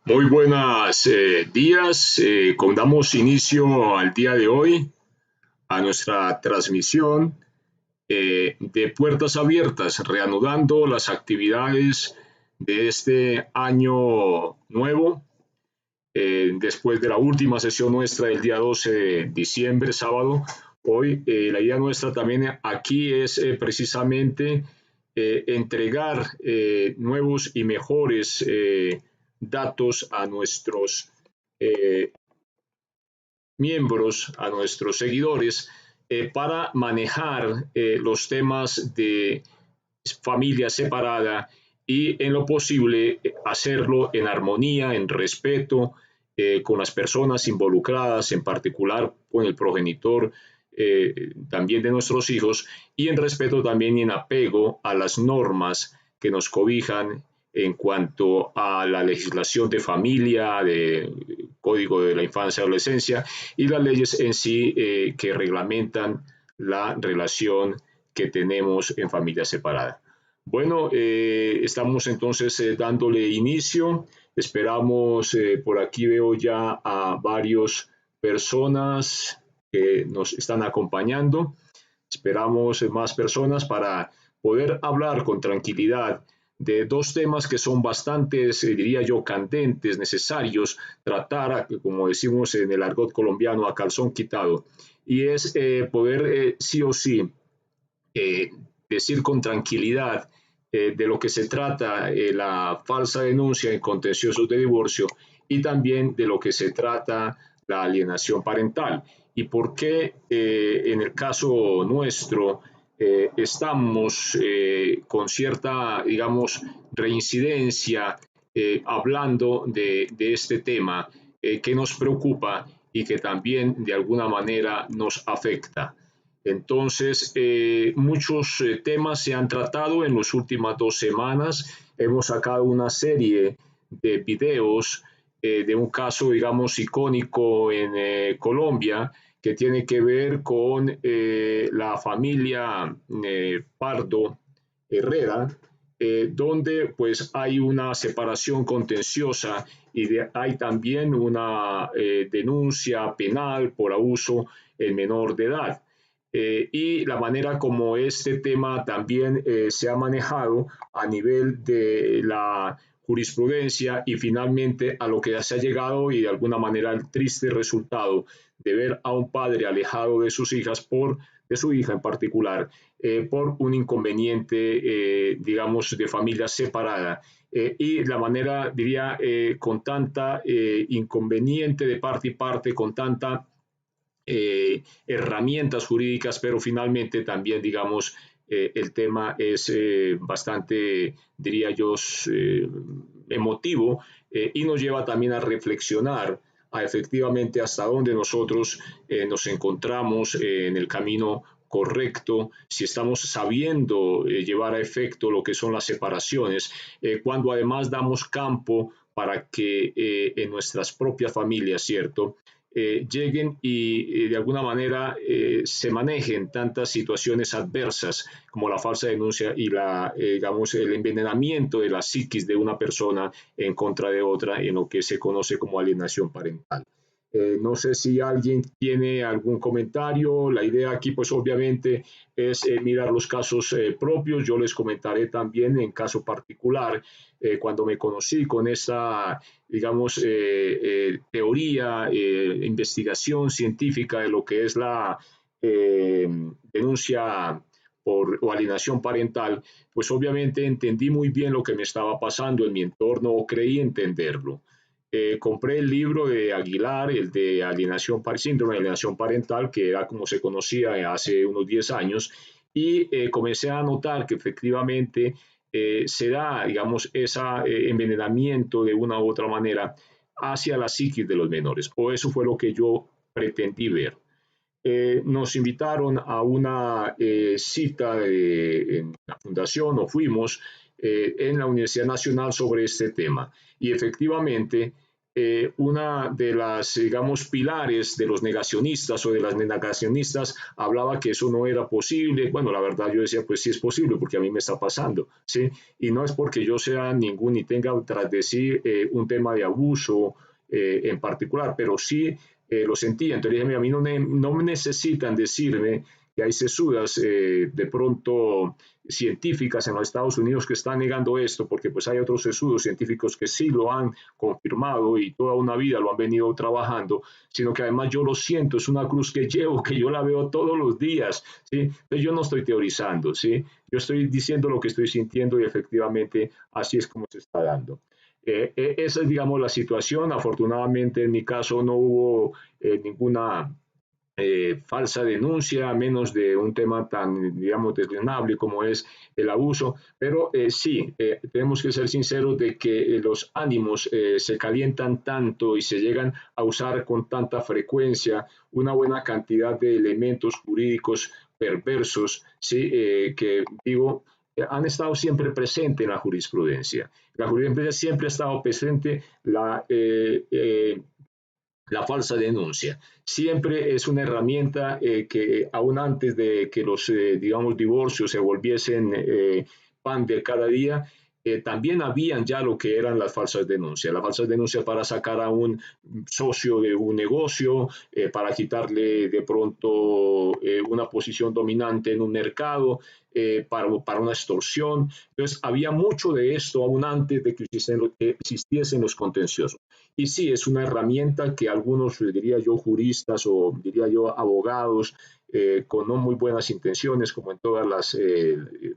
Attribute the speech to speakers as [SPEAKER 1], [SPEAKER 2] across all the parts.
[SPEAKER 1] Muy buenos días. Damos inicio al día de hoy a nuestra transmisión de Puertas Abiertas, reanudando las actividades de este año nuevo, después de la última sesión nuestra del día 12 de diciembre, sábado. Hoy la idea nuestra también aquí es precisamente entregar nuevos y mejores datos a nuestros eh, miembros, a nuestros seguidores, para manejar los temas de familia separada y en lo posible hacerlo en armonía, en respeto con las personas involucradas, en particular con el progenitor también de nuestros hijos, y en respeto también y en apego a las normas que nos cobijan en cuanto a la legislación de familia, de Código de la Infancia y Adolescencia y las leyes en sí que reglamentan la relación que tenemos en familia separada. Bueno, estamos entonces dándole inicio. Esperamos, por aquí veo ya a varias personas que nos están acompañando. Esperamos más personas para poder hablar con tranquilidad de dos temas que son bastante, diría yo, candentes, necesarios tratar, como decimos en el argot colombiano, a calzón quitado. Y es poder sí o sí eh, decir con tranquilidad de lo que se trata la falsa denuncia en contenciosos de divorcio y también de lo que se trata la alienación parental. Y por qué en el caso nuestro estamos con cierta, digamos, reincidencia hablando de este tema que nos preocupa y que también de alguna manera nos afecta. Entonces, muchos temas se han tratado en las últimas 2 semanas. Hemos sacado una serie de videos de un caso, digamos, icónico en Colombia, que tiene que ver con la familia Pardo Herrera, donde pues hay una separación contenciosa y hay también una denuncia penal por abuso en menor de edad. Y la manera como este tema también se ha manejado a nivel de la jurisprudencia y finalmente a lo que ya se ha llegado y de alguna manera el triste resultado de ver a un padre alejado de sus hijas de su hija en particular, por un inconveniente, digamos, de familia separada. Y la manera, diría, con tanta inconveniente de parte y parte, con tanta herramientas jurídicas, pero finalmente también, digamos, el tema es bastante, diría yo, emotivo y nos lleva también a reflexionar a efectivamente hasta dónde nosotros nos encontramos en el camino correcto, si estamos sabiendo llevar a efecto lo que son las separaciones, cuando además damos campo para que en nuestras propias familias, ¿cierto? Lleguen y de alguna manera se manejen tantas situaciones adversas como la falsa denuncia y digamos, el envenenamiento de la psiquis de una persona en contra de otra en lo que se conoce como alienación parental. No sé si alguien tiene algún comentario. La idea aquí, pues obviamente, es mirar los casos propios. Yo les comentaré también en caso particular, cuando me conocí con esa, digamos, teoría, investigación científica de lo que es la denuncia o alienación parental, pues obviamente entendí muy bien lo que me estaba pasando en mi entorno o creí entenderlo. Compré el libro de Aguilar, el de síndrome de alienación parental, que era como se conocía hace unos 10 años, y comencé a notar que efectivamente se da, digamos, ese envenenamiento de una u otra manera hacia la psiquis de los menores, o eso fue lo que yo pretendí ver. Nos invitaron a una cita en la fundación, o fuimos en la Universidad Nacional sobre este tema. Y efectivamente, una de las, digamos, pilares de los negacionistas o de las negacionistas hablaba que eso no era posible. Bueno, la verdad yo decía, pues sí es posible porque a mí me está pasando, ¿sí? Y no es porque yo sea ningún ni tenga tras de sí un tema de abuso en particular, pero sí lo sentía. Entonces dije, a mí no me necesitan decirme que hay sesudas de pronto científicas en los Estados Unidos que están negando esto, porque pues hay otros sesudos científicos que sí lo han confirmado y toda una vida lo han venido trabajando, sino que además yo lo siento, es una cruz que llevo, que yo la veo todos los días, ¿sí? Entonces yo no estoy teorizando, ¿sí? Yo estoy diciendo lo que estoy sintiendo y efectivamente así es como se está dando. Esa es, digamos, la situación. Afortunadamente, en mi caso no hubo ninguna falsa denuncia, a menos de un tema tan, digamos, deslenable como es el abuso. Pero sí, tenemos que ser sinceros de que los ánimos se calientan tanto y se llegan a usar con tanta frecuencia una buena cantidad de elementos jurídicos perversos, ¿sí? Que digo, han estado siempre presentes en la jurisprudencia. La jurisprudencia siempre ha estado presente la falsa denuncia. Siempre es una herramienta que aún antes de que los, digamos, divorcios se volviesen pan de cada día, también habían ya lo que eran las falsas denuncias. Las falsas denuncias para sacar a un socio de un negocio, para quitarle de pronto una posición dominante en un mercado, para una extorsión. Entonces, había mucho de esto aún antes de que existiesen los contenciosos. Y sí, es una herramienta que algunos, diría yo, juristas o diría yo, abogados, con no muy buenas intenciones, como en todas las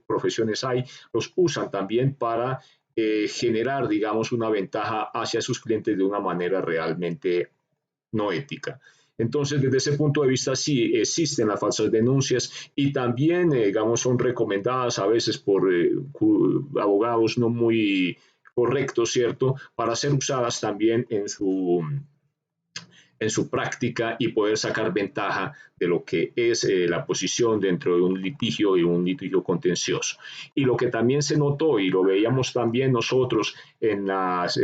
[SPEAKER 1] profesiones hay, los usan también para generar, digamos, una ventaja hacia sus clientes de una manera realmente no ética. Entonces, desde ese punto de vista, sí existen las falsas denuncias y también, digamos, son recomendadas a veces por abogados no muy correctos, ¿cierto? Para ser usadas también en su práctica y poder sacar ventaja de lo que es la posición dentro de un litigio y un litigio contencioso. Y lo que también se notó y lo veíamos también nosotros en las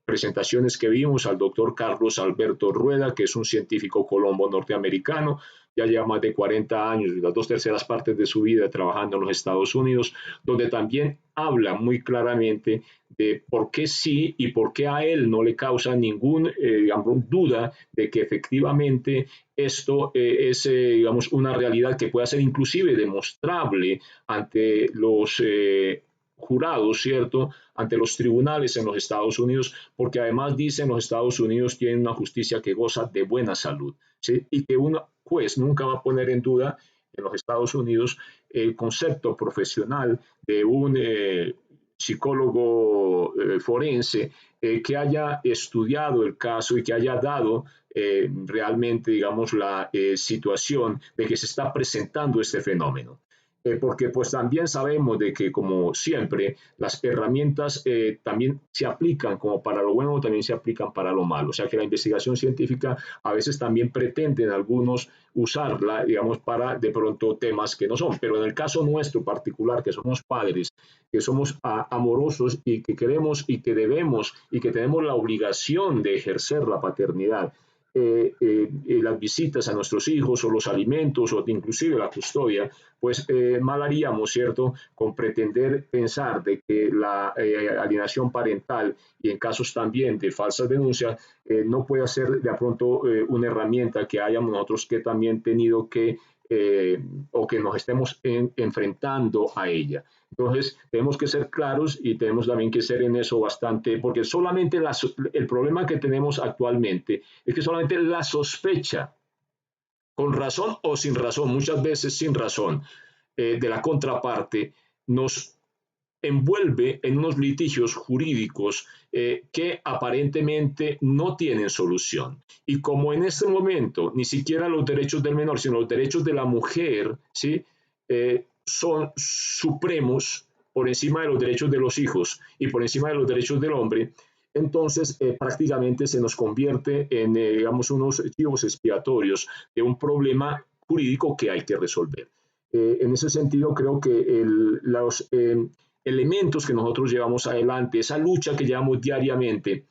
[SPEAKER 1] presentaciones que vimos al doctor Carlos Alberto Rueda, que es un científico colombo norteamericano, ya lleva más de 40 años y las 2/3 partes de su vida trabajando en los Estados Unidos, donde también habla muy claramente de por qué sí y por qué a él no le causa ninguna duda de que efectivamente esto es, digamos, una realidad que pueda ser inclusive demostrable ante los jurados, ¿cierto? Ante los tribunales en los Estados Unidos, porque además dicen los Estados Unidos tienen una justicia que goza de buena salud, ¿sí? Y que un juez nunca va a poner en duda en los Estados Unidos el concepto profesional de un psicólogo forense que haya estudiado el caso y que haya dado realmente, digamos, la situación de que se está presentando este fenómeno. Porque pues también sabemos de que como siempre las herramientas también se aplican como para lo bueno, también se aplican para lo malo. O sea que la investigación científica a veces también pretenden algunos usarla, digamos, para de pronto temas que no son. Pero en el caso nuestro particular, que somos padres, que somos amorosos y que queremos y que debemos y que tenemos la obligación de ejercer la paternidad, las visitas a nuestros hijos o los alimentos o inclusive la custodia, pues mal haríamos, ¿cierto?, con pretender pensar de que la alienación parental y en casos también de falsas denuncias no puede ser de pronto una herramienta que hayamos nosotros que también tenido que o que nos estemos enfrentando a ella. Entonces, tenemos que ser claros y tenemos también que ser en eso bastante, porque solamente el problema que tenemos actualmente es que solamente la sospecha, con razón o sin razón, muchas veces sin razón, de la contraparte, nos envuelve en unos litigios jurídicos que aparentemente no tienen solución. Y como en este momento ni siquiera los derechos del menor, sino los derechos de la mujer, ¿sí? Son supremos por encima de los derechos de los hijos y por encima de los derechos del hombre, entonces prácticamente se nos convierte en, digamos, unos chivos expiatorios de un problema jurídico que hay que resolver. En ese sentido, creo que los elementos que nosotros llevamos adelante, esa lucha que llevamos diariamente,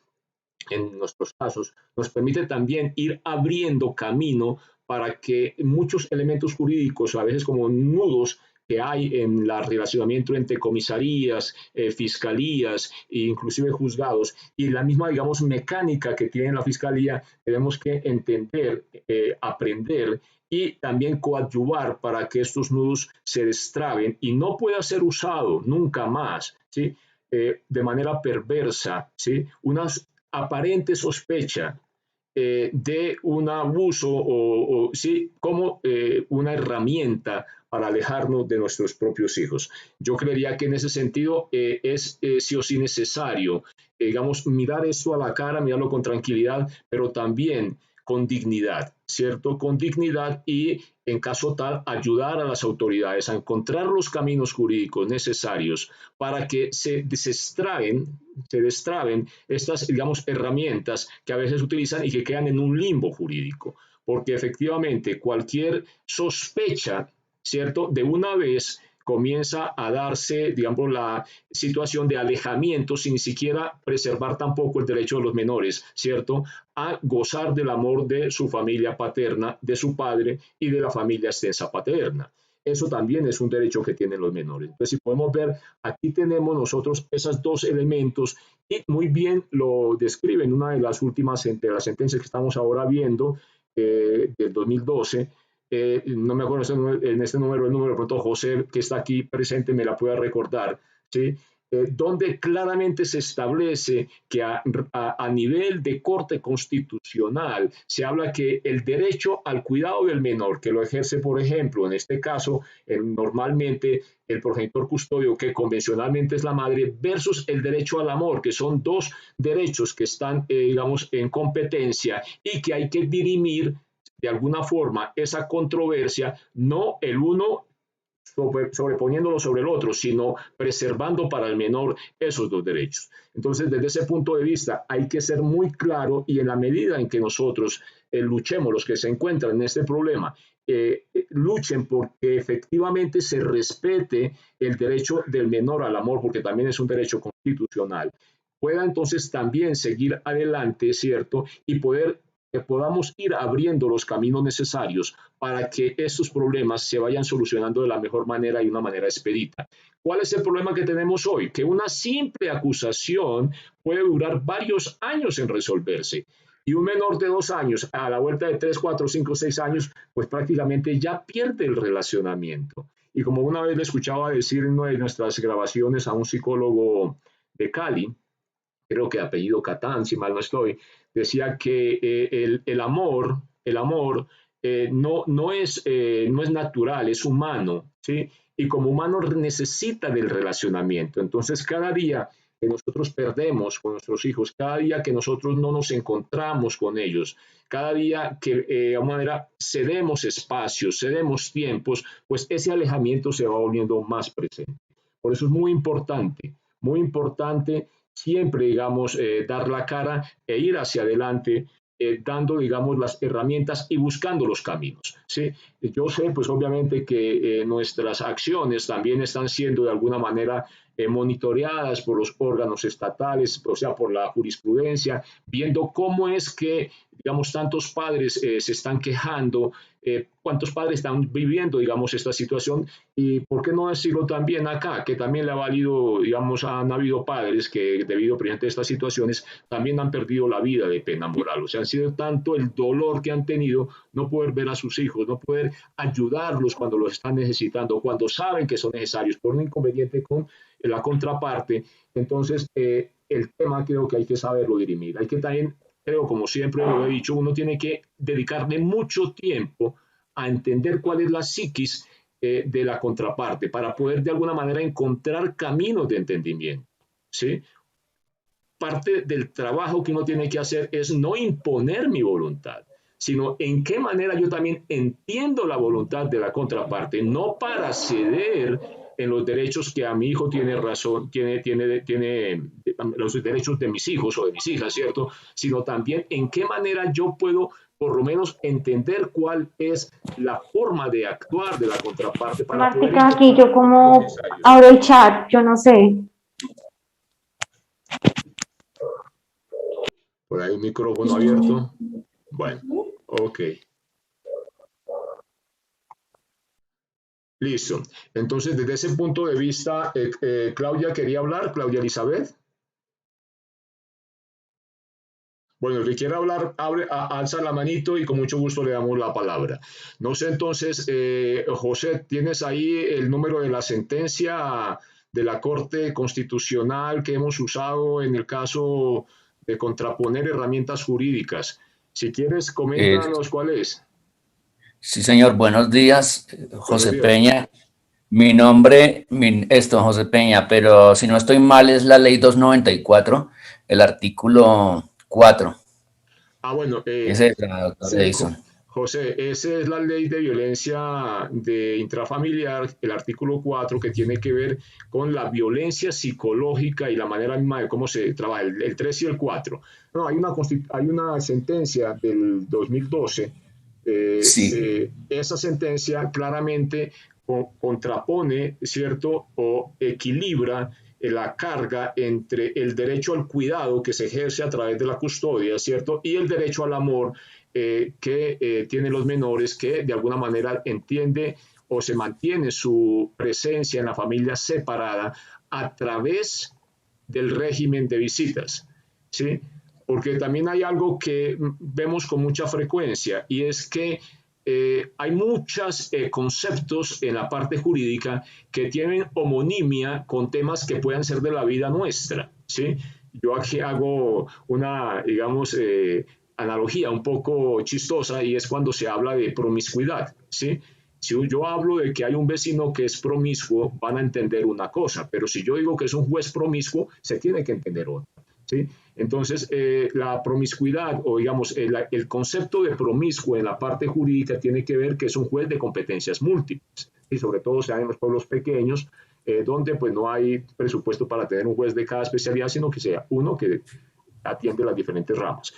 [SPEAKER 1] en nuestros casos, nos permite también ir abriendo camino para que muchos elementos jurídicos, a veces como nudos que hay en el relacionamiento entre comisarías, fiscalías e inclusive juzgados, y la misma, digamos, mecánica que tiene la fiscalía, tenemos que entender, aprender y también coadyuvar para que estos nudos se destraben y no pueda ser usado nunca más, ¿sí? De manera perversa, ¿sí? Una aparente sospecha de un abuso o sí, como una herramienta para alejarnos de nuestros propios hijos. Yo creería que en ese sentido es sí o sí necesario, digamos, mirar esto a la cara, mirarlo con tranquilidad, pero también con dignidad, ¿cierto? Con dignidad y, en caso tal, ayudar a las autoridades a encontrar los caminos jurídicos necesarios para que se destraben estas, digamos, herramientas que a veces utilizan y que quedan en un limbo jurídico. Porque efectivamente cualquier sospecha, ¿cierto? De una vez comienza a darse, digamos, la situación de alejamiento sin ni siquiera preservar tampoco el derecho de los menores, ¿cierto? A gozar del amor de su familia paterna, de su padre y de la familia extensa paterna. Eso también es un derecho que tienen los menores. Entonces, si podemos ver, aquí tenemos nosotros esos dos elementos y muy bien lo describe en una de las últimas de las sentencias que estamos ahora viendo, del 2012. No me acuerdo en este número, el número de pronto José, que está aquí presente, me la pueda recordar, ¿sí? Donde claramente se establece que a nivel de corte constitucional se habla que el derecho al cuidado del menor, que lo ejerce, por ejemplo, en este caso, normalmente el progenitor custodio, que convencionalmente es la madre, versus el derecho al amor, que son dos derechos que están, digamos, en competencia y que hay que dirimir de alguna forma esa controversia, no el uno sobreponiéndolo sobre el otro, sino preservando para el menor esos dos derechos. Entonces, desde ese punto de vista, hay que ser muy claro y en la medida en que nosotros luchemos, los que se encuentran en este problema, luchen porque efectivamente se respete el derecho del menor al amor, porque también es un derecho constitucional, pueda entonces también seguir adelante, ¿cierto? Y poder que podamos ir abriendo los caminos necesarios para que estos problemas se vayan solucionando de la mejor manera y una manera expedita. ¿Cuál es el problema que tenemos hoy? Que una simple acusación puede durar varios años en resolverse. Y un menor de 2 años, a la vuelta de 3, 4, 5, 6 años, pues prácticamente ya pierde el relacionamiento. Y como una vez le escuchaba decir en una de nuestras grabaciones a un psicólogo de Cali, creo que de apellido Catán, si mal no estoy, decía que el amor no es natural, es humano, ¿sí? Y como humano necesita del relacionamiento. Entonces, cada día que nosotros perdemos con nuestros hijos, cada día que nosotros no nos encontramos con ellos, cada día que de alguna manera cedemos espacios, cedemos tiempos, pues ese alejamiento se va volviendo más presente. Por eso es muy importante siempre, digamos, dar la cara e ir hacia adelante, dando, digamos, las herramientas y buscando los caminos. ¿Sí? Yo sé, pues obviamente que nuestras acciones también están siendo de alguna manera monitoreadas por los órganos estatales, o sea, por la jurisprudencia, viendo cómo es que, digamos, tantos padres se están quejando, cuántos padres están viviendo, digamos, esta situación y por qué no decirlo también acá, que también le ha valido, digamos, han habido padres que debido precisamente a estas situaciones también han perdido la vida de pena moral. O sea, ha sido tanto el dolor que han tenido no poder ver a sus hijos, no poder ayudarlos cuando los están necesitando, cuando saben que son necesarios por un inconveniente con la contraparte. Entonces, el tema creo que hay que saberlo dirimir. Hay que también, creo, como siempre lo he dicho, uno tiene que dedicarle mucho tiempo a entender cuál es la psiquis de la contraparte para poder de alguna manera encontrar caminos de entendimiento. ¿Sí? Parte del trabajo que uno tiene que hacer es no imponer mi voluntad, sino en qué manera yo también entiendo la voluntad de la contraparte, no para ceder en los derechos que a mi hijo tiene razón, tiene los derechos de mis hijos o de mis hijas, ¿cierto? Sino también en qué manera yo puedo por lo menos entender cuál es la forma de actuar de la contraparte para poder
[SPEAKER 2] Martica,
[SPEAKER 1] ir
[SPEAKER 2] aquí yo como
[SPEAKER 1] necesarios.
[SPEAKER 2] abro el chat, yo no sé.
[SPEAKER 1] Por ahí un micrófono abierto. Bueno, ok. Listo. Entonces, desde ese punto de vista, Claudia quería hablar, Claudia Elizabeth. Bueno, el que quiera hablar, alza la manito y con mucho gusto le damos la palabra. No sé entonces, José, ¿tienes ahí el número de la sentencia de la Corte Constitucional que hemos usado en el caso de contraponer herramientas jurídicas? Si quieres,
[SPEAKER 2] Eh,
[SPEAKER 1] coméntanos cuál es.
[SPEAKER 2] sí, señor, buenos días,
[SPEAKER 1] Buenos
[SPEAKER 2] José
[SPEAKER 1] días.
[SPEAKER 2] Peña. Mi nombre, esto, José Peña, pero si no estoy mal es la ley 294, el artículo 4.
[SPEAKER 1] Bueno,
[SPEAKER 2] Ese es la doctora
[SPEAKER 1] sí,
[SPEAKER 2] Edison.
[SPEAKER 1] José, esa es la ley de violencia de intrafamiliar, el artículo 4 que tiene que ver con la violencia psicológica y la manera misma de cómo se trabaja, el 3 y el 4. No, hay una sentencia del 2012.
[SPEAKER 2] Sí,
[SPEAKER 1] Esa sentencia claramente contrapone, ¿cierto? O equilibra la carga entre el derecho al cuidado que se ejerce a través de la custodia, ¿cierto? Y el derecho al amor que tienen los menores que de alguna manera entiende o se mantiene su presencia en la familia separada a través del régimen de visitas, ¿sí? Porque también hay algo que vemos con mucha frecuencia y es que hay muchos conceptos en la parte jurídica que tienen homonimia con temas que puedan ser de la vida nuestra, ¿sí? Yo aquí hago una, digamos, analogía un poco chistosa y es cuando se habla de promiscuidad, ¿sí? Si yo hablo de que hay un vecino que es promiscuo, van a entender una cosa, pero si yo digo que es un juez promiscuo, se tiene que entender otra, ¿sí? Entonces, la promiscuidad o digamos el concepto de promiscuo en la parte jurídica tiene que ver que es un juez de competencias múltiples y sobre todo se da en los pueblos pequeños donde pues no hay presupuesto para tener un juez de cada especialidad, sino que sea uno que atiende las diferentes ramas.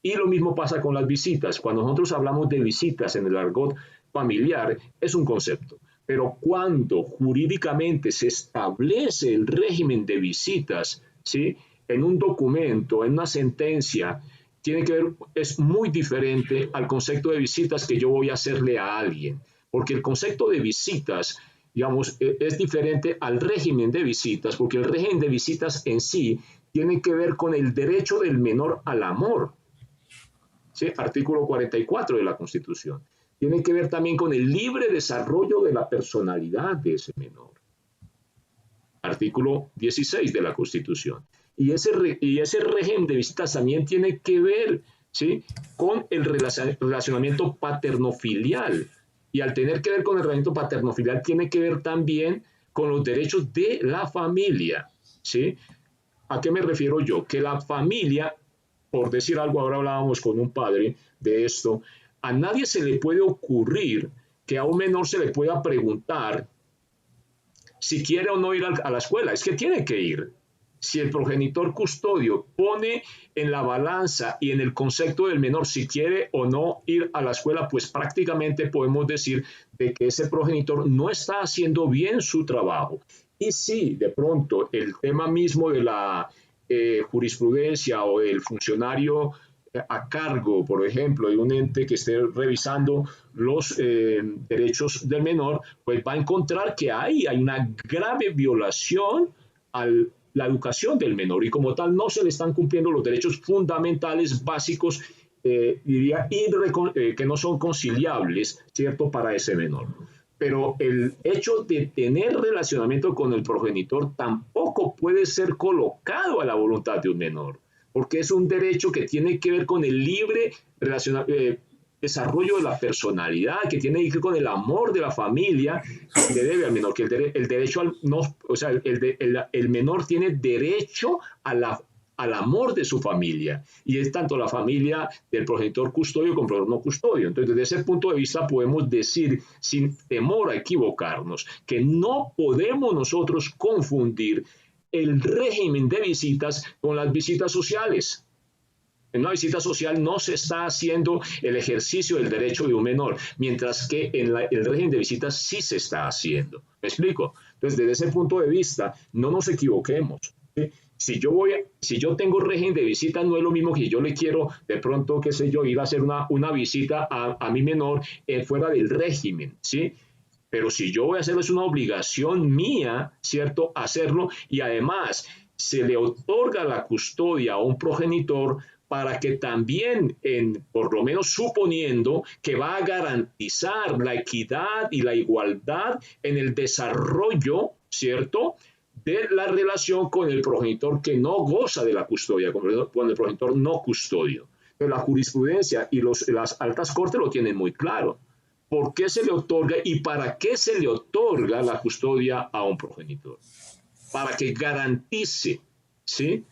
[SPEAKER 1] Y lo mismo pasa con las visitas. Cuando nosotros hablamos de visitas en el argot familiar, es un concepto. Pero cuando jurídicamente se establece el régimen de visitas, ¿sí? En un documento, en una sentencia, tiene que ver, es muy diferente al concepto de visitas que yo voy a hacerle a alguien. Porque el concepto de visitas, digamos, es diferente al régimen de visitas, porque el régimen de visitas en sí tiene que ver con el derecho del menor al amor, ¿sí? Artículo 44 de la Constitución. Tiene que ver también con el libre desarrollo de la personalidad de ese menor. Artículo 16 de la Constitución. Y ese régimen de visitas también tiene que ver, ¿sí? Con el relacionamiento paterno-filial. Y al tener que ver con el relacionamiento paterno-filial, tiene que ver también con los derechos de la familia, ¿sí? ¿A qué me refiero yo? Que la familia, por decir algo, ahora hablábamos con un padre de esto, a nadie se le puede ocurrir que a un menor se le pueda preguntar si quiere o no ir a la escuela, es que tiene que ir. Si el progenitor custodio pone en la balanza y en el concepto del menor si quiere o no ir a la escuela, pues prácticamente podemos decir de que ese progenitor no está haciendo bien su trabajo. Y si de pronto el tema mismo de la jurisprudencia o del funcionario a cargo, por ejemplo, de un ente que esté revisando los derechos del menor, pues va a encontrar que hay una grave violación a la educación del menor y como tal no se le están cumpliendo los derechos fundamentales básicos, diría, que no son conciliables, ¿cierto?, para ese menor. Pero el hecho de tener relacionamiento con el progenitor tampoco puede ser colocado a la voluntad de un menor, porque es un derecho que tiene que ver con el libre desarrollo de la personalidad, que tiene que ver con el amor de la familia que se le debe al menor, que el derecho al no, o sea, el menor tiene derecho al amor de su familia, y es tanto la familia del progenitor custodio como el no custodio. Entonces, desde ese punto de vista podemos decir, sin temor a equivocarnos, que no podemos nosotros confundir el régimen de visitas con las visitas sociales. En una visita social no se está haciendo el ejercicio del derecho de un menor, mientras que en el régimen de visitas sí se está haciendo. ¿Me explico? Entonces, desde ese punto de vista, no nos equivoquemos, ¿sí? Si yo tengo régimen de visita, no es lo mismo que yo le quiero de pronto, qué sé yo, ir a hacer una visita a mi menor fuera del régimen, ¿sí? Pero si yo voy a hacerlo, es una obligación mía, ¿cierto? Hacerlo, y además se le otorga la custodia a un progenitor para que también, por lo menos suponiendo que va a garantizar la equidad y la igualdad en el desarrollo, ¿cierto?, de la relación con el progenitor que no goza de la custodia, con el progenitor no custodio. Pero la jurisprudencia y las altas cortes lo tienen muy claro. ¿Por qué se le otorga y para qué se le otorga la custodia a un progenitor? Para que garantice, ¿sí?,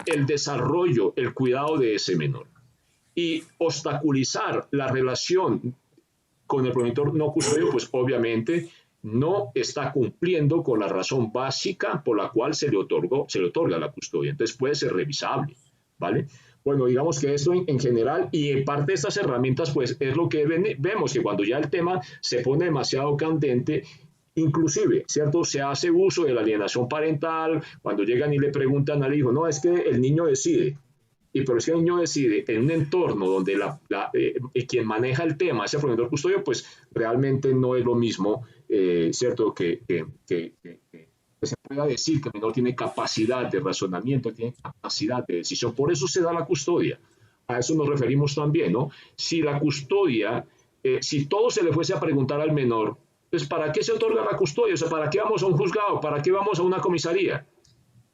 [SPEAKER 1] el desarrollo, el cuidado de ese menor. Y obstaculizar la relación con el progenitor no custodio, pues obviamente no está cumpliendo con la razón básica por la cual se le otorga la custodia. Entonces puede ser revisable, ¿vale? Bueno, digamos que esto en general y en parte de estas herramientas, pues es lo que vemos, que cuando ya el tema se pone demasiado candente, inclusive, ¿cierto? Se hace uso de la alienación parental, cuando llegan y le preguntan al hijo, no, es que el niño decide, y pero si el niño decide en un entorno donde quien maneja el tema es el progenitor custodio, pues realmente no es lo mismo, ¿cierto? Que se pueda decir que el menor tiene capacidad de razonamiento, tiene capacidad de decisión. Por eso se da la custodia. A eso nos referimos también, ¿no? Si la custodia, si todo se le fuese a preguntar al menor, pues ¿para qué se otorga la custodia? O sea, ¿para qué vamos a un juzgado? ¿Para qué vamos a una comisaría?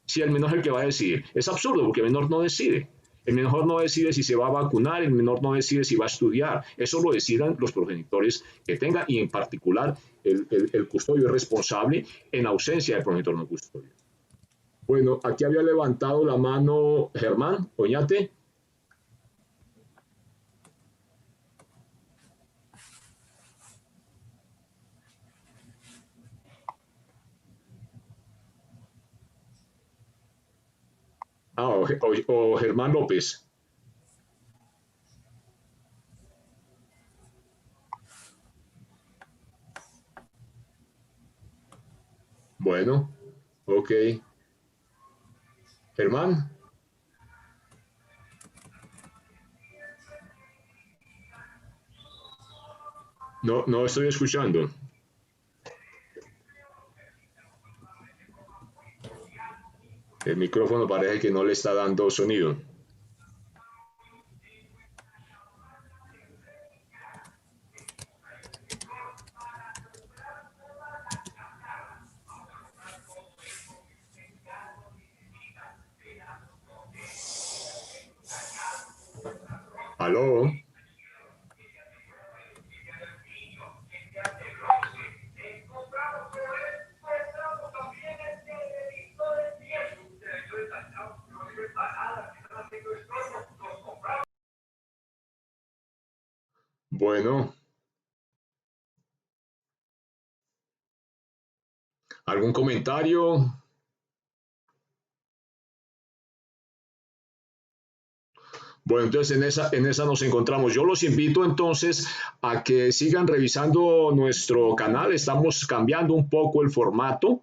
[SPEAKER 1] Si el menor es el que va a decidir. Es absurdo porque el menor no decide. El menor no decide si se va a vacunar, el menor no decide si va a estudiar. Eso lo decidan los progenitores que tengan y en particular el custodio es responsable en ausencia del progenitor no custodio. Bueno, aquí había levantado la mano Germán Oñate. O Germán López. Bueno, ok. Germán. No, no estoy escuchando. El micrófono parece que no le está dando sonido. ¿Aló? Bueno, ¿algún comentario? Bueno, entonces en esa nos encontramos. Yo los invito entonces a que sigan revisando nuestro canal. Estamos cambiando un poco el formato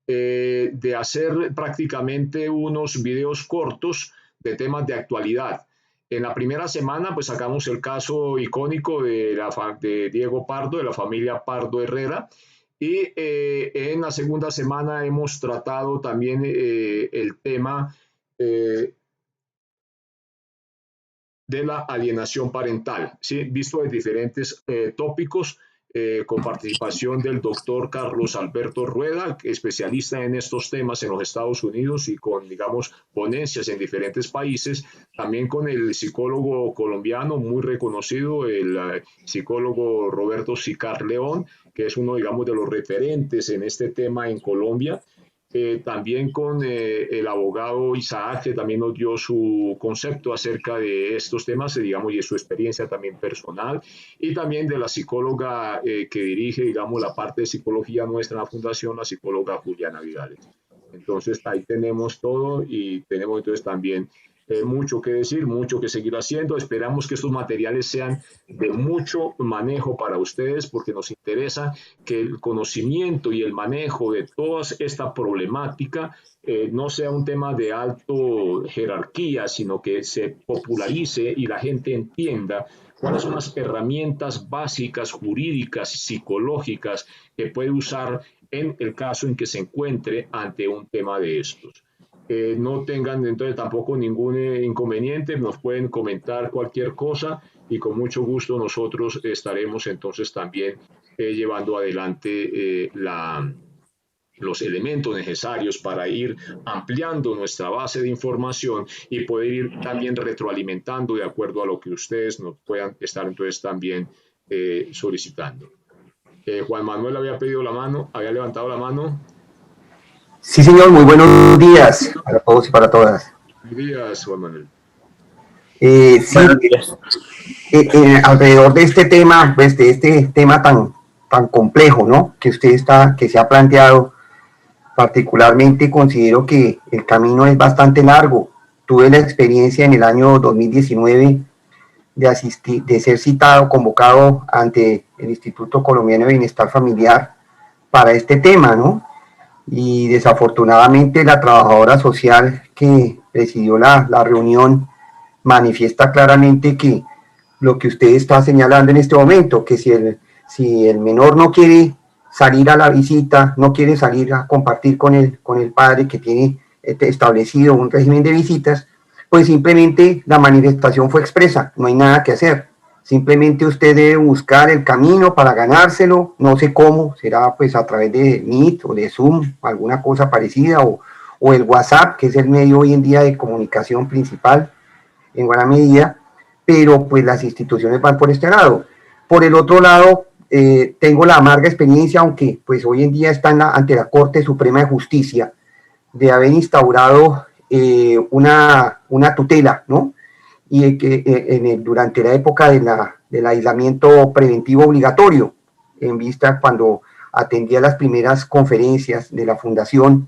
[SPEAKER 1] de hacer prácticamente unos videos cortos de temas de actualidad. En la primera semana, pues sacamos el caso icónico de Diego Pardo, de la familia Pardo Herrera, y en la segunda semana hemos tratado también el tema de la alienación parental, ¿sí?, visto de diferentes tópicos, con participación del doctor Carlos Alberto Rueda, especialista en estos temas en los Estados Unidos y con, digamos, ponencias en diferentes países, también con el psicólogo colombiano muy reconocido, el psicólogo Roberto Sicar León, que es uno, digamos, de los referentes en este tema en Colombia. También con el abogado Isaac, que también nos dio su concepto acerca de estos temas, digamos, y de su experiencia también personal, y también de la psicóloga que dirige, digamos, la parte de psicología nuestra en la fundación, la psicóloga Juliana Vidales. Entonces, ahí tenemos todo y tenemos entonces también mucho que decir, mucho que seguir haciendo. Esperamos que estos materiales sean de mucho manejo para ustedes porque nos interesa que el conocimiento y el manejo de toda esta problemática no sea un tema de alto jerarquía, sino que se popularice y la gente entienda cuáles son las herramientas básicas jurídicas y psicológicas que puede usar en el caso en que se encuentre ante un tema de estos. No tengan entonces tampoco ningún inconveniente, nos pueden comentar cualquier cosa y con mucho gusto nosotros estaremos entonces también llevando adelante los elementos necesarios para ir ampliando nuestra base de información y poder ir también retroalimentando de acuerdo a lo que ustedes nos puedan estar entonces también solicitando. Juan Manuel había pedido la mano, había levantado la mano.
[SPEAKER 3] Sí, señor, muy buenos días para todos y para todas.
[SPEAKER 1] Buenos días, Juan Manuel.
[SPEAKER 3] Sí, alrededor de este tema, pues de este tema tan complejo, ¿no? Que se ha planteado, particularmente considero que el camino es bastante largo. Tuve la experiencia en el año 2019 de ser citado, convocado ante el Instituto Colombiano de Bienestar Familiar para este tema, ¿no? Y desafortunadamente la trabajadora social que presidió la reunión manifiesta claramente que lo que usted está señalando en este momento, que si el menor no quiere salir a la visita, no quiere salir a compartir con el padre que tiene establecido un régimen de visitas, pues simplemente la manifestación fue expresa, no hay nada que hacer. Simplemente usted debe buscar el camino para ganárselo, no sé cómo, será pues a través de Meet o de Zoom, alguna cosa parecida, o el WhatsApp, que es el medio hoy en día de comunicación principal en buena medida, pero pues las instituciones van por este lado. Por el otro lado, tengo la amarga experiencia, aunque pues hoy en día está ante la Corte Suprema de Justicia, de haber instaurado una tutela, ¿no? Y que durante la época del aislamiento preventivo obligatorio, en vista cuando atendía las primeras conferencias de la fundación,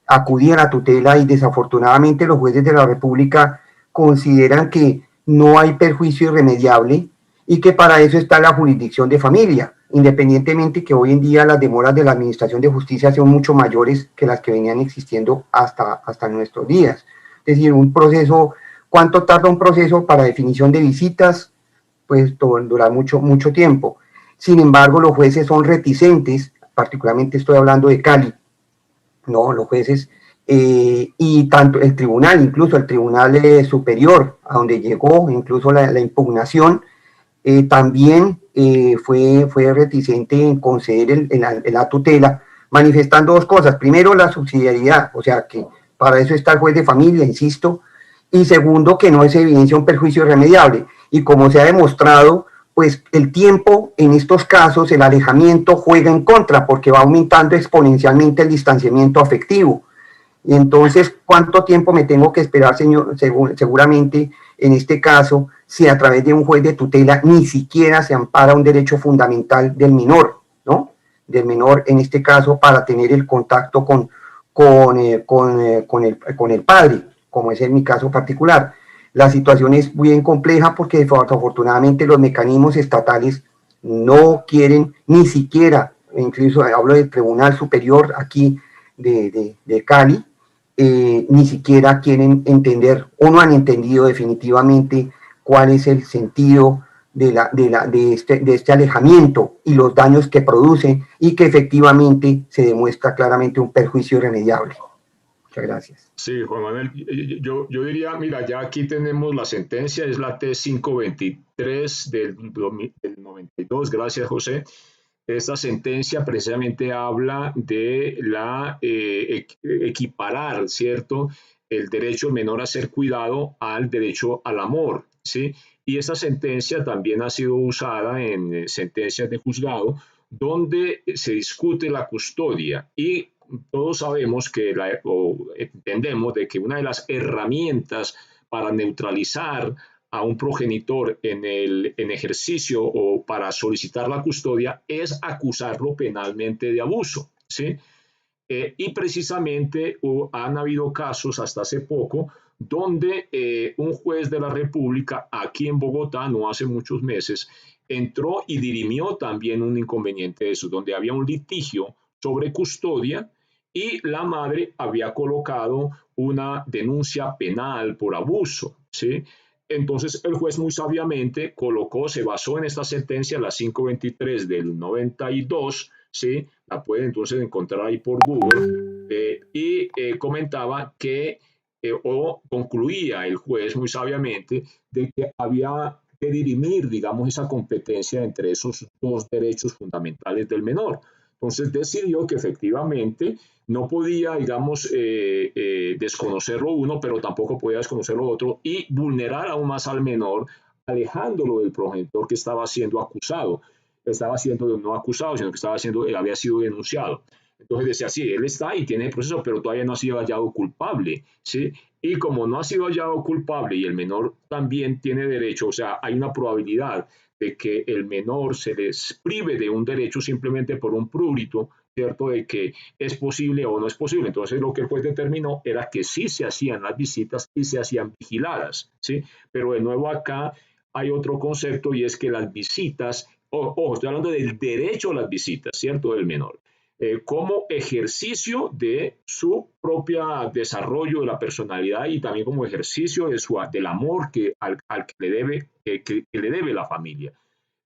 [SPEAKER 3] acudía a la tutela y desafortunadamente los jueces de la República consideran que no hay perjuicio irremediable y que para eso está la jurisdicción de familia, independientemente que hoy en día las demoras de la Administración de Justicia son mucho mayores que las que venían existiendo hasta nuestros días. Es decir, un proceso, ¿cuánto tarda un proceso para definición de visitas? Pues durar mucho tiempo. Sin embargo, los jueces son reticentes, particularmente estoy hablando de Cali, no, los jueces, y tanto el tribunal, incluso el tribunal superior, a donde llegó incluso la impugnación, también fue reticente en conceder la tutela, manifestando dos cosas. Primero, la subsidiariedad, o sea que para eso está el juez de familia, insisto, y segundo, que no es evidencia un perjuicio irremediable. Y como se ha demostrado, pues el tiempo en estos casos, el alejamiento juega en contra porque va aumentando exponencialmente el distanciamiento afectivo. Y entonces, ¿cuánto tiempo me tengo que esperar, señor? Seguramente, en este caso, si a través de un juez de tutela ni siquiera se ampara un derecho fundamental del menor, ¿no? Del menor, en este caso, para tener el contacto con el padre, como es en mi caso particular. La situación es bien compleja porque desafortunadamente los mecanismos estatales no quieren ni siquiera, incluso hablo del Tribunal Superior aquí de Cali, ni siquiera quieren entender o no han entendido definitivamente cuál es el sentido de este alejamiento y los daños que produce y que efectivamente se demuestra claramente un perjuicio irremediable. Muchas gracias.
[SPEAKER 1] Sí, Juan Manuel, yo diría, mira, ya aquí tenemos la sentencia, es la T523 del 92, gracias José. Esta sentencia precisamente habla de equiparar, ¿cierto?, el derecho menor a ser cuidado al derecho al amor, ¿sí? Y esta sentencia también ha sido usada en sentencias de juzgado donde se discute la custodia y todos sabemos o entendemos de que una de las herramientas para neutralizar a un progenitor en ejercicio o para solicitar la custodia es acusarlo penalmente de abuso, ¿sí? Y precisamente han habido casos hasta hace poco donde un juez de la República aquí en Bogotá, no hace muchos meses, entró y dirimió también un inconveniente de eso, donde había un litigio sobre custodia y la madre había colocado una denuncia penal por abuso, ¿sí? Entonces el juez muy sabiamente se basó en esta sentencia, la 523 del 92, ¿sí? La pueden entonces encontrar ahí por Google, comentaba que, o concluía el juez muy sabiamente, de que había que dirimir, digamos, esa competencia entre esos dos derechos fundamentales del menor. Entonces decidió que efectivamente no podía, digamos, desconocer lo uno, pero tampoco podía desconocer lo otro y vulnerar aún más al menor, alejándolo del progenitor que estaba siendo acusado. Estaba siendo no acusado, sino que había sido denunciado. Entonces decía, sí, él está y tiene el proceso, pero todavía no ha sido hallado culpable, ¿sí? Y como no ha sido hallado culpable y el menor también tiene derecho, o sea, hay una probabilidad de que el menor se les prive de un derecho simplemente por un prurito, ¿cierto? De que es posible o no es posible. Entonces lo que el juez determinó era que sí se hacían las visitas y se hacían vigiladas, ¿sí? Pero de nuevo acá hay otro concepto y es que las visitas, ojo, estoy hablando del derecho a las visitas, ¿cierto? Del menor. Como ejercicio de su propio desarrollo de la personalidad y también como ejercicio del amor al que le debe la familia.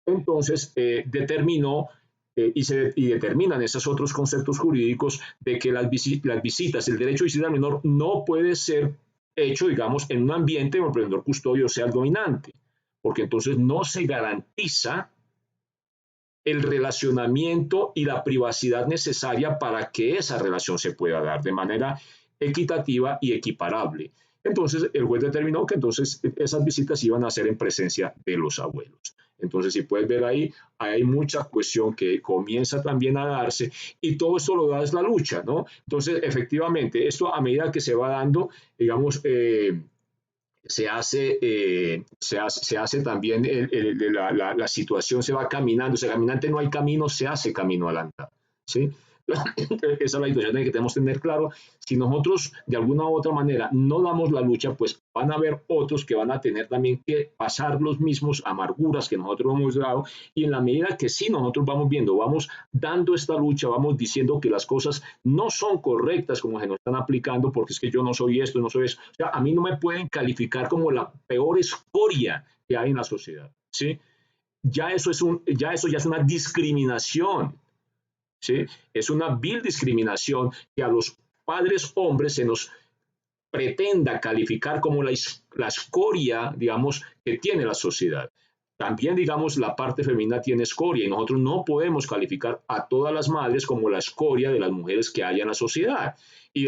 [SPEAKER 1] Entonces, determinó y determinan esos otros conceptos jurídicos de que las visitas, el derecho de visita al menor no puede ser hecho, digamos, en un ambiente donde el progenitor custodio sea el dominante, porque entonces no se garantiza el relacionamiento y la privacidad necesaria para que esa relación se pueda dar de manera equitativa y equiparable. Entonces, el juez determinó que entonces esas visitas iban a ser en presencia de los abuelos. Entonces, si puedes ver ahí, hay mucha cuestión que comienza también a darse y todo esto lo da es la lucha, ¿no? Entonces, efectivamente, esto a medida que se va dando, digamos, se hace también, la situación se va caminando, o sea, caminante no hay camino, se hace camino al andar, ¿sí? Esa es la situación que tenemos que tener claro. Si nosotros de alguna u otra manera no damos la lucha, pues van a haber otros que van a tener también que pasar los mismos amarguras que nosotros hemos dado, y en la medida que sí nosotros vamos viendo, vamos dando esta lucha, vamos diciendo que las cosas no son correctas como se nos están aplicando, porque es que yo no soy esto, no soy eso. O sea, a mí no me pueden calificar como la peor escoria que hay en la sociedad, ¿sí? Ya eso ya es una discriminación, ¿sí? Es una vil discriminación que a los padres hombres se nos pretenda calificar como la escoria, digamos, que tiene la sociedad. También, digamos, la parte femenina tiene escoria y nosotros no podemos calificar a todas las madres como la escoria de las mujeres que hay en la sociedad. Y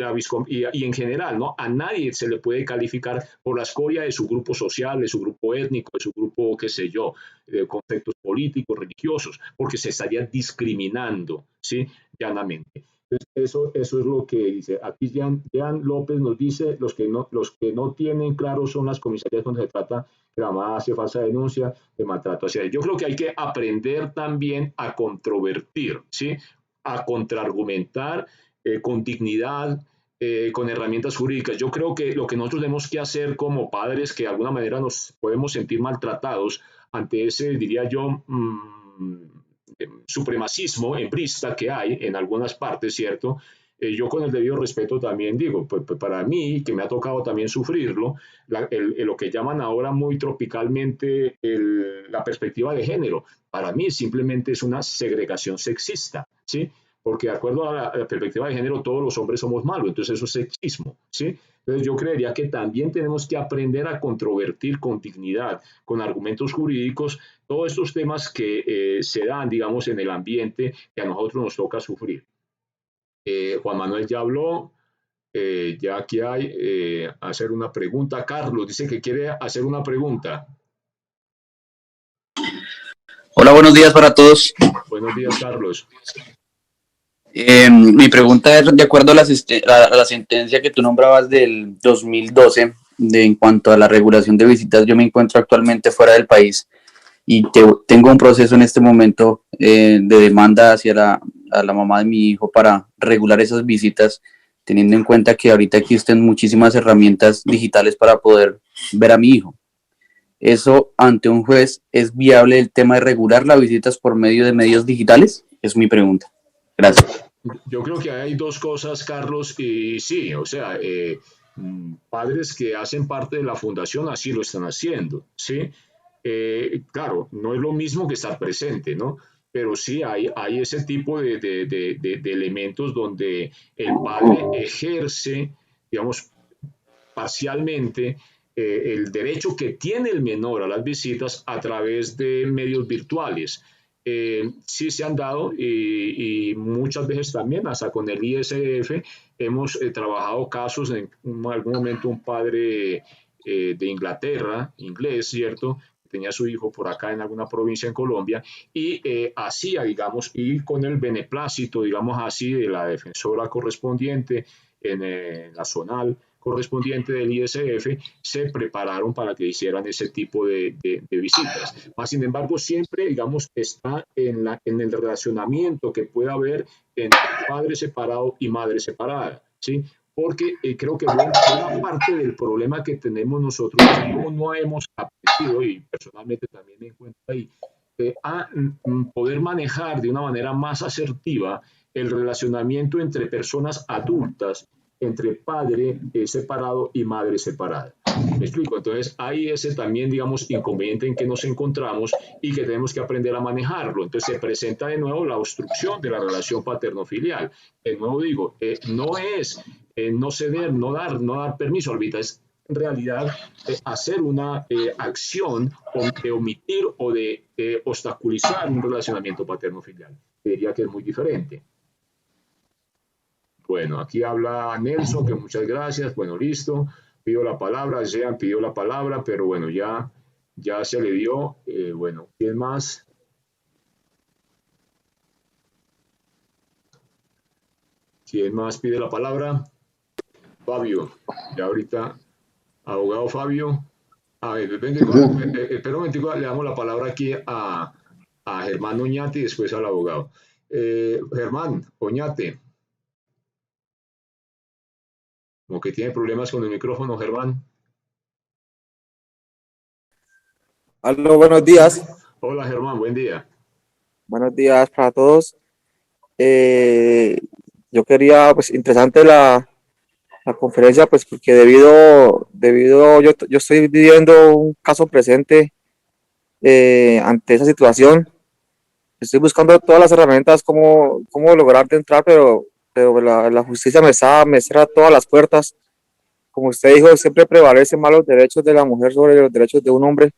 [SPEAKER 1] en general, ¿no? A nadie se le puede calificar por la escoria de su grupo social, de su grupo étnico, de su grupo, qué sé yo, de conceptos políticos, religiosos, porque se estaría discriminando, ¿sí? Llanamente. Eso es lo que dice. Aquí Jean López nos dice, los que no tienen claro son las comisarías donde se trata que la mamá hace falsa denuncia de maltrato hacia ella. Yo creo que hay que aprender también a controvertir, ¿sí? A contraargumentar con dignidad, con herramientas jurídicas. Yo creo que lo que nosotros tenemos que hacer como padres, que de alguna manera nos podemos sentir maltratados ante ese, diría yo, supremacismo hembrista que hay en algunas partes, ¿cierto? Yo con el debido respeto también digo, pues para mí, que me ha tocado también sufrirlo, lo que llaman ahora muy tropicalmente la perspectiva de género, para mí simplemente es una segregación sexista, ¿sí? Porque de acuerdo a la perspectiva de género, todos los hombres somos malos, entonces eso es sexismo, ¿sí? Entonces yo creería que también tenemos que aprender a controvertir con dignidad, con argumentos jurídicos, todos estos temas que se dan, digamos, en el ambiente que a nosotros nos toca sufrir. Juan Manuel ya habló, ya aquí hay hacer una pregunta. Carlos dice que quiere hacer una pregunta.
[SPEAKER 4] Hola, buenos días para todos.
[SPEAKER 1] Buenos días, Carlos.
[SPEAKER 4] Mi pregunta es de acuerdo a la sentencia que tú nombrabas del 2012 en cuanto a la regulación de visitas. Yo me encuentro actualmente fuera del país y tengo un proceso en este momento de demanda hacia a la mamá de mi hijo para regular esas visitas. teniendo en cuenta que ahorita existen muchísimas herramientas digitales para poder ver a mi hijo. ¿Eso ante un juez es viable el tema de regular las visitas por medio de medios digitales? Es mi pregunta. Gracias.
[SPEAKER 1] Yo creo que hay dos cosas, Carlos, y sí, o sea, padres que hacen parte de la fundación así lo están haciendo, ¿sí? Claro, no es lo mismo que estar presente, ¿no? Pero sí hay ese tipo de elementos donde el padre ejerce, digamos, parcialmente el derecho que tiene el menor a las visitas a través de medios virtuales. Sí se han dado y muchas veces también, hasta con el ISF, hemos trabajado casos en algún momento un padre de Inglaterra, inglés, ¿cierto? Tenía a su hijo por acá en alguna provincia en Colombia y hacía, digamos, y con el beneplácito, digamos así, de la defensora correspondiente en la zonal correspondiente del ISF, se prepararon para que hicieran ese tipo de visitas. Mas, sin embargo, siempre, digamos, está en el relacionamiento que puede haber entre padre separado y madre separada, ¿sí? Porque creo que buena parte del problema que tenemos nosotros es cómo no hemos aprendido, y personalmente también me encuentro ahí, a poder manejar de una manera más asertiva el relacionamiento entre personas adultas, entre padre separado y madre separada. ¿Me explico? Entonces hay ese también, digamos, inconveniente en que nos encontramos y que tenemos que aprender a manejarlo. Entonces se presenta de nuevo la obstrucción de la relación paterno-filial. De nuevo digo, no es no ceder, no dar permiso, Albita, es en realidad hacer una acción de omitir o de obstaculizar un relacionamiento paterno-filial. Diría que es muy diferente. Bueno, aquí habla Nelson, que muchas gracias. Bueno, listo. Pido la palabra. Jean pidió la palabra, pero bueno, ya se le dio. Bueno, ¿quién más? ¿Quién más pide la palabra? Fabio. Ya ahorita, abogado Fabio. A ver, espera un momentico, le damos la palabra aquí a Germán Oñate y después al abogado. Germán Oñate. Como que tiene problemas con el micrófono, Germán.
[SPEAKER 5] Aló, buenos días.
[SPEAKER 1] Hola, Germán, buen día.
[SPEAKER 5] Buenos días para todos. Yo quería, pues, interesante la conferencia, pues, porque yo estoy viviendo un caso presente ante esa situación. Estoy buscando todas las herramientas, cómo lograr de entrar, pero la justicia me cierra todas las puertas. Como usted dijo, siempre prevalecen más los derechos de la mujer sobre los derechos de un hombre.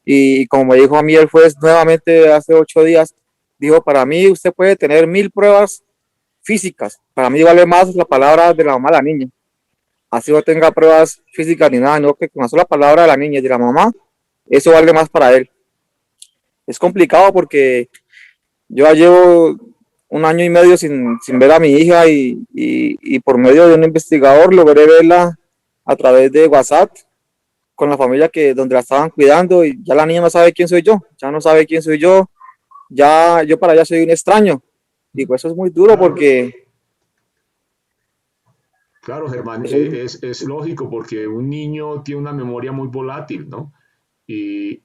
[SPEAKER 5] Y como me dijo a mí el juez nuevamente hace 8 días, dijo, para mí usted puede tener 1000 pruebas físicas, para mí vale más la palabra de la mamá de la niña. Así no tenga pruebas físicas ni nada, no, que con la sola palabra de la niña y de la mamá, eso vale más para él. Es complicado porque yo ya llevo 1 año y medio sin ver a mi hija y por medio de un investigador logré verla a través de WhatsApp con la familia donde la estaban cuidando, y ya la niña no sabe quién soy yo, ya no sabe quién soy yo, ya yo para ella soy un extraño, y pues eso es muy duro porque...
[SPEAKER 1] Claro, Germán, es lógico porque un niño tiene una memoria muy volátil, ¿no?
[SPEAKER 5] Sí,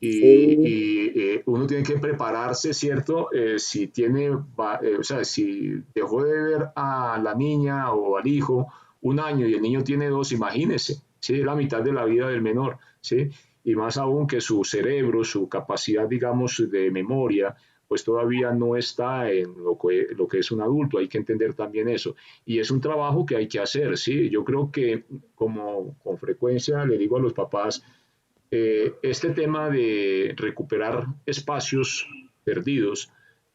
[SPEAKER 1] Uno tiene que prepararse, ¿cierto? Si tiene, o sea, si dejó de ver a la niña o al hijo 1 año y el niño tiene 2, imagínese, ¿sí? Es la mitad de la vida del menor, ¿sí? Y más aún que su cerebro, su capacidad, digamos, de memoria, pues todavía no está en lo que es un adulto, hay que entender también eso. Y es un trabajo que hay que hacer, ¿sí? Yo creo que, como con frecuencia le digo a los papás, este tema de recuperar espacios perdidos,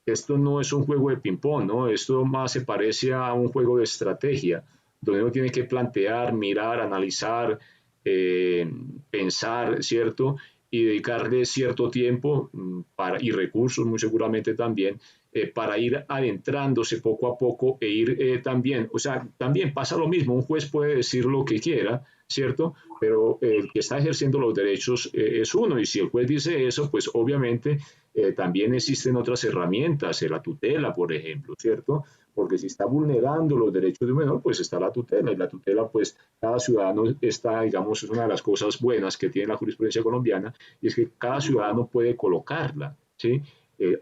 [SPEAKER 1] esto no es un juego de ping-pong, ¿no? Esto más se parece a un juego de estrategia, donde uno tiene que plantear, mirar, analizar, pensar, ¿cierto? Y dedicarle cierto tiempo y recursos, muy seguramente también, para ir adentrándose poco a poco e ir también, o sea, también pasa lo mismo, un juez puede decir lo que quiera, ¿cierto? Pero el que está ejerciendo los derechos es uno, y si el juez dice eso, pues obviamente también existen otras herramientas, la tutela, por ejemplo, ¿cierto? porque si está vulnerando los derechos de un menor, pues está la tutela, y la tutela, pues cada ciudadano está, digamos, es una de las cosas buenas que tiene la jurisprudencia colombiana, y es que cada ciudadano puede colocarla, ¿sí?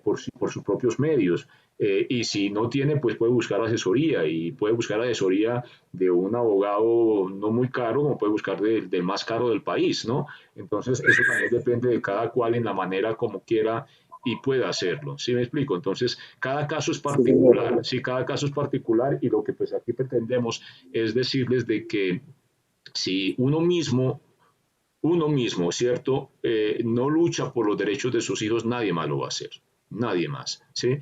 [SPEAKER 1] Por sus propios medios. Y si no tiene, pues puede buscar asesoría, y puede buscar asesoría de un abogado no muy caro, como puede buscar del más caro del país, ¿no? Entonces, eso también depende de cada cual en la manera como quiera y pueda hacerlo, ¿sí me explico? Entonces, cada caso es particular, sí, cada caso es particular, y lo que pues aquí pretendemos es decirles de que si uno mismo, ¿cierto? No lucha por los derechos de sus hijos, nadie más lo va a hacer, nadie más, ¿sí?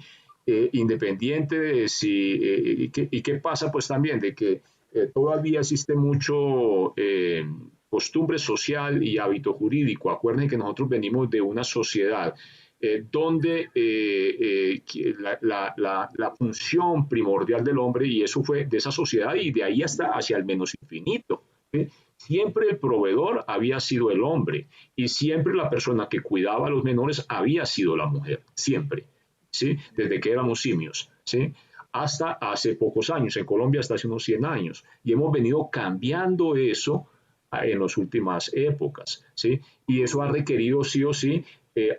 [SPEAKER 1] Independiente de si, y qué pasa pues también, de que todavía existe mucho costumbre social y hábito jurídico. Acuérdense que nosotros venimos de una sociedad donde la función primordial del hombre, y eso fue de esa sociedad y de ahí hasta hacia el menos infinito, ¿sí? Siempre el proveedor había sido el hombre, y siempre la persona que cuidaba a los menores había sido la mujer, siempre, ¿sí? Desde que éramos simios, ¿sí? Hasta hace pocos años, en Colombia hasta hace unos 100 años, y hemos venido cambiando eso en las últimas épocas, ¿sí? Y eso ha requerido sí o sí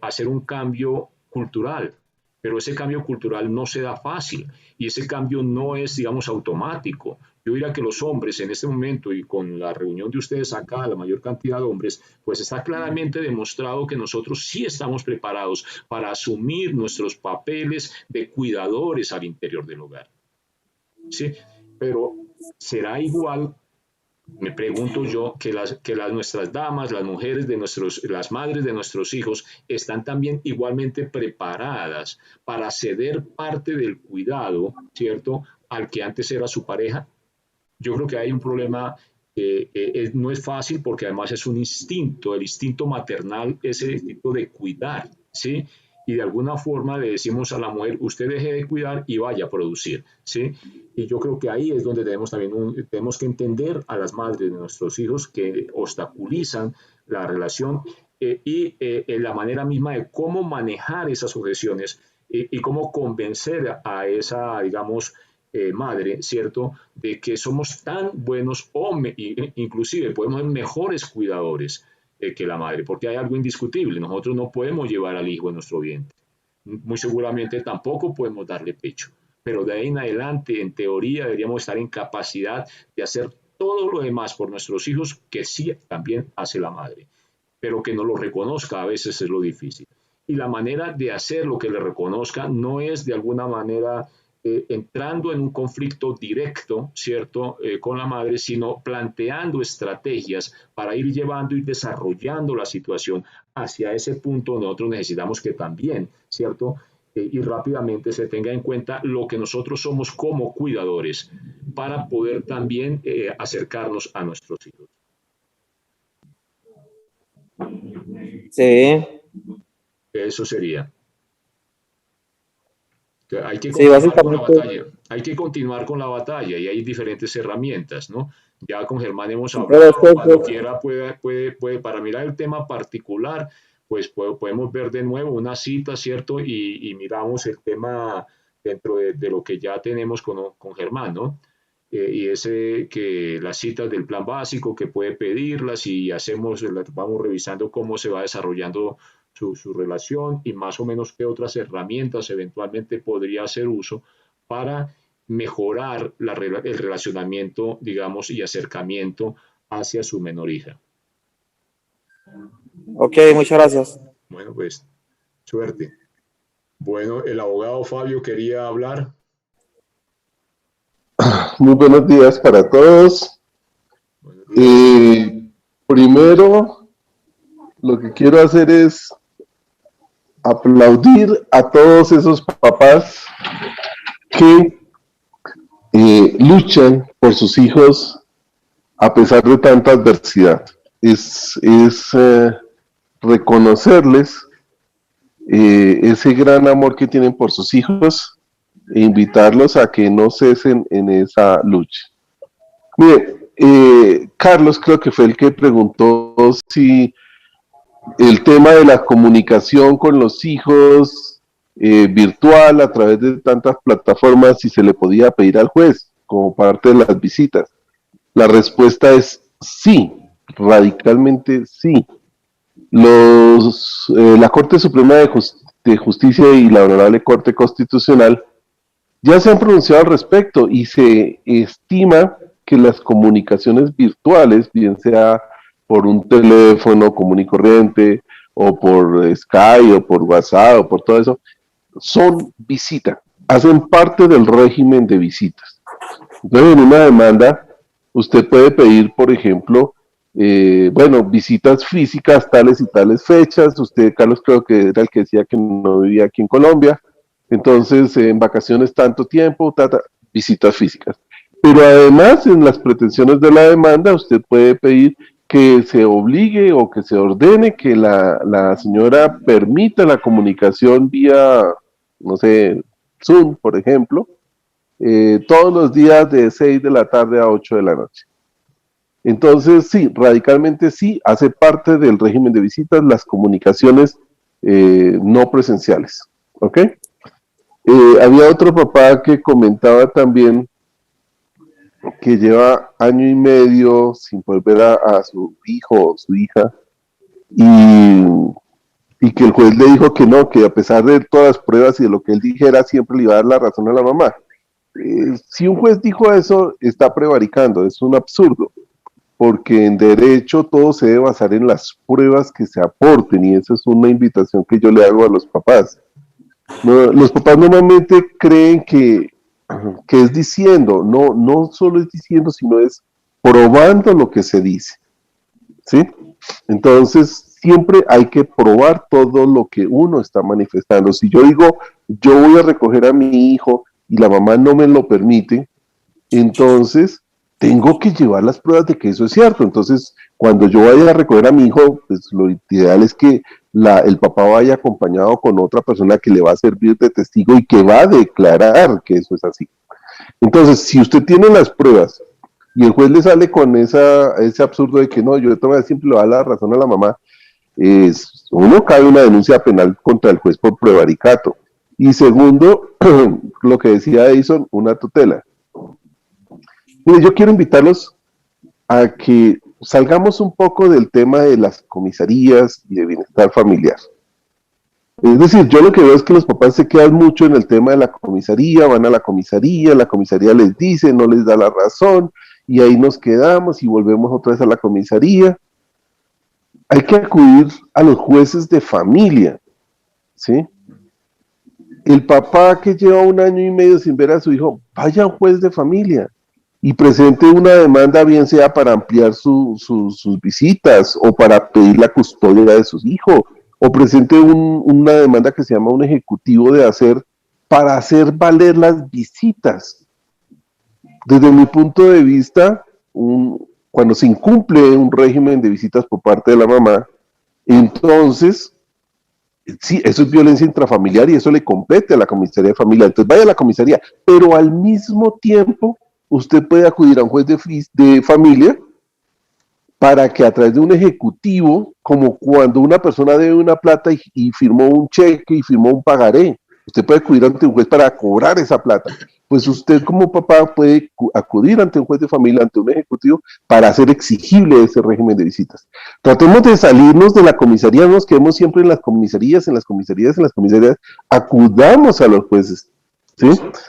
[SPEAKER 1] hacer un cambio cultural, pero ese cambio cultural no se da fácil, y ese cambio no es, digamos, automático. Yo diría que los hombres en este momento, y con la reunión de ustedes acá, la mayor cantidad de hombres, pues está claramente demostrado que nosotros sí estamos preparados para asumir nuestros papeles de cuidadores al interior del hogar, ¿sí? Pero será igual, me pregunto yo, que nuestras damas, las mujeres de las madres de nuestros hijos, están también igualmente preparadas para ceder parte del cuidado, ¿cierto?, al que antes era su pareja. Yo creo que hay un problema que no es fácil, porque además es un instinto, el instinto maternal es el instinto de cuidar, ¿sí? Y de alguna forma le decimos a la mujer, usted deje de cuidar y vaya a producir, ¿sí? Y yo creo que ahí es donde tenemos que entender a las madres de nuestros hijos que obstaculizan la relación, la manera misma de cómo manejar esas objeciones, y cómo convencer a esa, digamos, madre, ¿cierto?, de que somos tan buenos, o inclusive podemos ser mejores cuidadores que la madre, porque hay algo indiscutible: nosotros no podemos llevar al hijo en nuestro vientre, muy seguramente tampoco podemos darle pecho, pero de ahí en adelante, en teoría, deberíamos estar en capacidad de hacer todo lo demás por nuestros hijos que sí también hace la madre, pero que no lo reconozca a veces es lo difícil. Y la manera de hacer lo que le reconozca no es de alguna manera entrando en un conflicto directo, ¿cierto?, con la madre, sino planteando estrategias para ir llevando y desarrollando la situación hacia ese punto. Nosotros necesitamos que también, ¿cierto?, y rápidamente se tenga en cuenta lo que nosotros somos como cuidadores, para poder también acercarnos a nuestros hijos.
[SPEAKER 5] Sí.
[SPEAKER 1] Eso sería. Hay que
[SPEAKER 5] Sí,
[SPEAKER 1] continuar con la
[SPEAKER 5] básicamente.
[SPEAKER 1] batalla, hay que continuar con la batalla, y hay diferentes herramientas, ¿no? Ya con Germán hemos
[SPEAKER 5] Pero
[SPEAKER 1] hablado, cuando quiera puede, para mirar el tema particular, pues podemos ver de nuevo una cita, ¿cierto? Y miramos el tema dentro de lo que ya tenemos con Germán, ¿no? Y ese, que las citas del plan básico, que puede pedirlas, y vamos revisando cómo se va desarrollando su relación, y más o menos qué otras herramientas eventualmente podría hacer uso para mejorar el relacionamiento, digamos, y acercamiento hacia su menor hija.
[SPEAKER 5] Ok, muchas gracias.
[SPEAKER 1] Bueno, pues, suerte. Bueno, el abogado Fabio quería hablar.
[SPEAKER 6] Muy buenos días para todos. Primero, lo que quiero hacer es aplaudir a todos esos papás que luchan por sus hijos a pesar de tanta adversidad. Es reconocerles ese gran amor que tienen por sus hijos e invitarlos a que no cesen en esa lucha. Mire, Carlos creo que fue el que preguntó si el tema de la comunicación con los hijos virtual a través de tantas plataformas si se le podía pedir al juez como parte de las visitas. La respuesta es sí, radicalmente sí. La Corte Suprema de Justicia y la Honorable Corte Constitucional ya se han pronunciado al respecto y se estima que las comunicaciones virtuales, bien sea por un teléfono común y corriente, o por Skype, o por WhatsApp, o por todo eso, son visita, hacen parte del régimen de visitas. Entonces, en una demanda, usted puede pedir, por ejemplo, bueno, visitas físicas, tales y tales fechas. Usted, Carlos, creo que era el que decía que no vivía aquí en Colombia. Entonces, en vacaciones tanto tiempo, visitas físicas. Pero además, en las pretensiones de la demanda, usted puede pedir que se obligue o que se ordene que la señora permita la comunicación vía, no sé, Zoom, por ejemplo, todos los días de 6 de la tarde a 8 de la noche. Entonces, sí, radicalmente sí, hace parte del régimen de visitas las comunicaciones no presenciales. ¿Ok? Había otro papá que comentaba también que lleva año y medio sin poder ver a su hijo o su hija y que el juez le dijo que no, que a pesar de todas las pruebas y de lo que él dijera, siempre le iba a dar la razón a la mamá. Si un juez dijo eso, está prevaricando, es un absurdo, porque en derecho todo se debe basar en las pruebas que se aporten, y esa es una invitación que yo le hago a los papás. No, los papás normalmente creen que es diciendo, no solo es diciendo, sino es probando lo que se dice, ¿sí? Entonces, siempre hay que probar todo lo que uno está manifestando. Si yo digo, yo voy a recoger a mi hijo y la mamá no me lo permite, entonces tengo que llevar las pruebas de que eso es cierto. Entonces, cuando yo vaya a recoger a mi hijo, pues lo ideal es que el papá vaya acompañado con otra persona que le va a servir de testigo y que va a declarar que eso es así. Entonces, si usted tiene las pruebas y el juez le sale con ese absurdo de que no, yo de todas maneras siempre le va a dar la razón a la mamá, uno cae una denuncia penal contra el juez por prevaricato. Y segundo, lo que decía Edison, una tutela. Mire, yo quiero invitarlos a que salgamos un poco del tema de las comisarías y de bienestar familiar. Es decir, yo lo que veo es que los papás se quedan mucho en el tema de la comisaría, van a la comisaría les dice, no les da la razón, y ahí nos quedamos y volvemos otra vez a la comisaría. Hay que acudir a los jueces de familia, ¿sí? El papá que lleva un año y medio sin ver a su hijo, vaya a un juez de familia y presente una demanda, bien sea para ampliar sus visitas o para pedir la custodia de sus hijos, o presente una demanda que se llama un ejecutivo de hacer para hacer valer las visitas. Desde mi punto de vista, cuando se incumple un régimen de visitas por parte de la mamá, entonces, sí, eso es violencia intrafamiliar y eso le compete a la comisaría de familia. Entonces vaya a la comisaría, pero al mismo tiempo usted puede acudir a un juez de familia para que a través de un ejecutivo, como cuando una persona debe una plata y firmó un cheque y firmó un pagaré, usted puede acudir ante un juez para cobrar esa plata. Pues usted como papá puede acudir ante un juez de familia, ante un ejecutivo, para hacer exigible ese régimen de visitas. Tratemos de salirnos de la comisaría, no nos quedemos siempre en las comisarías, acudamos a los jueces, ¿sí?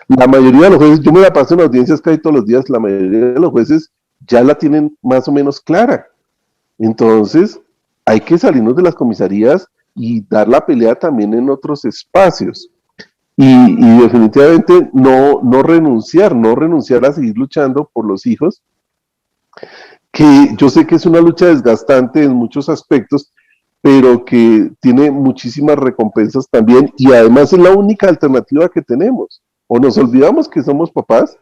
[SPEAKER 6] La mayoría de los jueces, yo me la paso en audiencias casi todos los días, la mayoría de los jueces ya la tienen más o menos clara. Entonces, hay que salirnos de las comisarías y dar la pelea también en otros espacios. Y definitivamente no renunciar a seguir luchando por los hijos, que yo sé que es una lucha desgastante en muchos aspectos, pero que tiene muchísimas recompensas también, y además es la única alternativa que tenemos. O nos olvidamos que somos papás,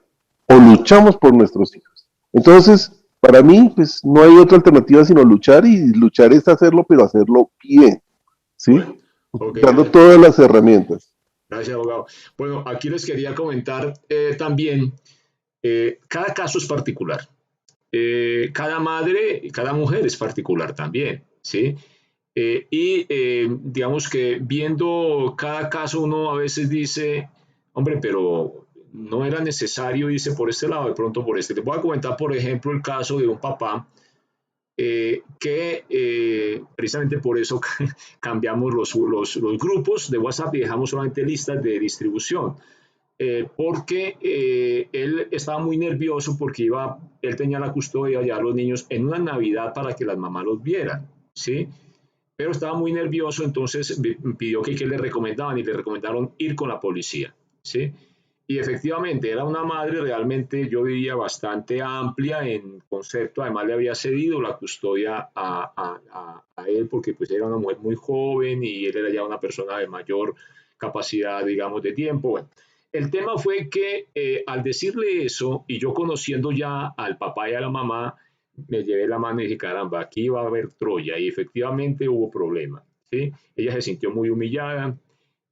[SPEAKER 6] o luchamos por nuestros hijos. Entonces, para mí, pues no hay otra alternativa sino luchar, y luchar es hacerlo, pero hacerlo bien, ¿sí?
[SPEAKER 1] Okay.
[SPEAKER 6] Dando todas las herramientas.
[SPEAKER 1] Gracias, abogado. Bueno, aquí les quería comentar también, cada caso es particular. Cada madre, cada mujer es particular también, ¿sí? Digamos que viendo cada caso uno a veces dice, hombre, pero no era necesario irse por este lado, de pronto por este. Te voy a comentar, por ejemplo, el caso de un papá que precisamente por eso cambiamos los grupos de WhatsApp y dejamos solamente listas de distribución. Porque él estaba muy nervioso porque él tenía la custodia ya los niños en una Navidad para que las mamás los vieran, ¿sí? Pero estaba muy nervioso, entonces pidió que le recomendaban y le recomendaron ir con la policía, ¿sí? Y efectivamente era una madre realmente, yo diría, bastante amplia en concepto, además le había cedido la custodia a él porque pues era una mujer muy joven y él era ya una persona de mayor capacidad, digamos, de tiempo. Bueno, el tema fue que al decirle eso y yo conociendo ya al papá y a la mamá, me llevé la mano y dije, caramba, aquí va a haber Troya. Y efectivamente hubo problema, ¿sí? Ella se sintió muy humillada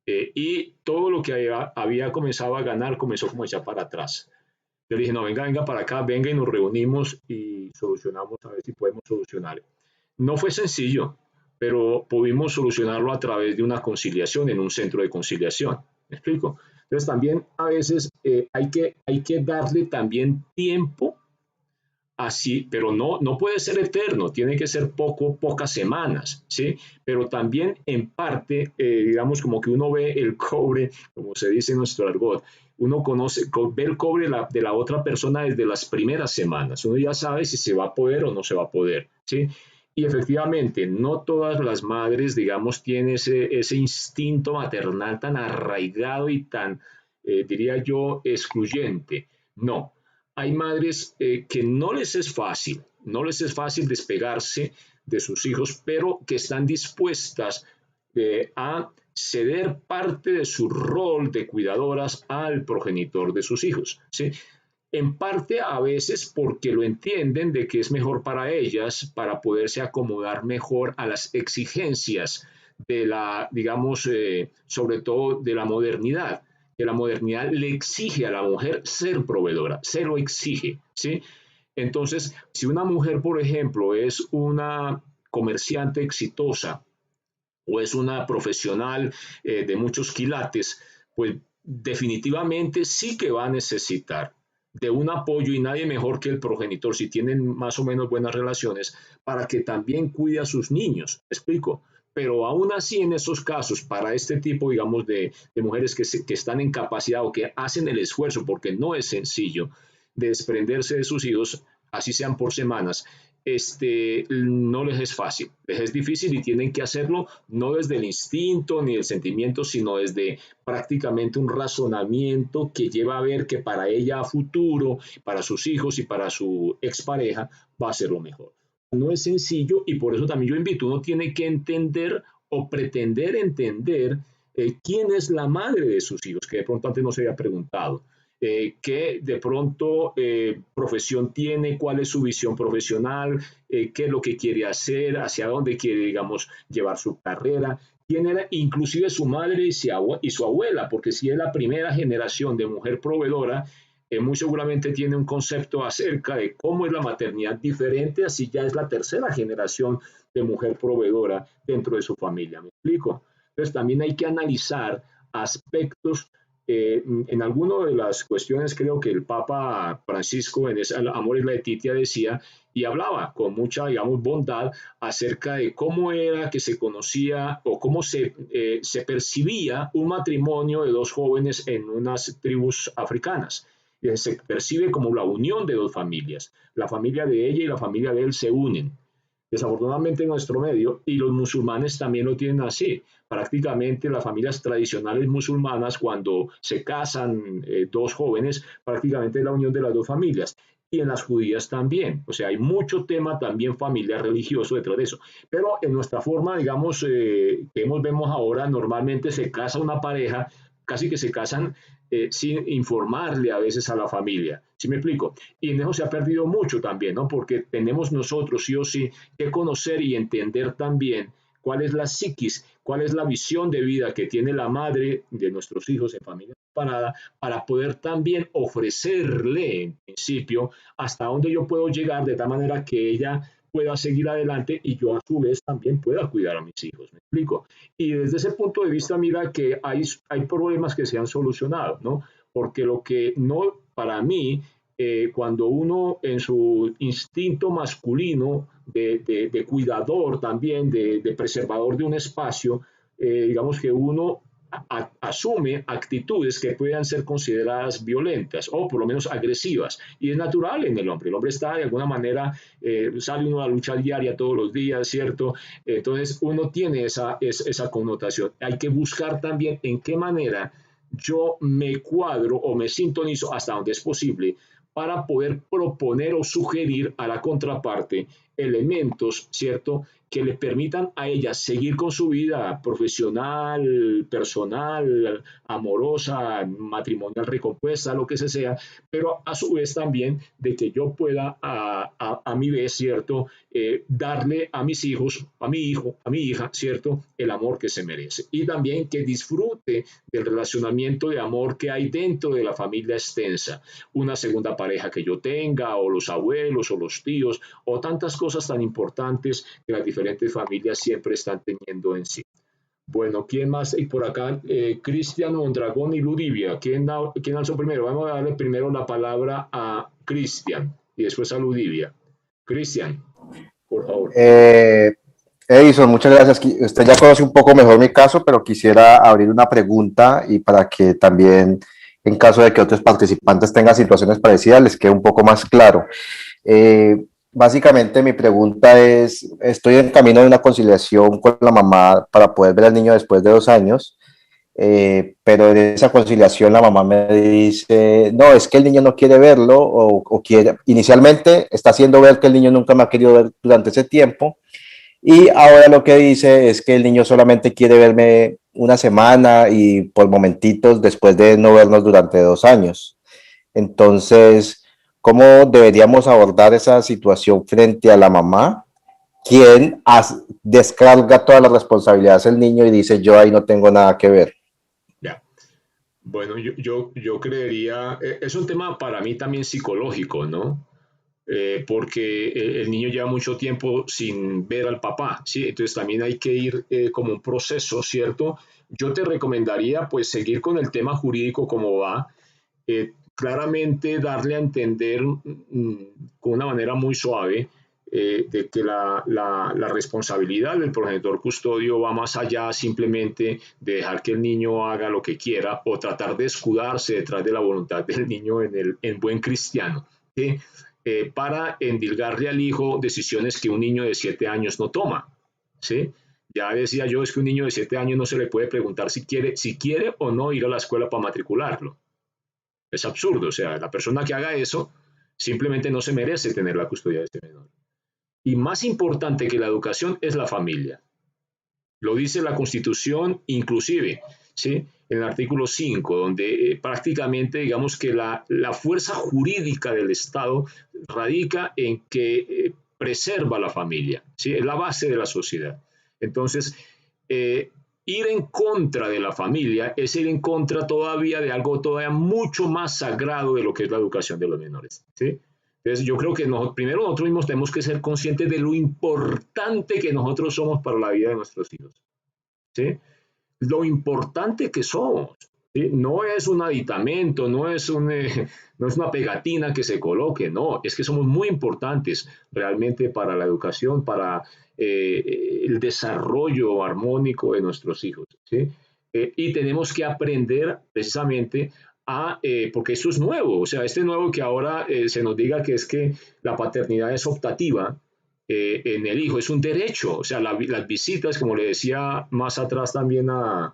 [SPEAKER 1] y todo lo que había comenzado a ganar comenzó como a echar para atrás. Yo le dije, no, venga, venga para acá, venga y nos reunimos y solucionamos a ver si podemos solucionar. No fue sencillo, pero pudimos solucionarlo a través de una conciliación en un centro de conciliación. ¿Me explico? Entonces también a veces hay que darle también tiempo así, pero no puede ser eterno, tiene que ser pocas semanas, ¿sí? Pero también en parte, digamos como que uno ve el cobre, como se dice en nuestro argot, uno ve el cobre de la otra persona desde las primeras semanas, uno ya sabe si se va a poder o no se va a poder, ¿sí? Y efectivamente, no todas las madres, digamos, tienen ese instinto maternal tan arraigado y tan, diría yo, excluyente. No, hay madres que no les es fácil despegarse de sus hijos, pero que están dispuestas a ceder parte de su rol de cuidadoras al progenitor de sus hijos, ¿sí? En parte a veces porque lo entienden de que es mejor para ellas, para poderse acomodar mejor a las exigencias de la, digamos, sobre todo de la modernidad, que la modernidad le exige a la mujer ser proveedora, se lo exige, ¿sí? Entonces, si una mujer, por ejemplo, es una comerciante exitosa o es una profesional de muchos quilates, pues definitivamente sí que va a necesitar de un apoyo y nadie mejor que el progenitor, si tienen más o menos buenas relaciones, para que también cuide a sus niños. ¿Explico? Pero aún así en esos casos, para este tipo, digamos, de mujeres que están en capacidad o que hacen el esfuerzo, porque no es sencillo, de desprenderse de sus hijos, así sean por semanas, no les es fácil, les es difícil y tienen que hacerlo no desde el instinto ni el sentimiento, sino desde prácticamente un razonamiento que lleva a ver que para ella a futuro, para sus hijos y para su expareja va a ser lo mejor. No es sencillo y por eso también yo invito, uno tiene que entender o pretender entender quién es la madre de sus hijos, que de pronto antes no se había preguntado. Qué de pronto profesión tiene, cuál es su visión profesional, qué es lo que quiere hacer, hacia dónde quiere, digamos, llevar su carrera, quién era inclusive su madre y su abuela, porque si es la primera generación de mujer proveedora, muy seguramente tiene un concepto acerca de cómo es la maternidad diferente, así ya es la tercera generación de mujer proveedora dentro de su familia. ¿Me explico? Entonces también hay que analizar aspectos en alguna de las cuestiones creo que el Papa Francisco en esa Amor y Laetitia decía y hablaba con mucha, digamos, bondad acerca de cómo era que se conocía o cómo se percibía un matrimonio de dos jóvenes en unas tribus africanas. Se percibe como la unión de dos familias. La familia de ella y la familia de él se unen. Desafortunadamente en nuestro medio, y los musulmanes también lo tienen así, prácticamente las familias tradicionales musulmanas cuando se casan dos jóvenes, prácticamente es la unión de las dos familias. Y en las judías también, o sea, hay mucho tema también familiar religioso detrás de eso. Pero en nuestra forma, digamos, que vemos ahora, normalmente se casa una pareja, casi que se casan sin informarle a veces a la familia. ¿Sí me explico? Y en eso se ha perdido mucho también, ¿no? Porque tenemos nosotros sí o sí que conocer y entender también cuál es la psiquis, cuál es la visión de vida que tiene la madre de nuestros hijos en familia separada, para poder también ofrecerle, en principio, hasta dónde yo puedo llegar de tal manera que ella pueda seguir adelante y yo a su vez también pueda cuidar a mis hijos, ¿me explico? Y desde ese punto de vista, mira que hay problemas que se han solucionado, ¿no? Porque lo que no, para mí, cuando uno en su instinto masculino de cuidador también, de preservador de un espacio, digamos que uno asume actitudes que puedan ser consideradas violentas o por lo menos agresivas. Y es natural en el hombre. El hombre está de alguna manera, sale uno a la lucha diaria todos los días, ¿cierto? Entonces uno tiene esa connotación. Hay que buscar también en qué manera yo me cuadro o me sintonizo hasta donde es posible para poder proponer o sugerir a la contraparte elementos, ¿cierto?, que le permitan a ella seguir con su vida profesional, personal, amorosa, matrimonial, recompuesta, lo que sea, pero a su vez también de que yo pueda a mi vez, ¿cierto?, darle a mis hijos, a mi hijo, a mi hija, ¿cierto?, el amor que se merece. Y también que disfrute del relacionamiento de amor que hay dentro de la familia extensa, una segunda pareja que yo tenga, o los abuelos, o los tíos, o tantas cosas tan importantes que las diferentes familias siempre están teniendo en sí. Bueno, ¿quién más? Y por acá, Cristian Mondragón y Ludivia. ¿Quién alzó primero? Vamos a darle primero la palabra a Cristian y después a Ludivia. Cristian, por favor.
[SPEAKER 7] Edison, muchas gracias. Usted ya conoce un poco mejor mi caso, pero quisiera abrir una pregunta y para que también, en caso de que otros participantes tengan situaciones parecidas, les quede un poco más claro. Básicamente mi pregunta es, estoy en camino de una conciliación con la mamá para poder ver al niño después de 2 años, pero en esa conciliación la mamá me dice, no, es que el niño no quiere verlo o quiere, inicialmente está haciendo ver que el niño nunca me ha querido ver durante ese tiempo y ahora lo que dice es que el niño solamente quiere verme una semana y por momentitos después de no vernos durante 2 años. Entonces, ¿cómo deberíamos abordar esa situación frente a la mamá, quien descarga todas las responsabilidades del niño y dice, yo ahí no tengo nada que ver?
[SPEAKER 1] Ya. Bueno, yo creería, es un tema para mí también psicológico, ¿no? Porque el niño lleva mucho tiempo sin ver al papá, ¿sí? Entonces también hay que ir como un proceso, ¿cierto? Yo te recomendaría pues seguir con el tema jurídico como va, claramente darle a entender con una manera muy suave de que la responsabilidad del progenitor custodio va más allá simplemente de dejar que el niño haga lo que quiera o tratar de escudarse detrás de la voluntad del niño en buen cristiano, ¿sí? Para endilgarle al hijo decisiones que un niño de 7 años no toma, ¿sí? Ya decía yo, es que un niño de 7 años no se le puede preguntar si quiere o no ir a la escuela para matricularlo. Es absurdo, o sea, la persona que haga eso simplemente no se merece tener la custodia de este menor. Y más importante que la educación es la familia. Lo dice la Constitución inclusive, ¿sí? En el artículo 5, donde prácticamente digamos que la fuerza jurídica del Estado radica en que preserva la familia, ¿sí? Es la base de la sociedad. Entonces, ir en contra de la familia es ir en contra todavía de algo todavía mucho más sagrado de lo que es la educación de los menores, ¿sí? Entonces yo creo que primero nosotros mismos tenemos que ser conscientes de lo importante que nosotros somos para la vida de nuestros hijos, ¿sí? Lo importante que somos, ¿sí? No es un aditamento, no es una pegatina que se coloque, no, es que somos muy importantes realmente para la educación, para el desarrollo armónico de nuestros hijos, ¿sí? Y tenemos que aprender precisamente porque esto es nuevo, o sea, este nuevo que ahora se nos diga que es que la paternidad es optativa en el hijo, es un derecho, o sea, las visitas, como le decía más atrás también a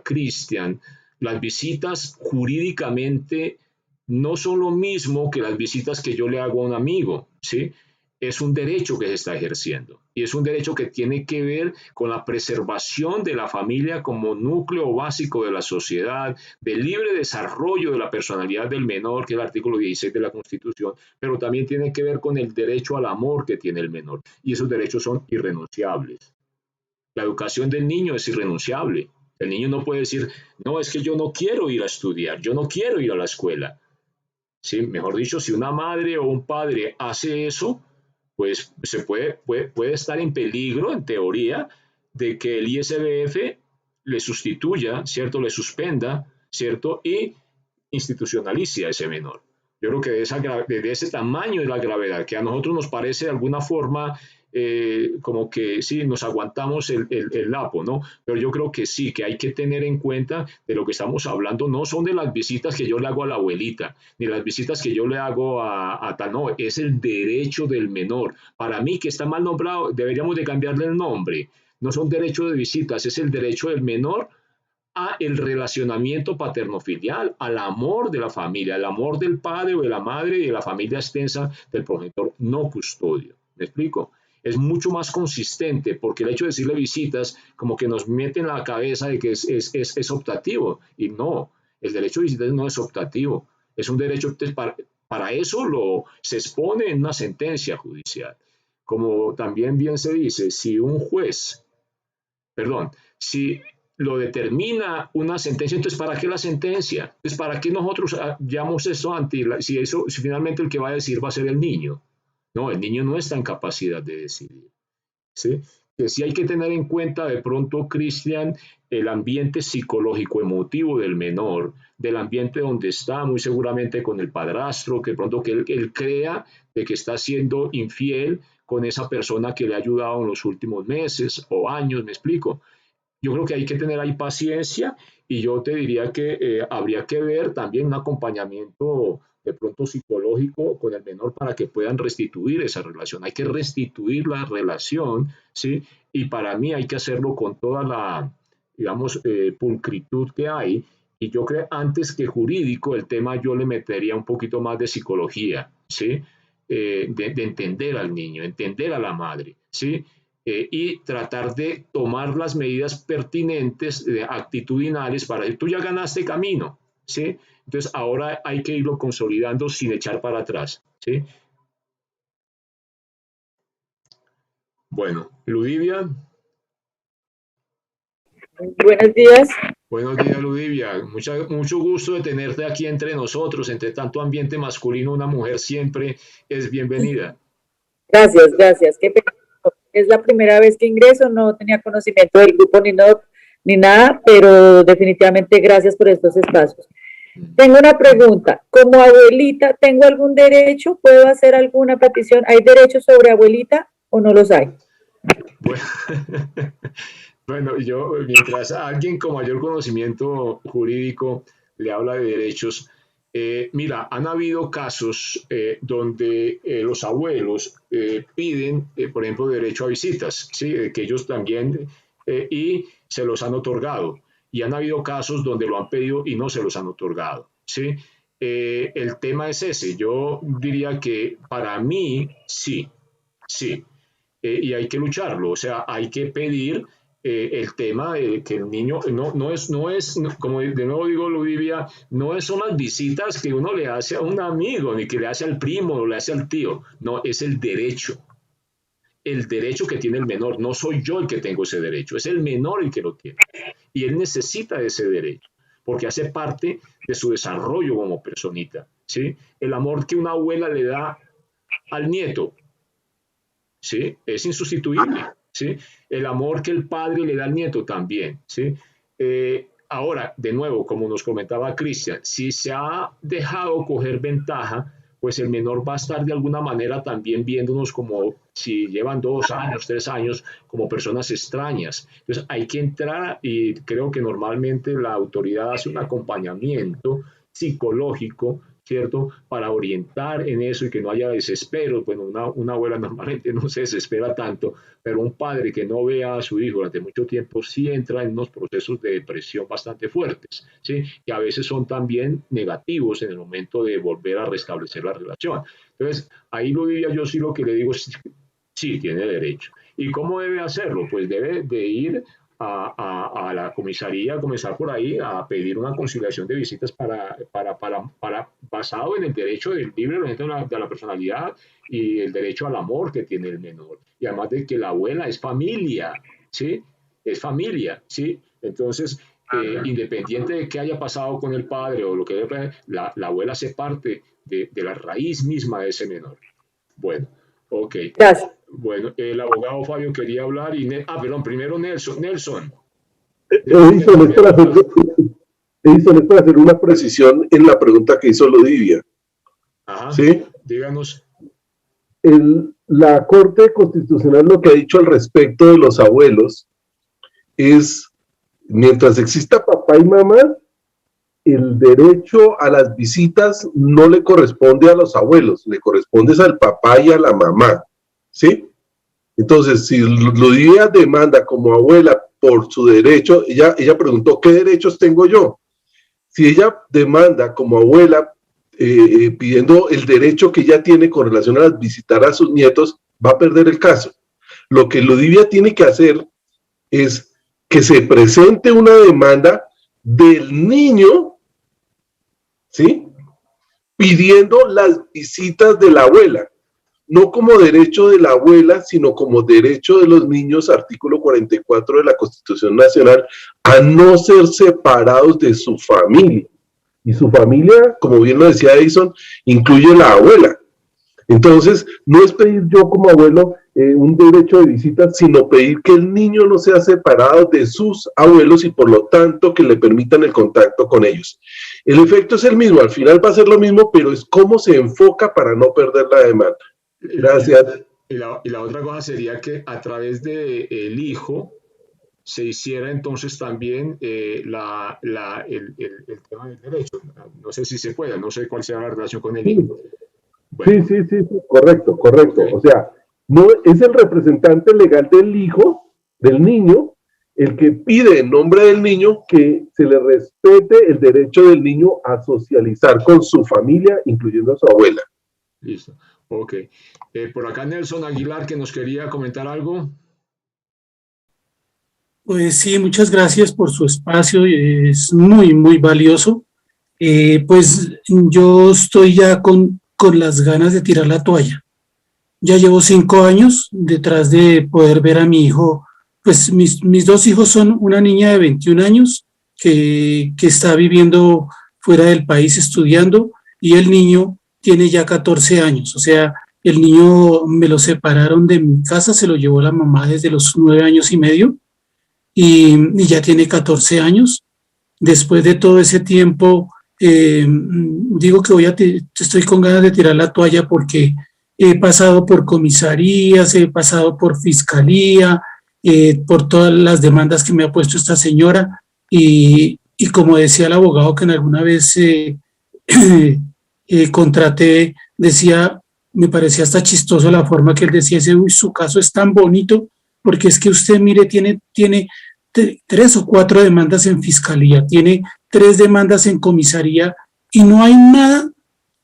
[SPEAKER 1] Cristian, las visitas jurídicamente no son lo mismo que las visitas que yo le hago a un amigo, ¿sí? Es un derecho que se está ejerciendo y es un derecho que tiene que ver con la preservación de la familia como núcleo básico de la sociedad, del libre desarrollo de la personalidad del menor, que es el artículo 16 de la Constitución, pero también tiene que ver con el derecho al amor que tiene el menor y esos derechos son irrenunciables. La educación del niño es irrenunciable. El niño no puede decir, no, es que yo no quiero ir a estudiar, yo no quiero ir a la escuela. ¿Sí? Mejor dicho, si una madre o un padre hace eso, pues puede estar en peligro, en teoría, de que el ISBF le sustituya, ¿cierto? Le suspenda, ¿cierto? Y institucionalice a ese menor. Yo creo que de ese tamaño es la gravedad, que a nosotros nos parece de alguna forma como que sí, nos aguantamos el lapo, ¿no? Pero yo creo que sí, que hay que tener en cuenta de lo que estamos hablando, no son de las visitas que yo le hago a la abuelita, ni las visitas que yo le hago a tal, no, es el derecho del menor. Para mí, que está mal nombrado, deberíamos de cambiarle el nombre. No son derechos de visitas, es el derecho del menor a el relacionamiento paterno-filial, al amor de la familia, al amor del padre o de la madre y de la familia extensa del progenitor no custodio. ¿Me explico? Es mucho más consistente, porque el hecho de decirle visitas como que nos mete en la cabeza de que es optativo, y no, el derecho de visitas no es optativo, es un derecho, para eso se expone en una sentencia judicial. Como también bien se dice, si un juez, perdón, si lo determina una sentencia, entonces ¿para qué la sentencia? Entonces ¿para qué nosotros llamamos eso si finalmente el que va a decir va a ser el niño? No, el niño no está en capacidad de decidir, ¿sí? Que sí hay que tener en cuenta de pronto, Cristian, el ambiente psicológico emotivo del menor, del ambiente donde está, muy seguramente con el padrastro, que de pronto que él crea de que está siendo infiel con esa persona que le ha ayudado en los últimos meses o años, ¿me explico? Yo creo que hay que tener ahí paciencia, y yo te diría que habría que ver también un acompañamiento de pronto psicológico con el menor para que puedan restituir esa relación. Hay que restituir la relación, ¿sí? Y para mí hay que hacerlo con toda la, digamos, pulcritud que hay. Y yo creo, antes que jurídico, el tema yo le metería un poquito más de psicología, ¿sí? De entender al niño, entender a la madre, ¿sí? Y tratar de tomar las medidas pertinentes, actitudinales, para decir, tú ya ganaste camino, ¿sí? Entonces ahora hay que irlo consolidando sin echar para atrás, ¿sí? Bueno, Ludivia.
[SPEAKER 8] Buenos días.
[SPEAKER 1] Buenos días, Ludivia. Mucho gusto de tenerte aquí entre nosotros, entre tanto ambiente masculino. Una mujer siempre es bienvenida.
[SPEAKER 8] Gracias, gracias. Qué pena. Es la primera vez que ingreso, no tenía conocimiento del grupo ni nada, pero definitivamente gracias por estos espacios. Tengo una pregunta. Como abuelita, ¿tengo algún derecho? ¿Puedo hacer alguna petición? ¿Hay derechos sobre abuelita o no los hay?
[SPEAKER 1] Bueno, yo, mientras alguien con mayor conocimiento jurídico le habla de derechos, mira, han habido casos donde los abuelos piden, por ejemplo, derecho a visitas, ¿sí? Que ellos también, y se los han otorgado. Y han habido casos donde lo han pedido y no se los han otorgado, ¿sí? El tema es ese. Yo diría que para mí, sí, sí. Y hay que lucharlo, o sea, hay que pedir el tema de que el niño como de nuevo digo, Ludivia, son las visitas que uno le hace a un amigo, ni que le hace al primo o le hace al tío, no, es el derecho que tiene el menor. No soy yo el que tengo ese derecho, es el menor el que lo tiene, y él necesita ese derecho, porque hace parte de su desarrollo como personita, ¿sí? El amor que una abuela le da al nieto, ¿sí? Es insustituible, ¿sí? El amor que el padre le da al nieto también, ¿sí? Ahora, de nuevo, como nos comentaba Cristian, si se ha dejado coger ventaja, pues el menor va a estar de alguna manera también viéndonos como, si llevan 2 años, 3 años, como personas extrañas. Entonces hay que entrar, y creo que normalmente la autoridad hace un acompañamiento psicológico, ¿cierto? Para orientar en eso y que no haya desespero. Bueno, una abuela normalmente no se desespera tanto, pero un padre que no vea a su hijo durante mucho tiempo sí entra en unos procesos de depresión bastante fuertes, ¿sí? Y a veces son también negativos en el momento de volver a restablecer la relación. Entonces, ahí lo diría yo, sí, lo que le digo es, sí, tiene derecho. ¿Y cómo debe hacerlo? Pues debe de ir a la comisaría, comenzar por ahí a pedir una conciliación de visitas basado en el derecho del libre ejercicio de la personalidad y el derecho al amor que tiene el menor. Y además de que la abuela es familia, ¿sí? Es familia, ¿sí? Entonces, independiente de qué haya pasado con el padre o lo que la abuela hace parte de la raíz misma de ese menor. Bueno, Ok.
[SPEAKER 8] Gracias.
[SPEAKER 1] Bueno, el abogado Fabio quería hablar y... perdón, primero Nelson. Nelson.
[SPEAKER 6] Edison, es para hacer una precisión en la pregunta que hizo Lodivia.
[SPEAKER 1] Ajá.
[SPEAKER 6] ¿Sí?
[SPEAKER 1] Díganos.
[SPEAKER 6] La Corte Constitucional lo que ha dicho al respecto de los abuelos es, mientras exista papá y mamá, el derecho a las visitas no le corresponde a los abuelos, le corresponde al papá y a la mamá, ¿sí? Entonces, si Lodivia demanda como abuela por su derecho, ella preguntó, ¿qué derechos tengo yo? Si ella demanda como abuela pidiendo el derecho que ella tiene con relación a visitar a sus nietos, va a perder el caso. Lo que Lodivia tiene que hacer es que se presente una demanda del niño, ¿sí? Pidiendo las visitas de la abuela, no como derecho de la abuela, sino como derecho de los niños, artículo 44 de la Constitución Nacional, a no ser separados de su familia. Y su familia, como bien lo decía Edison, incluye la abuela. Entonces, no es pedir yo como abuelo un derecho de visita, sino pedir que el niño no sea separado de sus abuelos y por lo tanto que le permitan el contacto con ellos. El efecto es el mismo, al final va a ser lo mismo, pero es cómo se enfoca para no perder la demanda. Gracias.
[SPEAKER 1] Y la otra cosa sería que a través del hijo se hiciera entonces también el tema del derecho. No sé si se puede, no sé cuál sea la relación con el hijo.
[SPEAKER 6] Bueno. Sí, correcto. Okay. O sea, no es el representante legal del hijo, del niño, el que pide en nombre del niño que se le respete el derecho del niño a socializar con su familia, incluyendo a su abuela.
[SPEAKER 1] Listo, ok. Por acá Nelson Aguilar, que nos quería comentar algo.
[SPEAKER 9] Pues sí, muchas gracias por su espacio, es muy, muy valioso. Pues yo estoy ya con las ganas de tirar la toalla. Ya llevo 5 años detrás de poder ver a mi hijo. Pues mis 2 hijos son una niña de 21 años que está viviendo fuera del país estudiando y el niño tiene ya 14 años. O sea, el niño me lo separaron de mi casa, se lo llevó la mamá desde los 9 años y medio. Y ya tiene 14 años. Después de todo ese tiempo, digo que estoy con ganas de tirar la toalla porque he pasado por comisarías, he pasado por fiscalía, por todas las demandas que me ha puesto esta señora y como decía el abogado que en alguna vez contraté, decía, me parecía hasta chistoso la forma que él decía, su caso es tan bonito, porque es que usted, mire, tiene 3 o 4 demandas en fiscalía, tiene 3 demandas en comisaría y no hay nada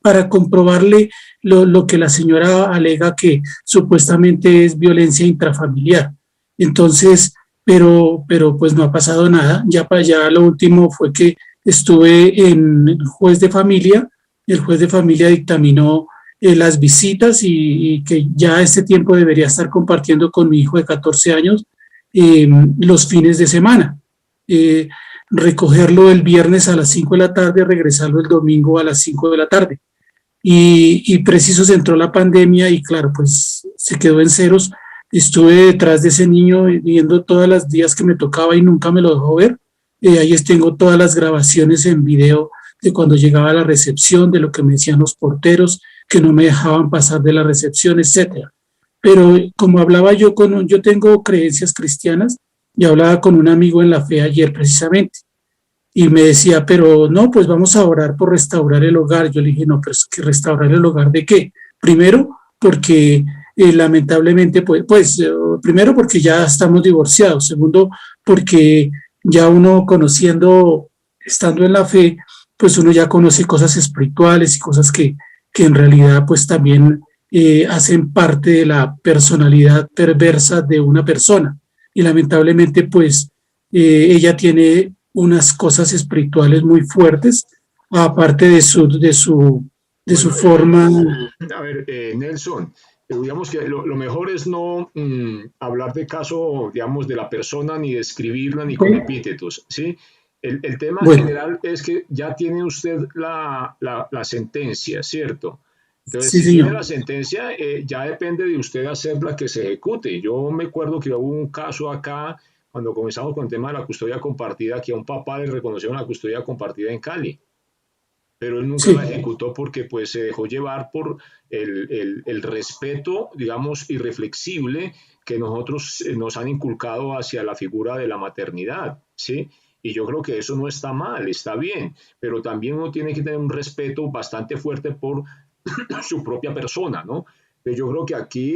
[SPEAKER 9] para comprobarle lo que la señora alega que supuestamente es violencia intrafamiliar. Entonces, pero pues no ha pasado nada. Ya para allá lo último fue que estuve en el juez de familia dictaminó las visitas y que ya este tiempo debería estar compartiendo con mi hijo de 14 años los fines de semana. Recogerlo el viernes a las 5 de la tarde, regresarlo el domingo a las 5 de la tarde. Y preciso se entró la pandemia y claro, pues se quedó en ceros. Estuve detrás de ese niño viendo todos los días que me tocaba y nunca me lo dejó ver. Ahí tengo todas las grabaciones en video de cuando llegaba a la recepción, de lo que me decían los porteros, que no me dejaban pasar de la recepción, etcétera. Pero como hablaba yo yo tengo creencias cristianas y hablaba con un amigo en la fe ayer precisamente y me decía, pero no, pues vamos a orar por restaurar el hogar. Yo le dije, no, pero es que restaurar el hogar ¿de qué? Primero, porque lamentablemente, primero porque ya estamos divorciados. Segundo, porque ya uno estando en la fe, pues uno ya conoce cosas espirituales y cosas que en realidad pues también hacen parte de la personalidad perversa de una persona. Y lamentablemente pues ella tiene unas cosas espirituales muy fuertes, aparte de su forma.
[SPEAKER 1] A ver, Nelson, digamos que lo mejor es no hablar de caso, digamos, de la persona, ni describirla, ni con epítetos, ¿sí? El tema general es que ya tiene usted la sentencia, ¿cierto? Entonces,
[SPEAKER 9] Sí,
[SPEAKER 1] si tiene
[SPEAKER 9] señor.
[SPEAKER 1] la sentencia, ya depende de usted hacerla que se ejecute. Yo me acuerdo que hubo un caso acá, cuando comenzamos con el tema de la custodia compartida, que a un papá le reconocieron la custodia compartida en Cali, pero él nunca la
[SPEAKER 9] Sí,
[SPEAKER 1] ejecutó porque pues se dejó llevar por el respeto, digamos, irreflexible que nosotros nos han inculcado hacia la figura de la maternidad, ¿sí? Y yo creo que eso no está mal, está bien, pero también uno tiene que tener un respeto bastante fuerte por su propia persona, ¿no? Pero yo creo que aquí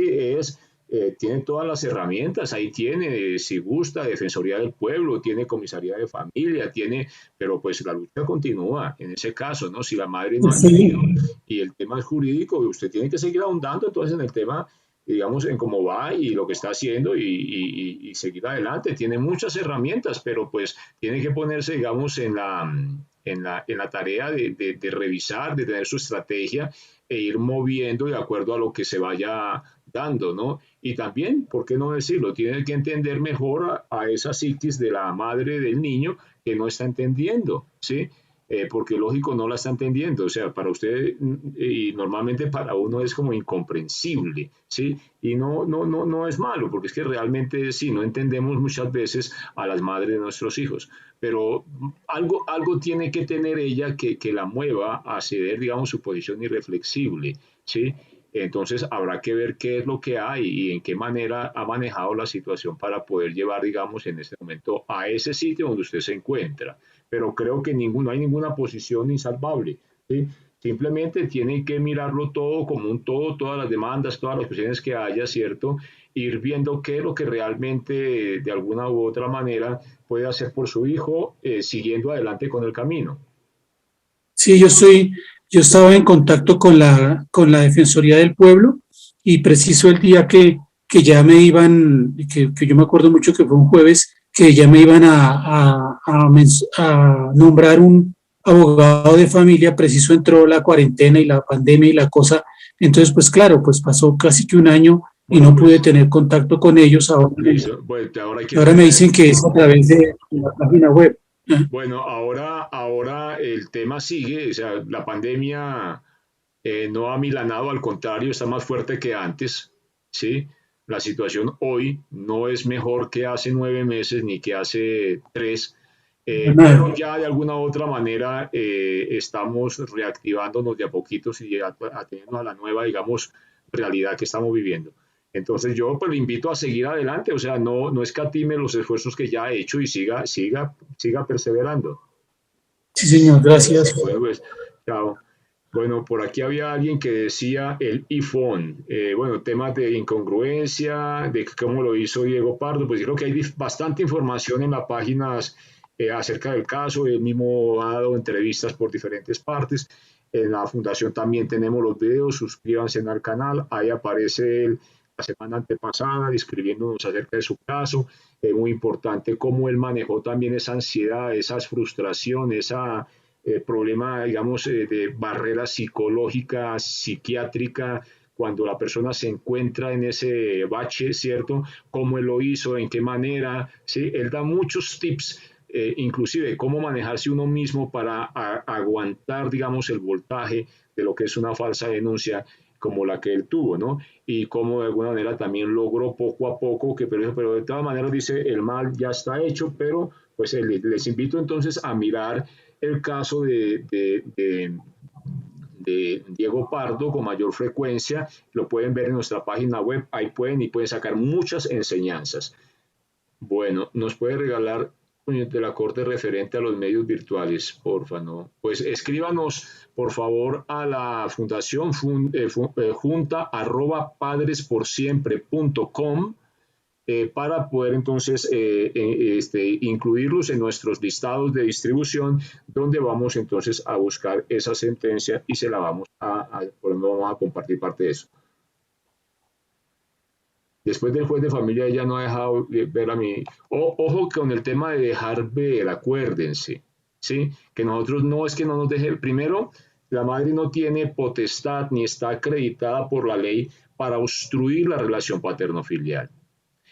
[SPEAKER 1] tiene todas las herramientas, ahí tiene, si gusta, Defensoría del Pueblo, tiene Comisaría de Familia, tiene, pero pues la lucha continúa en ese caso, ¿no? Si la madre no ha querido
[SPEAKER 9] sí,
[SPEAKER 1] y el tema es jurídico, usted tiene que seguir ahondando entonces en el tema, digamos, en cómo va y lo que está haciendo y seguir adelante. Tiene muchas herramientas, pero pues tiene que ponerse, digamos, en la tarea de revisar, de tener su estrategia e ir moviendo de acuerdo a lo que se vaya dando, ¿no? Y también, ¿por qué no decirlo? Tiene que entender mejor a esa psiquis de la madre del niño que no está entendiendo, ¿sí? Porque lógico no la está entendiendo, o sea, para usted y normalmente para uno es como incomprensible, ¿sí? Y no es malo, porque es que realmente sí, no entendemos muchas veces a las madres de nuestros hijos, pero algo tiene que tener ella que la mueva a ceder, digamos, su posición irreflexible, ¿sí? Entonces habrá que ver qué es lo que hay y en qué manera ha manejado la situación para poder llevar, digamos, en este momento a ese sitio donde usted se encuentra. Pero creo que no hay ninguna posición insalvable, ¿sí? Simplemente tiene que mirarlo todo como un todo, todas las demandas, todas las cuestiones que haya, ¿cierto? Ir viendo qué es lo que realmente de alguna u otra manera puede hacer por su hijo, siguiendo adelante con el camino.
[SPEAKER 9] sí, yo estaba en contacto con la Defensoría del Pueblo y preciso el día que ya me iban, que yo me acuerdo mucho que fue un jueves, que ya me iban a nombrar un abogado de familia, preciso entró la cuarentena y la pandemia y la cosa. Entonces, pues claro, pues pasó casi que un año y
[SPEAKER 1] Bueno,
[SPEAKER 9] no pude
[SPEAKER 1] pues
[SPEAKER 9] tener contacto con ellos.
[SPEAKER 1] listo. Bueno, ahora hay que
[SPEAKER 9] Ahora me
[SPEAKER 1] esperar.
[SPEAKER 9] dicen que es a través de la página web.
[SPEAKER 1] Bueno, ahora el tema sigue, o sea, la pandemia no ha milanado, al contrario, está más fuerte que antes, ¿sí? La situación hoy no es mejor que hace 9 meses ni que hace 3, pero ya de alguna u otra manera estamos reactivándonos de a poquitos y atendiendo a la nueva, digamos, realidad que estamos viviendo. Entonces yo pues le invito a seguir adelante, o sea, no escatime los esfuerzos que ya ha hecho y siga perseverando.
[SPEAKER 9] Sí, señor, gracias.
[SPEAKER 1] Bueno, pues, chao. Bueno, por aquí había alguien que decía el iPhone. Bueno, temas de incongruencia, de cómo lo hizo Diego Pardo. Pues yo creo que hay bastante información en las páginas acerca del caso. Él mismo ha dado entrevistas por diferentes partes. En la fundación también tenemos los videos. Suscríbanse al canal. Ahí aparece él la semana antepasada describiéndonos acerca de su caso. Es muy importante cómo él manejó también esa ansiedad, esas frustraciones, esa problema, digamos, de barrera psicológica, psiquiátrica, cuando la persona se encuentra en ese bache, ¿cierto? ¿Cómo él lo hizo? ¿En qué manera? ¿Sí? Él da muchos tips, inclusive cómo manejarse uno mismo para aguantar, digamos, el voltaje de lo que es una falsa denuncia como la que él tuvo, ¿no? Y cómo de alguna manera también logró poco a poco, pero de todas maneras dice, el mal ya está hecho, pero pues les invito entonces a mirar el caso de Diego Pardo con mayor frecuencia, lo pueden ver en nuestra página web, ahí pueden sacar muchas enseñanzas. Bueno, nos puede regalar de la corte referente a los medios virtuales, porfa, ¿no? Pues escríbanos, por favor, a la fundación junta@padresporsiempre.com para poder entonces incluirlos en nuestros listados de distribución, donde vamos entonces a buscar esa sentencia y se la vamos vamos a compartir parte de eso. Después del juez de familia ella no ha dejado ver a mí. Ojo con el tema de dejar ver, acuérdense, ¿sí? Que nosotros no es que no nos deje. Primero, la madre no tiene potestad ni está acreditada por la ley para obstruir la relación paterno-filial.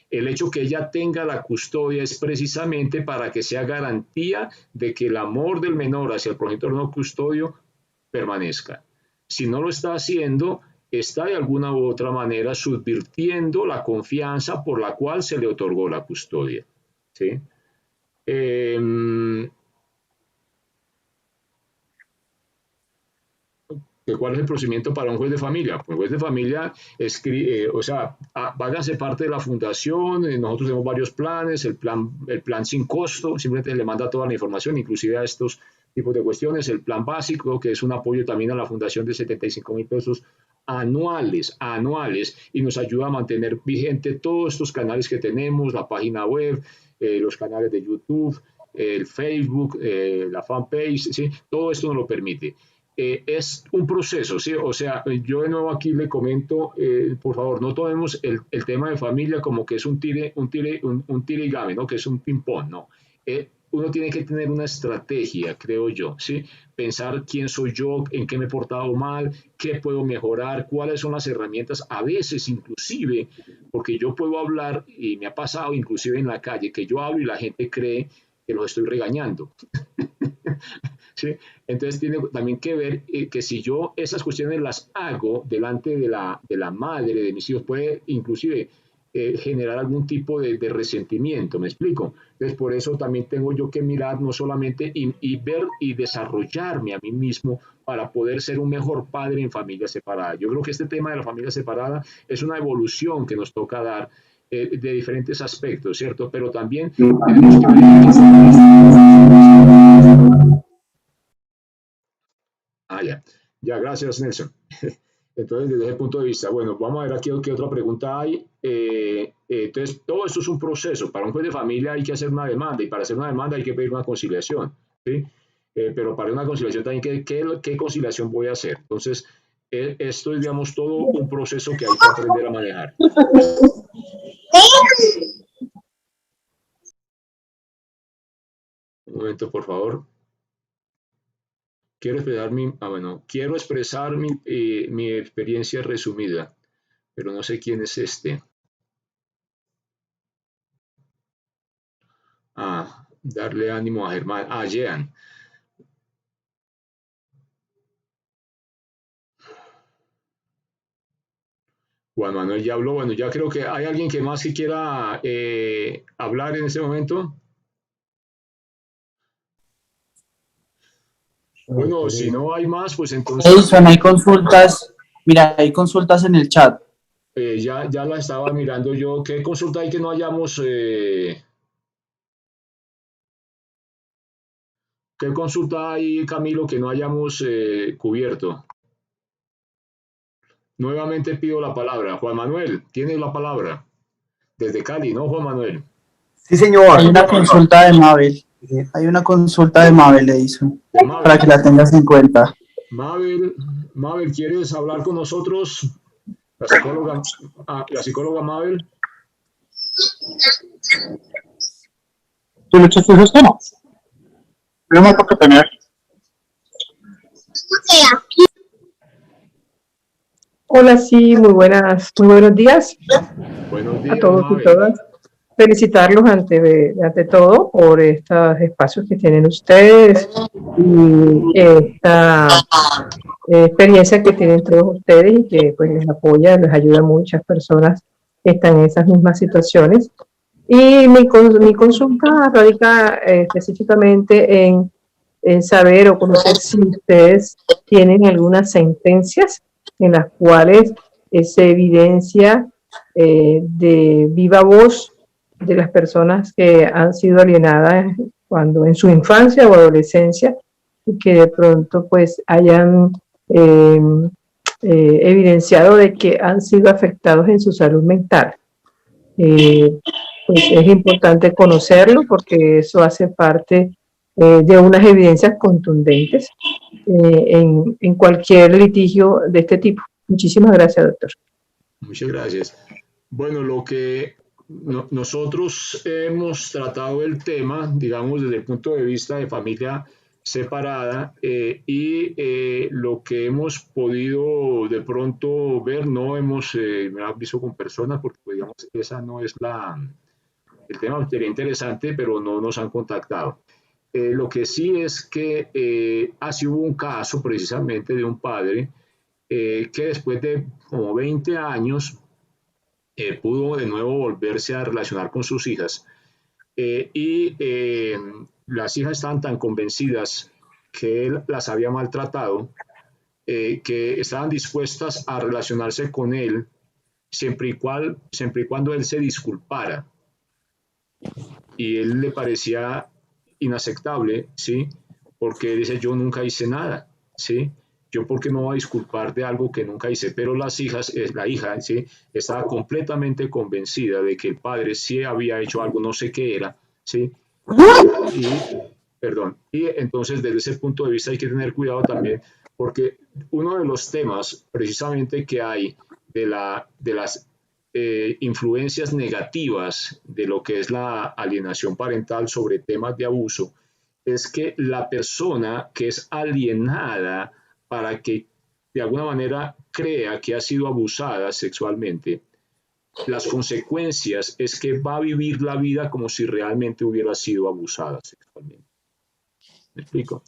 [SPEAKER 1] El hecho que ella tenga la custodia es precisamente para que sea garantía de que el amor del menor hacia el progenitor no custodio permanezca. Si no lo está haciendo, está de alguna u otra manera subvirtiendo la confianza por la cual se le otorgó la custodia. ¿Sí? ¿Cuál es el procedimiento para un juez de familia? Pues un juez de familia hágase parte de la fundación, nosotros tenemos varios planes, el plan sin costo, simplemente le manda toda la información, inclusive a estos tipos de cuestiones, el plan básico, que es un apoyo también a la fundación de 75,000 pesos anuales, y nos ayuda a mantener vigente todos estos canales que tenemos, la página web, los canales de YouTube, el Facebook, la fanpage, ¿sí? Todo esto nos lo permite. Es un proceso, ¿sí? O sea, yo de nuevo aquí le comento, por favor, no tomemos el tema de familia como que es un tire y game, ¿no? Que es un ping-pong, ¿no? Uno tiene que tener una estrategia, creo yo, ¿sí? Pensar quién soy yo, en qué me he portado mal, qué puedo mejorar, cuáles son las herramientas, a veces inclusive, porque yo puedo hablar, y me ha pasado inclusive en la calle, que yo hablo y la gente cree que los estoy regañando. ¿Sí? Entonces tiene también que ver que si yo esas cuestiones las hago delante de la madre de mis hijos, puede inclusive generar algún tipo de resentimiento, ¿me explico? Entonces por eso también tengo yo que mirar no solamente y ver y desarrollarme a mí mismo para poder ser un mejor padre en familia separada. Yo creo que este tema de la familia separada es una evolución que nos toca dar de diferentes aspectos, ¿cierto? Pero también tenemos que ya, gracias Nelson. Entonces, desde ese punto de vista, bueno, vamos a ver aquí qué otra pregunta hay. Entonces, todo esto es un proceso. Para un juez de familia hay que hacer una demanda y para hacer una demanda hay que pedir una conciliación, ¿sí? Pero para una conciliación también, ¿qué conciliación voy a hacer? Entonces, esto es, digamos, todo un proceso que hay que aprender a manejar. Un momento, por favor. Quiero expresar mi experiencia resumida, pero no sé quién es este. Darle ánimo a Germán. Jean. Juan Manuel ya habló. Bueno, ya creo que hay alguien que más que quiera hablar en este momento. Bueno, si no hay más, pues entonces...
[SPEAKER 4] Edison, hay consultas. Mira, hay consultas en el chat.
[SPEAKER 1] Ya la estaba mirando yo. ¿Qué consulta hay que no hayamos... ¿Qué consulta hay, Camilo, que no hayamos cubierto? Nuevamente pido la palabra. Juan Manuel, tienes la palabra. Desde Cali, ¿no, Juan Manuel?
[SPEAKER 3] Sí, señor.
[SPEAKER 4] Hay una consulta de Mabel. Hay una consulta de Mabel, Edison, para que la tengas en cuenta.
[SPEAKER 1] Mabel, ¿quieres hablar con nosotros? La psicóloga Mabel.
[SPEAKER 10] ¿Tú le echaste esos temas? Yo me toca tener.
[SPEAKER 11] Hola, sí, muy buenos días.
[SPEAKER 1] Buenos días
[SPEAKER 11] a todos
[SPEAKER 1] Mabel.
[SPEAKER 11] y todas. Felicitarlos ante todo por estos espacios que tienen ustedes y esta experiencia que tienen todos ustedes y que pues les apoya, les ayuda a muchas personas que están en esas mismas situaciones. Y mi consulta radica específicamente en saber o conocer si ustedes tienen algunas sentencias en las cuales se evidencia de viva voz de las personas que han sido alienadas cuando en su infancia o adolescencia y que de pronto pues hayan evidenciado de que han sido afectados en su salud mental. Pues es importante conocerlo porque eso hace parte de unas evidencias contundentes en cualquier litigio de este tipo. Muchísimas gracias, doctor.
[SPEAKER 1] Muchas gracias. Bueno, lo que nosotros hemos tratado el tema, digamos, desde el punto de vista de familia separada y lo que hemos podido de pronto ver, no hemos visto con personas porque, pues, digamos, esa no es el tema sería interesante, pero no nos han contactado. Lo que sí es que hubo un caso precisamente de un padre que después de como 20 años pudo de nuevo volverse a relacionar con sus hijas. Las hijas estaban tan convencidas que él las había maltratado, que estaban dispuestas a relacionarse con él siempre y cuando él se disculpara. Y él le parecía inaceptable, ¿sí? Porque dice, yo nunca hice nada, ¿sí? Yo por qué me voy a disculpar de algo que nunca hice. Pero la hija, ¿sí? Estaba completamente convencida de que el padre sí había hecho algo, no sé qué era, ¿sí? Y entonces desde ese punto de vista hay que tener cuidado también, porque uno de los temas precisamente que hay de las influencias negativas de lo que es la alienación parental sobre temas de abuso es que la persona que es alienada para que de alguna manera crea que ha sido abusada sexualmente, las consecuencias es que va a vivir la vida como si realmente hubiera sido abusada sexualmente. ¿Me explico?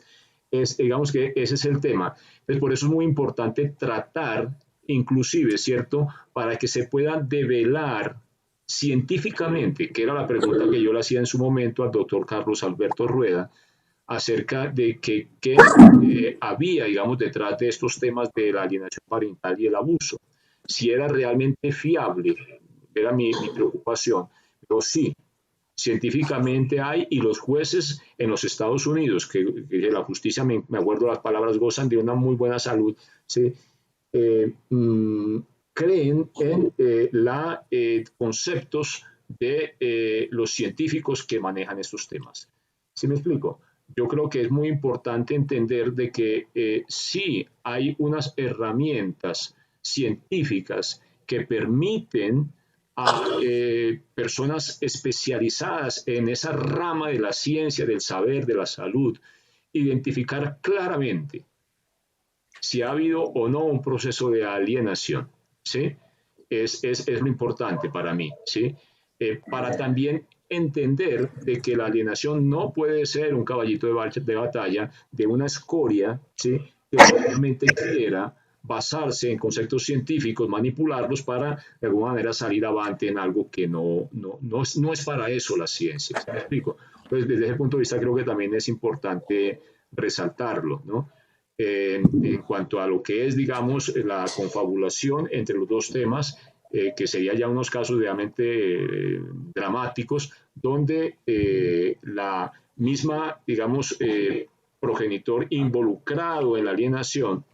[SPEAKER 1] Digamos que ese es el tema. Entonces, por eso es muy importante tratar, inclusive, ¿cierto?, para que se pueda develar científicamente, que era la pregunta que yo le hacía en su momento al doctor Carlos Alberto Rueda, acerca de qué había, digamos, detrás de estos temas de la alienación parental y el abuso. Si era realmente fiable, era mi preocupación. Pero sí, científicamente hay, y los jueces en los Estados Unidos, que la justicia, me acuerdo las palabras, gozan de una muy buena salud, ¿sí? Creen en los conceptos de los científicos que manejan estos temas. ¿Sí me explico? Yo creo que es muy importante entender de que sí hay unas herramientas científicas que permiten a personas especializadas en esa rama de la ciencia, del saber, de la salud, identificar claramente si ha habido o no un proceso de alienación, ¿sí? Es lo importante para mí, ¿sí? Para también entender de que la alienación no puede ser un caballito de batalla de una escoria, ¿sí?, que realmente quiera basarse en conceptos científicos, manipularlos para de alguna manera salir avante en algo que no es para eso la ciencia. ¿Me explico? Entonces, desde ese punto de vista creo que también es importante resaltarlo, ¿no? En cuanto a lo que es, digamos, la confabulación entre los dos temas, que sería ya unos casos realmente dramáticos, donde la misma, digamos, progenitor involucrado en la alienación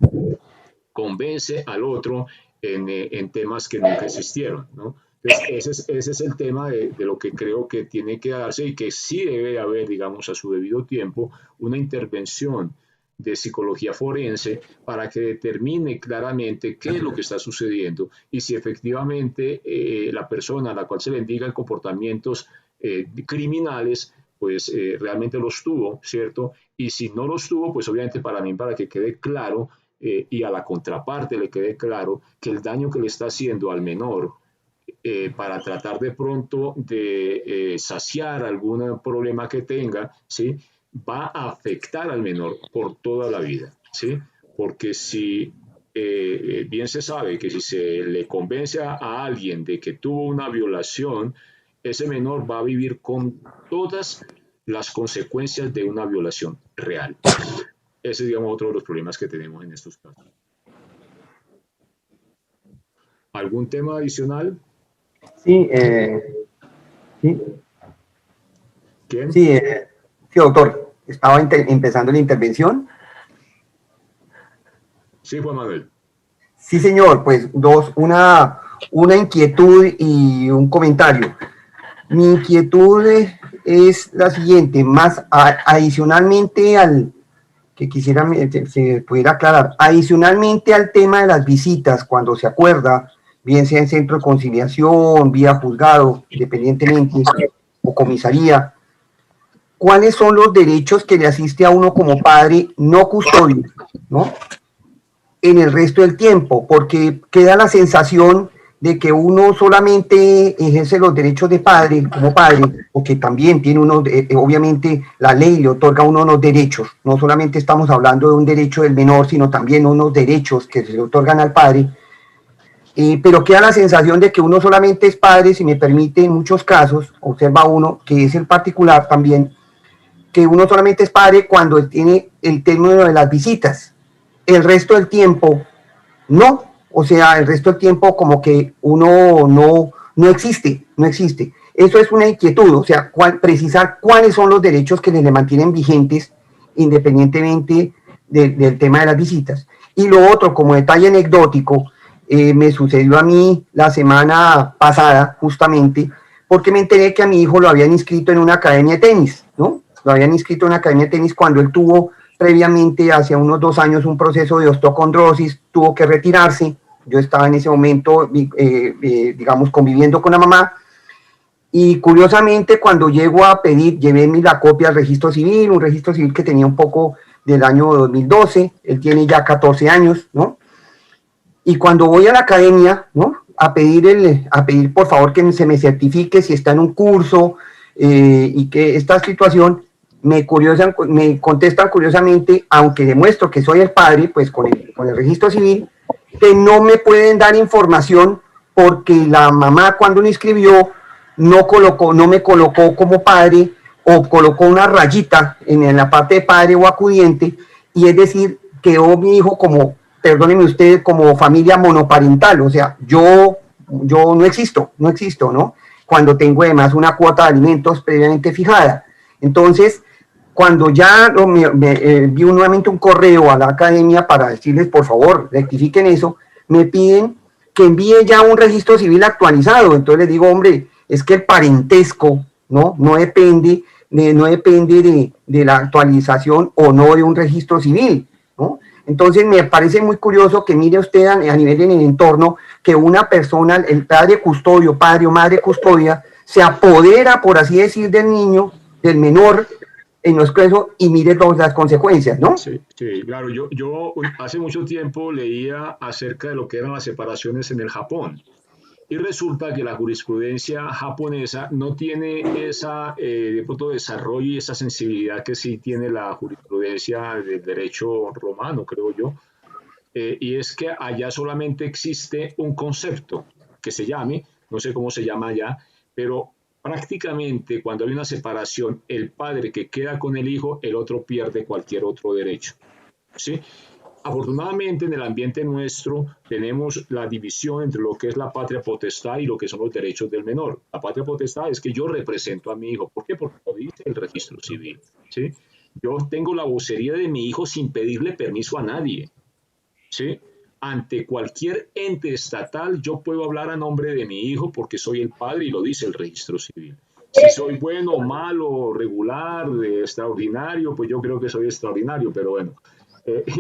[SPEAKER 1] convence al otro en temas que nunca existieron, ¿no? Entonces, ese es el tema de lo que creo que tiene que darse, y que sí debe haber, digamos, a su debido tiempo, una intervención de psicología forense para que determine claramente qué es lo que está sucediendo y si efectivamente la persona a la cual se le indican comportamientos criminales, pues realmente los tuvo, ¿cierto? Y si no los tuvo, pues obviamente para que quede claro y a la contraparte le quede claro que el daño que le está haciendo al menor para tratar de pronto de saciar algún problema que tenga, ¿sí?, va a afectar al menor por toda la vida, ¿sí? Porque si bien se sabe que si se le convence a alguien de que tuvo una violación, ese menor va a vivir con todas las consecuencias de una violación real. Ese es, digamos, otro de los problemas que tenemos en estos casos. ¿Algún tema adicional?
[SPEAKER 3] Sí, sí.
[SPEAKER 1] ¿Quién?
[SPEAKER 3] Sí, sí, doctor. Estaba empezando la intervención.
[SPEAKER 1] Sí, Juan Manuel.
[SPEAKER 3] Sí, señor. Pues una inquietud y un comentario. Mi inquietud es la siguiente, más adicionalmente al que quisiera se pudiera aclarar, adicionalmente al tema de las visitas, cuando se acuerda, bien sea en centro de conciliación, vía juzgado, independientemente, o comisaría, ¿cuáles son los derechos que le asiste a uno como padre no custodio, ¿no?, en el resto del tiempo? Porque queda la sensación de que uno solamente ejerce los derechos de padre como padre, o que también tiene uno, obviamente la ley le otorga a uno unos derechos, no solamente estamos hablando de un derecho del menor, sino también unos derechos que se le otorgan al padre, pero queda la sensación de que uno solamente es padre, si me permite, en muchos casos, observa uno, que es el particular también, que uno solamente es padre cuando tiene el término de las visitas, el resto del tiempo no, o sea, el resto del tiempo como que uno no existe. Eso es una inquietud, o sea, precisar cuáles son los derechos que le mantienen vigentes independientemente del tema de las visitas. Y lo otro, como detalle anecdótico, me sucedió a mí la semana pasada, justamente, porque me enteré que a mi hijo lo habían inscrito en una academia de tenis, ¿no? Lo habían inscrito en una academia de tenis cuando él tuvo previamente, hace unos 2 años, un proceso de osteocondrosis, tuvo que retirarse. Yo estaba en ese momento, digamos, conviviendo con la mamá. Y curiosamente, cuando llego a pedir, llevé la copia al registro civil, un registro civil que tenía un poco del año 2012, él tiene ya 14 años, ¿no? Y cuando voy a la academia, ¿no? A pedir por favor que se me certifique si está en un curso y que esta situación, me contestan curiosamente, aunque demuestro que soy el padre, pues con el registro civil, que no me pueden dar información porque la mamá cuando lo inscribió no me colocó como padre o colocó una rayita en la parte de padre o acudiente, y es decir, quedó mi hijo como, perdónenme usted, como familia monoparental, o sea, yo no existo, ¿no? Cuando tengo además una cuota de alimentos previamente fijada. Entonces, cuando ya vi nuevamente un correo a la academia para decirles, por favor, rectifiquen eso, me piden que envíe ya un registro civil actualizado. Entonces les digo, hombre, es que el parentesco no depende de la actualización o no de un registro civil, ¿no? Entonces me parece muy curioso que mire usted a nivel en el entorno que una persona, el padre custodio, padre o madre custodia, se apodera, por así decir, del niño, del menor, en los casos, y mire todas las consecuencias, ¿no?
[SPEAKER 1] Sí, claro. Yo hace mucho tiempo leía acerca de lo que eran las separaciones en el Japón. Y resulta que la jurisprudencia japonesa no tiene esa, de pronto, desarrollo y esa sensibilidad que sí tiene la jurisprudencia del derecho romano, creo yo. Y es que allá solamente existe un concepto que se llame, no sé cómo se llama allá, pero prácticamente cuando hay una separación, el padre que queda con el hijo, el otro pierde cualquier otro derecho, ¿sí? Afortunadamente en el ambiente nuestro tenemos la división entre lo que es la patria potestad y lo que son los derechos del menor. La patria potestad es que yo represento a mi hijo. ¿Por qué? Porque lo dice el registro civil, ¿sí? Yo tengo la vocería de mi hijo sin pedirle permiso a nadie, ¿sí? Ante cualquier ente estatal yo puedo hablar a nombre de mi hijo porque soy el padre y lo dice el registro civil. Si soy bueno, malo, regular, extraordinario, pues yo creo que soy extraordinario, pero bueno.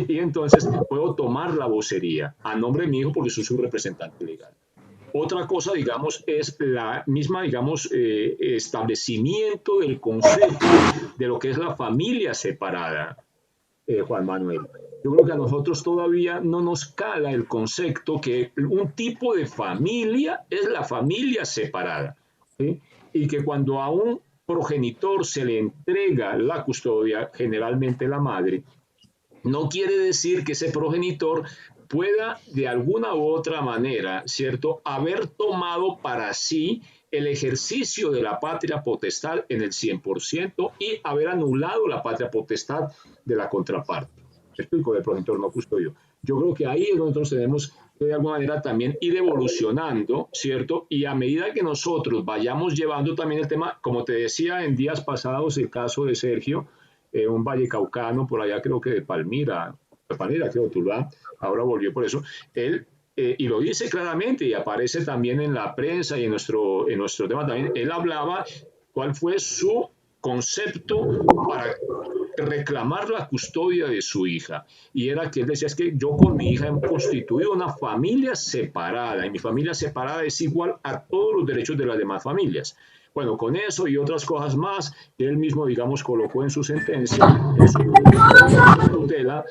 [SPEAKER 1] Y entonces puedo tomar la vocería a nombre de mi hijo porque soy su representante legal. Otra cosa, digamos, es la misma, digamos, establecimiento del concepto de lo que es la familia separada, Juan Manuel. Yo creo que a nosotros todavía no nos cala el concepto que un tipo de familia es la familia separada, ¿sí? Y que cuando a un progenitor se le entrega la custodia, generalmente la madre, no quiere decir que ese progenitor pueda de alguna u otra manera, ¿cierto?, haber tomado para sí el ejercicio de la patria potestad en el 100% y haber anulado la patria potestad de la contraparte. ¿Me explico? Del progenitor no custodio. Yo creo que ahí es donde nosotros tenemos que de alguna manera también ir evolucionando, ¿cierto? Y a medida que nosotros vayamos llevando también el tema, como te decía en días pasados, el caso de Sergio, un vallecaucano por allá, creo que de Palmira, creo, Tuluá, ahora volvió por eso, él, y lo dice claramente y aparece también en la prensa y en nuestro tema también, él hablaba cuál fue su concepto para reclamar la custodia de su hija, y era que él decía, es que yo con mi hija he constituido una familia separada, y mi familia separada es igual a todos los derechos de las demás familias. Bueno, con eso y otras cosas más que él mismo, digamos, colocó en su sentencia, en su tutela,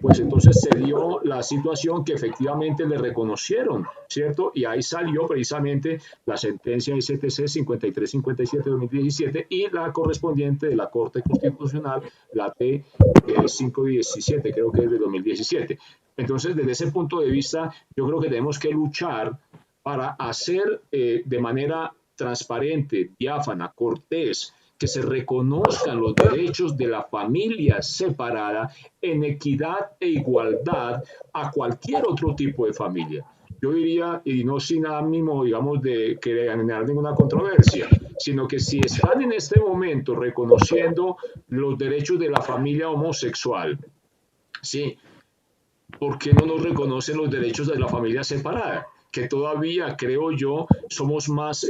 [SPEAKER 1] pues entonces se dio la situación que efectivamente le reconocieron, ¿cierto? Y ahí salió precisamente la sentencia STC 5357-2017 y la correspondiente de la Corte Constitucional, la T 517, creo que es de 2017. Entonces, desde ese punto de vista, yo creo que tenemos que luchar para hacer de manera transparente, diáfana, cortés, que se reconozcan los derechos de la familia separada en equidad e igualdad a cualquier otro tipo de familia. Yo diría, y no sin ánimo, digamos, de generar ninguna controversia, sino que si están en este momento reconociendo los derechos de la familia homosexual, ¿sí? ¿Por qué no nos reconocen los derechos de la familia separada? Que todavía, creo yo, somos más,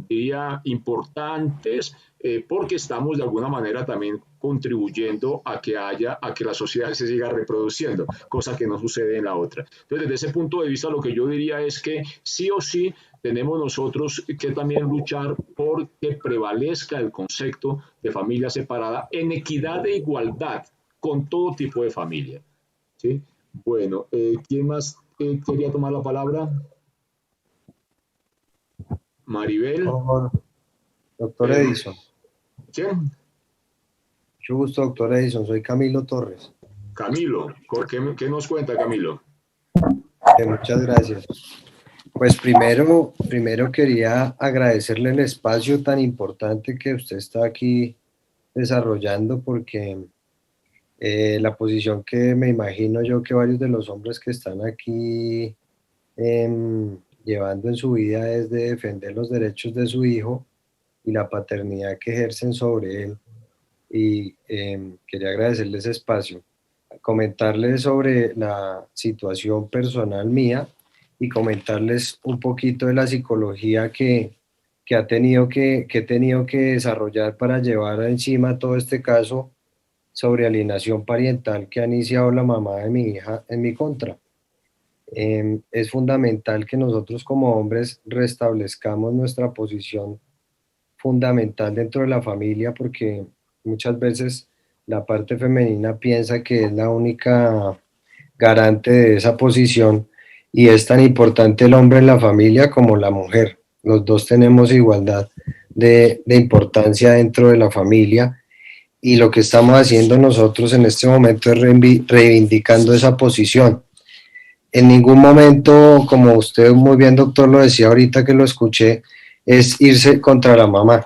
[SPEAKER 1] diría, importantes porque estamos de alguna manera también contribuyendo a que la sociedad se siga reproduciendo, cosa que no sucede en la otra. Entonces, desde ese punto de vista, lo que yo diría es que sí o sí tenemos nosotros que también luchar por que prevalezca el concepto de familia separada en equidad e igualdad con todo tipo de familia, ¿sí? Bueno, ¿quién más quería tomar la palabra? Maribel.
[SPEAKER 12] Doctor Edison.
[SPEAKER 1] ¿Quién?
[SPEAKER 12] Mucho gusto, doctor Edison. Soy Camilo Torres.
[SPEAKER 1] Camilo, ¿qué nos cuenta, Camilo?
[SPEAKER 12] Muchas gracias. Pues primero quería agradecerle el espacio tan importante que usted está aquí desarrollando, porque la posición que me imagino yo que varios de los hombres que están aquí llevando en su vida es de defender los derechos de su hijo y la paternidad que ejercen sobre él. Y quería agradecerle ese espacio, comentarles sobre la situación personal mía y comentarles un poquito de la psicología que he tenido que desarrollar para llevar encima todo este caso sobre alienación parental que ha iniciado la mamá de mi hija en mi contra. Es fundamental que nosotros como hombres restablezcamos nuestra posición fundamental dentro de la familia, porque muchas veces la parte femenina piensa que es la única garante de esa posición, y es tan importante el hombre en la familia como la mujer. Los dos tenemos igualdad de importancia dentro de la familia, y lo que estamos haciendo nosotros en este momento es reivindicando esa posición. En ningún momento, como usted muy bien, doctor, lo decía ahorita que lo escuché, es irse contra la mamá,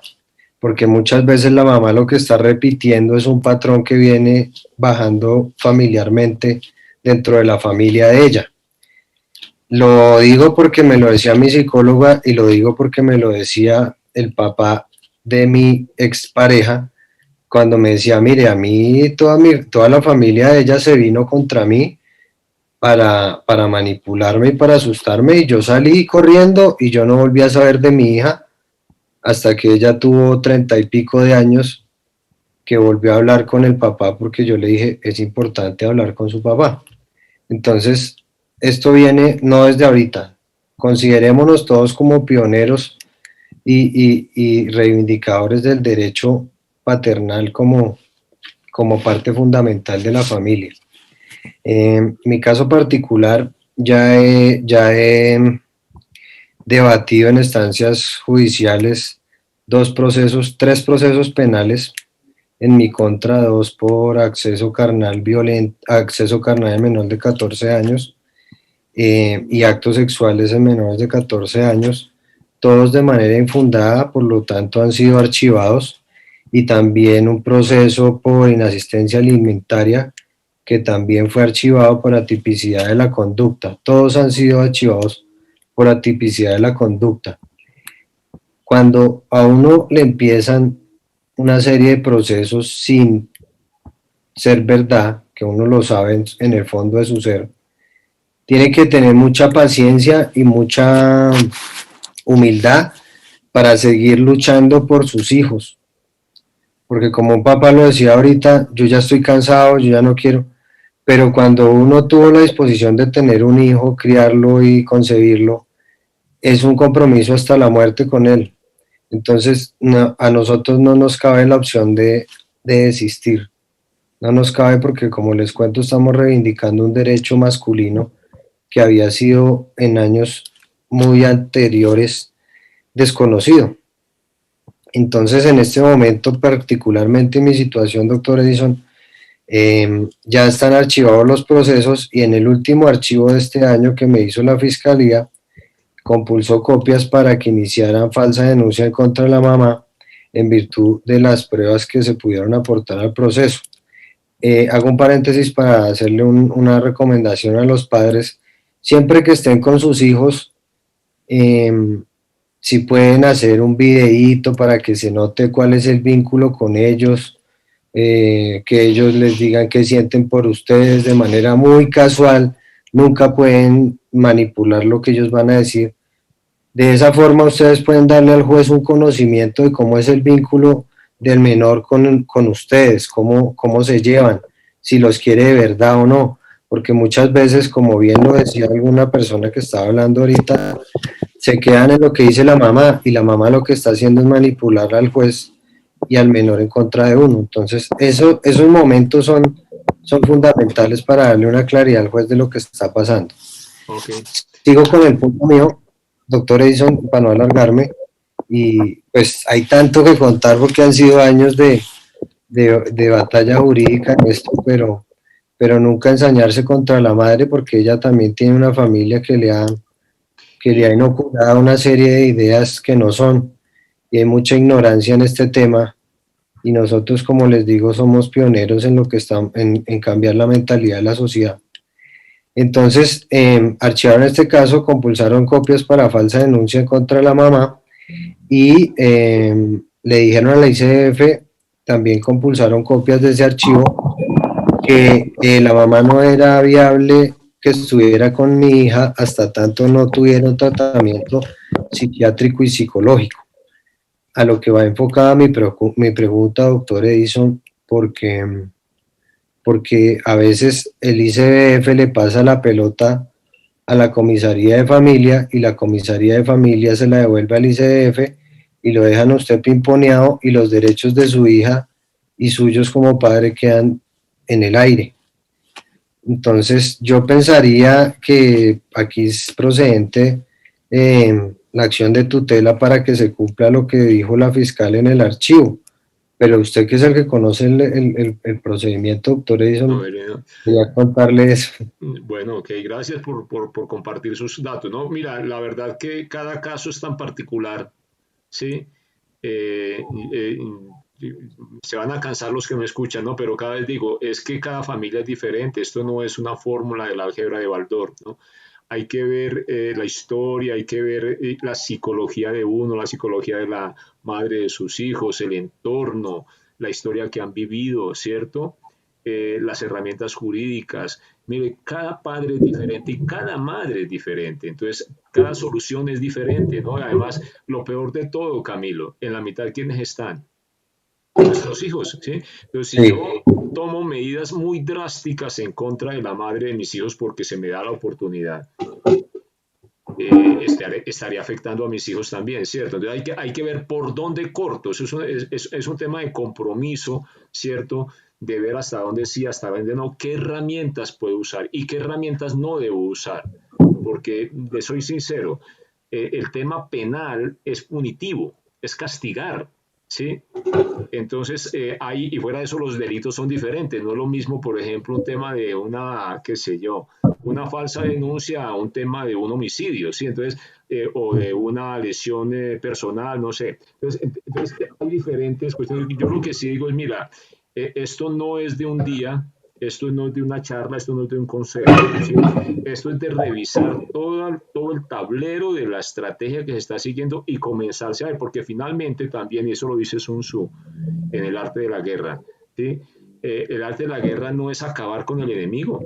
[SPEAKER 12] porque muchas veces la mamá lo que está repitiendo es un patrón que viene bajando familiarmente dentro de la familia de ella. Lo digo porque me lo decía mi psicóloga, y lo digo porque me lo decía el papá de mi expareja, cuando me decía, mire, a mí toda la familia de ella se vino contra mí para manipularme y para asustarme, y yo salí corriendo y yo no volví a saber de mi hija hasta que ella tuvo 30 y pico de años, que volvió a hablar con el papá, porque yo le dije, es importante hablar con su papá. Entonces, esto viene no desde ahorita. Considerémonos todos como pioneros y reivindicadores del derecho paternal como parte fundamental de la familia. En mi caso particular, ya he debatido en instancias judiciales tres procesos penales en mi contra, 2 por acceso carnal en menor de 14 años y actos sexuales en menores de 14 años, todos de manera infundada, por lo tanto han sido archivados, y también un proceso por inasistencia alimentaria que también fue archivado por atipicidad de la conducta. Todos han sido archivados por atipicidad de la conducta. Cuando a uno le empiezan una serie de procesos sin ser verdad, que uno lo sabe en el fondo de su ser, tiene que tener mucha paciencia y mucha humildad para seguir luchando por sus hijos. Porque como un papá lo decía ahorita, yo ya estoy cansado, yo ya no quiero. Pero cuando uno tuvo la disposición de tener un hijo, criarlo y concebirlo, es un compromiso hasta la muerte con él. Entonces, a nosotros no nos cabe la opción de desistir. No nos cabe porque, como les cuento, estamos reivindicando un derecho masculino que había sido en años muy anteriores desconocido. Entonces, en este momento, particularmente en mi situación, doctor Edison, ya están archivados los procesos y en el último archivo de este año que me hizo la Fiscalía, compulsó copias para que iniciaran falsa denuncia en contra de la mamá en virtud de las pruebas que se pudieron aportar al proceso. Hago un paréntesis para hacerle una recomendación a los padres. Siempre que estén con sus hijos, si pueden hacer un videíto para que se note cuál es el vínculo con ellos, que ellos les digan qué sienten por ustedes de manera muy casual, nunca pueden manipular lo que ellos van a decir. De esa forma ustedes pueden darle al juez un conocimiento de cómo es el vínculo del menor con ustedes, cómo se llevan, si los quiere de verdad o no, porque muchas veces, como bien lo decía alguna persona que estaba hablando ahorita, se quedan en lo que dice la mamá, y la mamá lo que está haciendo es manipular al juez y al menor en contra de uno. Entonces, esos momentos son fundamentales para darle una claridad al juez de lo que está pasando.
[SPEAKER 1] Okay.
[SPEAKER 12] Sigo con el punto mío, doctor Edison, para no alargarme, y pues hay tanto que contar porque han sido años de batalla jurídica en esto, pero nunca ensañarse contra la madre, porque ella también tiene una familia que le ha inoculado una serie de ideas que no son, y hay mucha ignorancia en este tema, y nosotros, como les digo, somos pioneros en lo que están en cambiar la mentalidad de la sociedad. Entonces, archivaron este caso, compulsaron copias para falsa denuncia en contra de la mamá, y le dijeron a la ICF, también compulsaron copias de ese archivo, que la mamá no era viable que estuviera con mi hija hasta tanto no tuviera un tratamiento psiquiátrico y psicológico. A lo que va enfocada mi pregunta, doctor Edison, porque a veces el ICBF le pasa la pelota a la comisaría de familia y la comisaría de familia se la devuelve al ICBF y lo dejan a usted pimponeado, y los derechos de su hija y suyos como padre quedan en el aire. Entonces yo pensaría que aquí es procedente la acción de tutela para que se cumpla lo que dijo la fiscal en el archivo. Pero usted, que es el que conoce el procedimiento, doctor Edison, quería contarle eso.
[SPEAKER 1] Bueno, ok, gracias por compartir sus datos, ¿no? Mira, la verdad que cada caso es tan particular, ¿sí? Se van a cansar los que me escuchan, ¿no? Pero cada vez digo, es que cada familia es diferente, esto no es una fórmula del álgebra de Baldor, ¿no? Hay que ver la historia, hay que ver la psicología de uno, la psicología de la madre de sus hijos, el entorno, la historia que han vivido, ¿cierto? Las herramientas jurídicas. Mire, cada padre es diferente y cada madre es diferente, entonces cada solución es diferente, ¿no? Además, lo peor de todo, Camilo, en la mitad, ¿quiénes están? Nuestros hijos, ¿sí? Entonces, si yo tomo medidas muy drásticas en contra de la madre de mis hijos porque se me da la oportunidad, estaría afectando a mis hijos también, ¿cierto? Entonces hay que ver por dónde corto, eso es un tema de compromiso, ¿cierto? De ver hasta dónde sí, hasta dónde no, qué herramientas puedo usar y qué herramientas no debo usar, porque, le soy sincero, el tema penal es punitivo, es castigar, ¿sí? Entonces, y fuera de eso, los delitos son diferentes. No es lo mismo, por ejemplo, un tema de una, qué sé yo, una falsa denuncia a un tema de un homicidio, ¿sí? Entonces, o de una lesión personal, no sé. Entonces, hay diferentes cuestiones. Yo lo que sí digo es, mira, esto no es de un día, esto no es de una charla, esto no es de un consejo, ¿sí? Esto es de revisar todo el tablero de la estrategia que se está siguiendo y comenzarse a ver, porque finalmente también, y eso lo dice Sun Tzu en el arte de la guerra, ¿sí? El arte de la guerra no es acabar con el enemigo,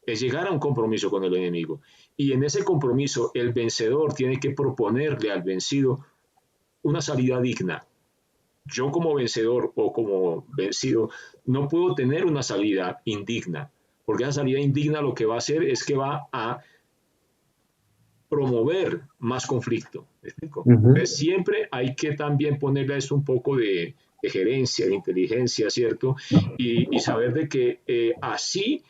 [SPEAKER 1] es llegar a un compromiso con el enemigo. Y en ese compromiso el vencedor tiene que proponerle al vencido una salida digna. Yo como vencedor o como vencido no puedo tener una salida indigna, porque esa salida indigna lo que va a hacer es que va a promover más conflicto. ¿Me explico?
[SPEAKER 7] Ujú.
[SPEAKER 1] Siempre hay que también ponerle a esto un poco de gerencia, de inteligencia, ¿cierto? Y saber de que así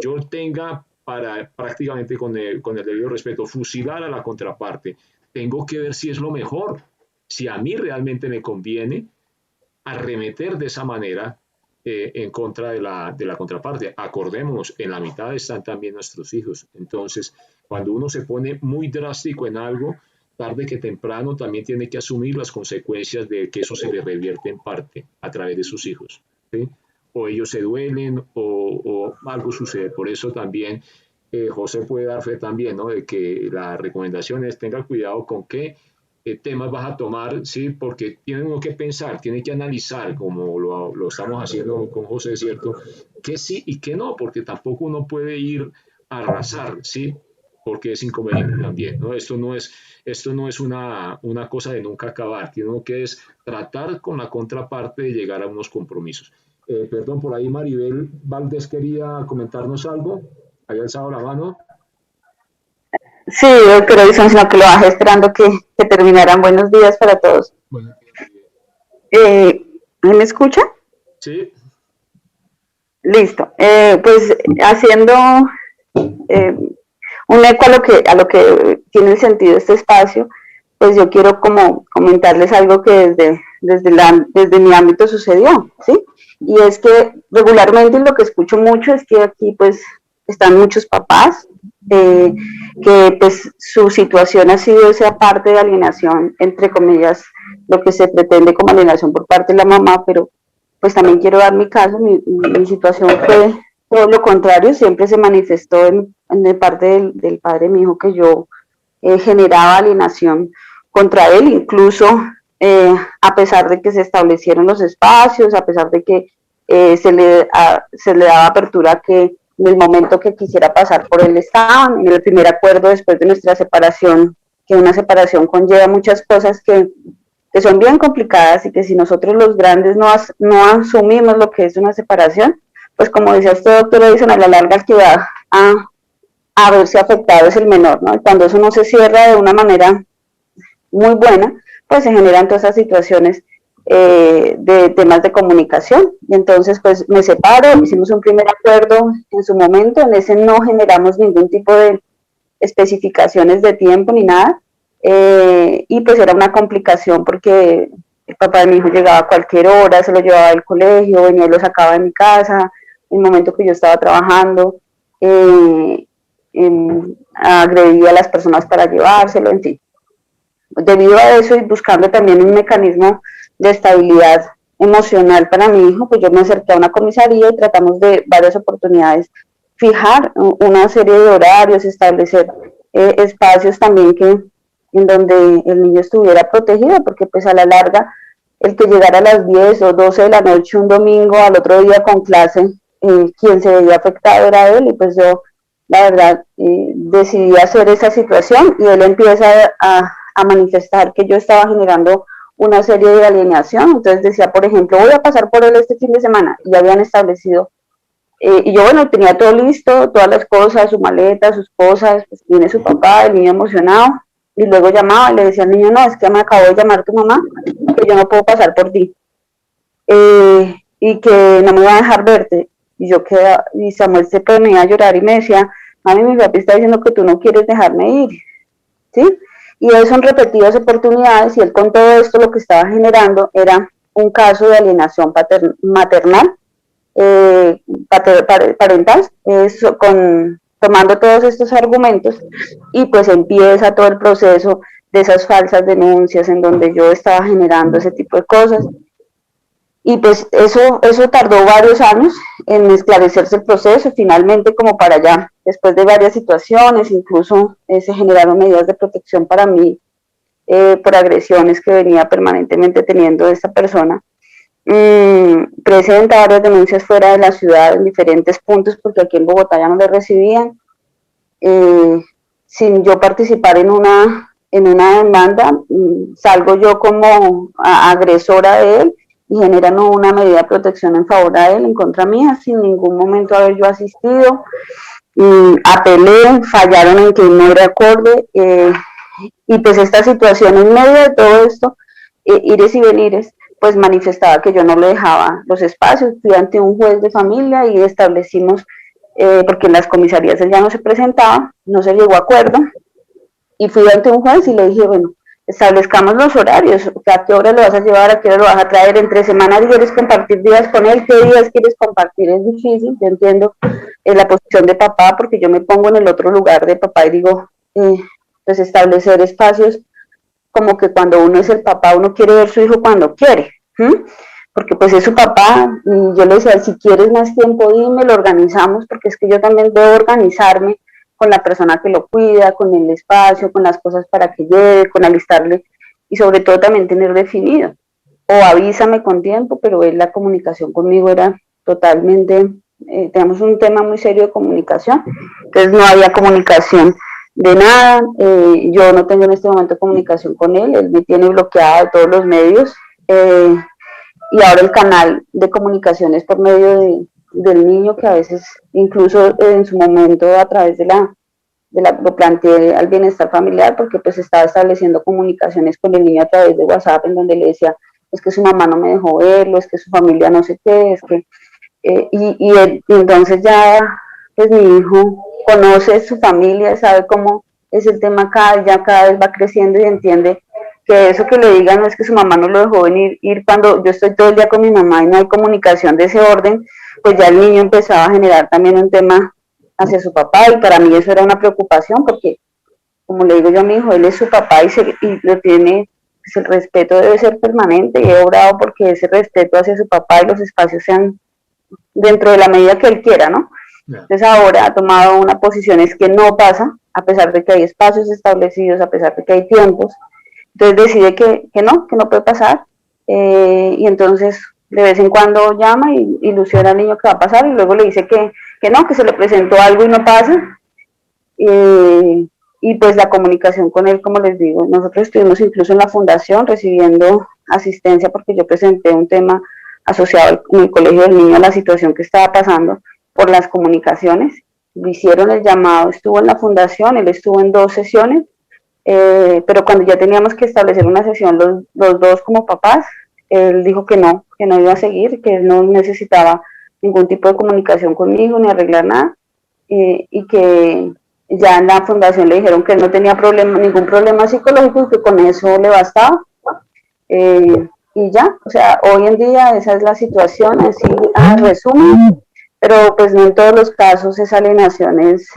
[SPEAKER 1] yo tenga para prácticamente con el debido respeto fusilar a la contraparte. Tengo que ver si es lo mejor, si a mí realmente me conviene arremeter de esa manera en contra de la contraparte. Acordémonos, en la mitad están también nuestros hijos. Entonces, cuando uno se pone muy drástico en algo, tarde que temprano también tiene que asumir las consecuencias de que eso se le revierte en parte a través de sus hijos, ¿sí? O ellos se duelen o algo sucede. Por eso también José puede dar fe también, ¿no? De que la recomendación es tenga cuidado con qué temas vas a tomar, ¿sí? Porque tiene uno que pensar, tiene que analizar, como lo estamos haciendo con José, ¿cierto? Que sí y que no, porque tampoco uno puede ir a arrasar, ¿sí? Porque es inconveniente también, ¿no? Esto no es una cosa de nunca acabar, tiene que es tratar con la contraparte de llegar a unos compromisos. Perdón, por ahí Maribel Valdés quería comentarnos algo, había alzado la mano.
[SPEAKER 13] Sí, doctor Edison, sino que lo bajé esperando que terminaran. Buenos días para todos.
[SPEAKER 1] Bueno,
[SPEAKER 13] ¿Me escucha?
[SPEAKER 1] sí.
[SPEAKER 13] Listo. Pues haciendo un eco a lo que tiene sentido este espacio, pues yo quiero como comentarles algo que desde mi ámbito sucedió, ¿sí? Y es que regularmente lo que escucho mucho es que aquí pues están muchos papás, que pues su situación ha sido esa parte de alienación, entre comillas, lo que se pretende como alienación por parte de la mamá, pero pues también quiero dar mi caso, mi situación fue todo lo contrario, siempre se manifestó de parte del padre de mi hijo que yo generaba alienación contra él, incluso a pesar de que se establecieron los espacios, a pesar de que se le daba apertura a que en el momento que quisiera pasar por él estaban, en el primer acuerdo después de nuestra separación, que una separación conlleva muchas cosas que son bien complicadas y que si nosotros los grandes no asumimos lo que es una separación, pues como decía usted, doctor Edison, a la larga el que va a verse afectado es el menor, ¿no? Y cuando eso no se cierra de una manera muy buena, pues se generan todas esas situaciones de temas de comunicación. Y entonces pues me separo, hicimos un primer acuerdo en su momento, en ese no generamos ningún tipo de especificaciones de tiempo ni nada, y pues era una complicación porque el papá de mi hijo llegaba a cualquier hora, se lo llevaba al colegio, venía y lo sacaba de mi casa, en el momento que yo estaba trabajando, agredía a las personas para llevárselo, en fin. Debido a eso y buscando también un mecanismo de estabilidad emocional para mi hijo, pues yo me acerqué a una comisaría y tratamos de varias oportunidades fijar una serie de horarios, establecer espacios también en donde el niño estuviera protegido, porque pues a la larga el que llegara a las 10 o 12 de la noche un domingo al otro día con clase, quien se veía afectado era él, y pues yo la verdad decidí hacer esa situación y él empieza a manifestar que yo estaba generando una serie de alienación. Entonces decía, por ejemplo, voy a pasar por él este fin de semana, y ya habían establecido, y yo bueno, tenía todo listo, todas las cosas, su maleta, sus cosas, pues viene su papá, el niño emocionado, y luego llamaba y le decía al niño, no, es que me acabo de llamar tu mamá, que yo no puedo pasar por ti, y que no me va a dejar verte. Y Samuel se ponía a llorar y me decía, mami, mi papi está diciendo que tú no quieres dejarme ir, ¿sí? Y eso en repetidas oportunidades, y él con todo esto lo que estaba generando era un caso de alienación maternal, parental, tomando todos estos argumentos, y pues empieza todo el proceso de esas falsas denuncias en donde yo estaba generando ese tipo de cosas. Y pues eso tardó varios años en esclarecerse el proceso, finalmente como para allá, después de varias situaciones, incluso se generaron medidas de protección para mí por agresiones que venía permanentemente teniendo esta persona. Presenta varias denuncias fuera de la ciudad en diferentes puntos, porque aquí en Bogotá ya no le recibían, sin yo participar en una demanda, salgo yo como agresora de él, y generan una medida de protección en favor de él, en contra mía, sin ningún momento haber yo asistido. apelé, fallaron en que no era acorde, y pues esta situación en medio de todo esto, ires y venires, pues manifestaba que yo no le dejaba los espacios. Fui ante un juez de familia y establecimos, porque en las comisarías él ya no se presentaba, no se llegó a acuerdo, y fui ante un juez y le dije, bueno, establezcamos los horarios, a qué hora lo vas a llevar, a qué hora lo vas a traer, entre semanas quieres compartir días con él, qué días quieres compartir. Es difícil, yo entiendo la posición de papá, porque yo me pongo en el otro lugar de papá y digo, pues establecer espacios como que cuando uno es el papá, uno quiere ver a su hijo cuando quiere, porque pues es su papá, y yo le decía, si quieres más tiempo, dime, lo organizamos, porque es que yo también debo organizarme con la persona que lo cuida, con el espacio, con las cosas para que lleve, con alistarle, y sobre todo también tener definido, o avísame con tiempo, pero la comunicación conmigo era totalmente, tenemos un tema muy serio de comunicación, entonces no había comunicación de nada. Yo no tengo en este momento comunicación con él me tiene bloqueada de todos los medios, y ahora el canal de comunicación es por medio del niño, que a veces, incluso en su momento, a través lo planteé al bienestar familiar, porque pues estaba estableciendo comunicaciones con el niño a través de WhatsApp, en donde le decía, es que su mamá no me dejó verlo, es que su familia no sé qué, es que, y entonces ya, pues mi hijo conoce su familia, sabe cómo es el tema ya cada vez va creciendo y entiende que eso que le digan no es que su mamá no lo dejó ir cuando yo estoy todo el día con mi mamá y no hay comunicación de ese orden, pues ya el niño empezaba a generar también un tema hacia su papá, y para mí eso era una preocupación, porque como le digo yo a mi hijo, él es su papá y lo tiene, pues el respeto debe ser permanente, y he obrado porque ese respeto hacia su papá y los espacios sean dentro de la medida que él quiera, ¿no? Entonces ahora ha tomado una posición, es que no pasa, a pesar de que hay espacios establecidos, a pesar de que hay tiempos, entonces decide que no puede pasar, y entonces de vez en cuando llama y ilusiona al niño que va a pasar, y luego le dice que no, que se le presentó algo y no pasa, y pues la comunicación con él, como les digo, nosotros estuvimos incluso en la fundación recibiendo asistencia, porque yo presenté un tema asociado en el colegio del niño a la situación que estaba pasando por las comunicaciones. Le hicieron el llamado, estuvo en la fundación, él estuvo en 2 sesiones, pero cuando ya teníamos que establecer una sesión los dos como papás, él dijo que no iba a seguir, que él no necesitaba ningún tipo de comunicación conmigo ni arreglar nada, y que ya en la fundación le dijeron que él no tenía ningún problema psicológico, y que con eso le bastaba, y ya, o sea, hoy en día esa es la situación, así a resumen, pero pues no en todos los casos esa alienación es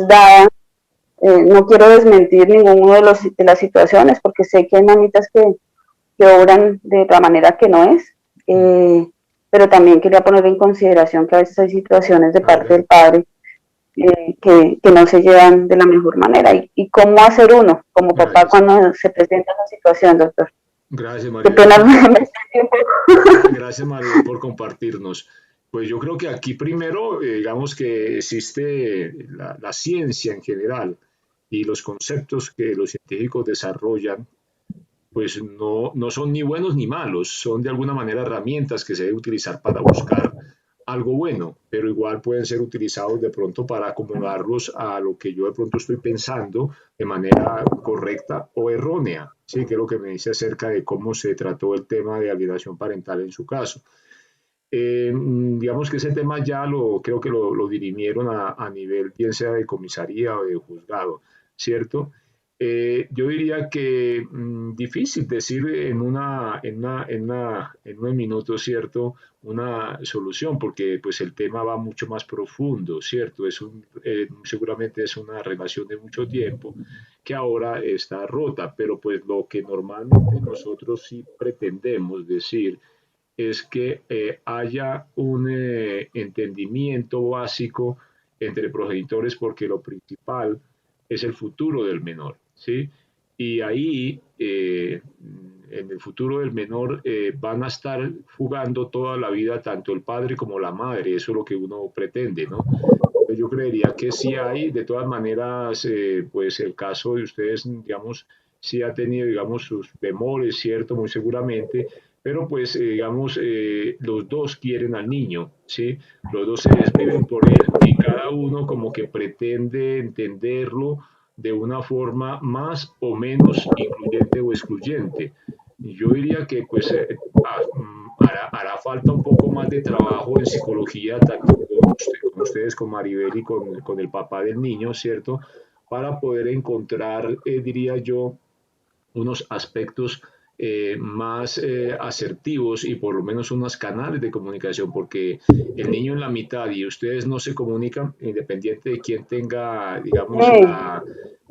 [SPEAKER 13] dada. No quiero desmentir ninguno de las situaciones, porque sé que hay mamitas que obran de la manera que no es, pero también quería poner en consideración que a veces hay situaciones de parte del padre que no se llevan de la mejor manera, y cómo hacer uno como papá cuando se presenta esa situación, doctor.
[SPEAKER 1] Gracias, María. Gracias, María, por compartirnos. Pues yo creo que aquí primero, digamos que existe la ciencia en general, y los conceptos que los científicos desarrollan, pues no son ni buenos ni malos, son de alguna manera herramientas que se deben utilizar para buscar algo bueno, pero igual pueden ser utilizados de pronto para acomodarlos a lo que yo de pronto estoy pensando de manera correcta o errónea, ¿sí? Que es lo que me dice acerca de cómo se trató el tema de alienación parental en su caso. Digamos que ese tema ya creo que lo dirimieron a nivel, bien sea de comisaría o de juzgado, ¿cierto? Yo diría que difícil decir en un minuto, ¿cierto? Una solución, porque pues el tema va mucho más profundo, ¿cierto? Seguramente es una relación de mucho tiempo que ahora está rota, pero pues lo que normalmente nosotros sí pretendemos decir es que haya un entendimiento básico entre progenitores, porque lo principal es el futuro del menor, ¿sí? Y ahí, en el futuro del menor, van a estar jugando toda la vida tanto el padre como la madre, eso es lo que uno pretende, ¿no? Yo creería que sí hay, de todas maneras, pues el caso de ustedes, digamos, sí ha tenido, digamos, sus bemoles, ¿cierto? Muy seguramente, pero pues digamos, los dos quieren al niño, ¿sí? Los dos se desviven por él y cada uno como que pretende entenderlo de una forma más o menos incluyente o excluyente. Yo diría que pues hará falta un poco más de trabajo en psicología, tanto con ustedes, con Maribel y con el papá del niño, ¿cierto? Para poder encontrar, diría yo, unos aspectos más asertivos y por lo menos unos canales de comunicación, porque el niño en la mitad y ustedes no se comunican, independiente de quién tenga, digamos,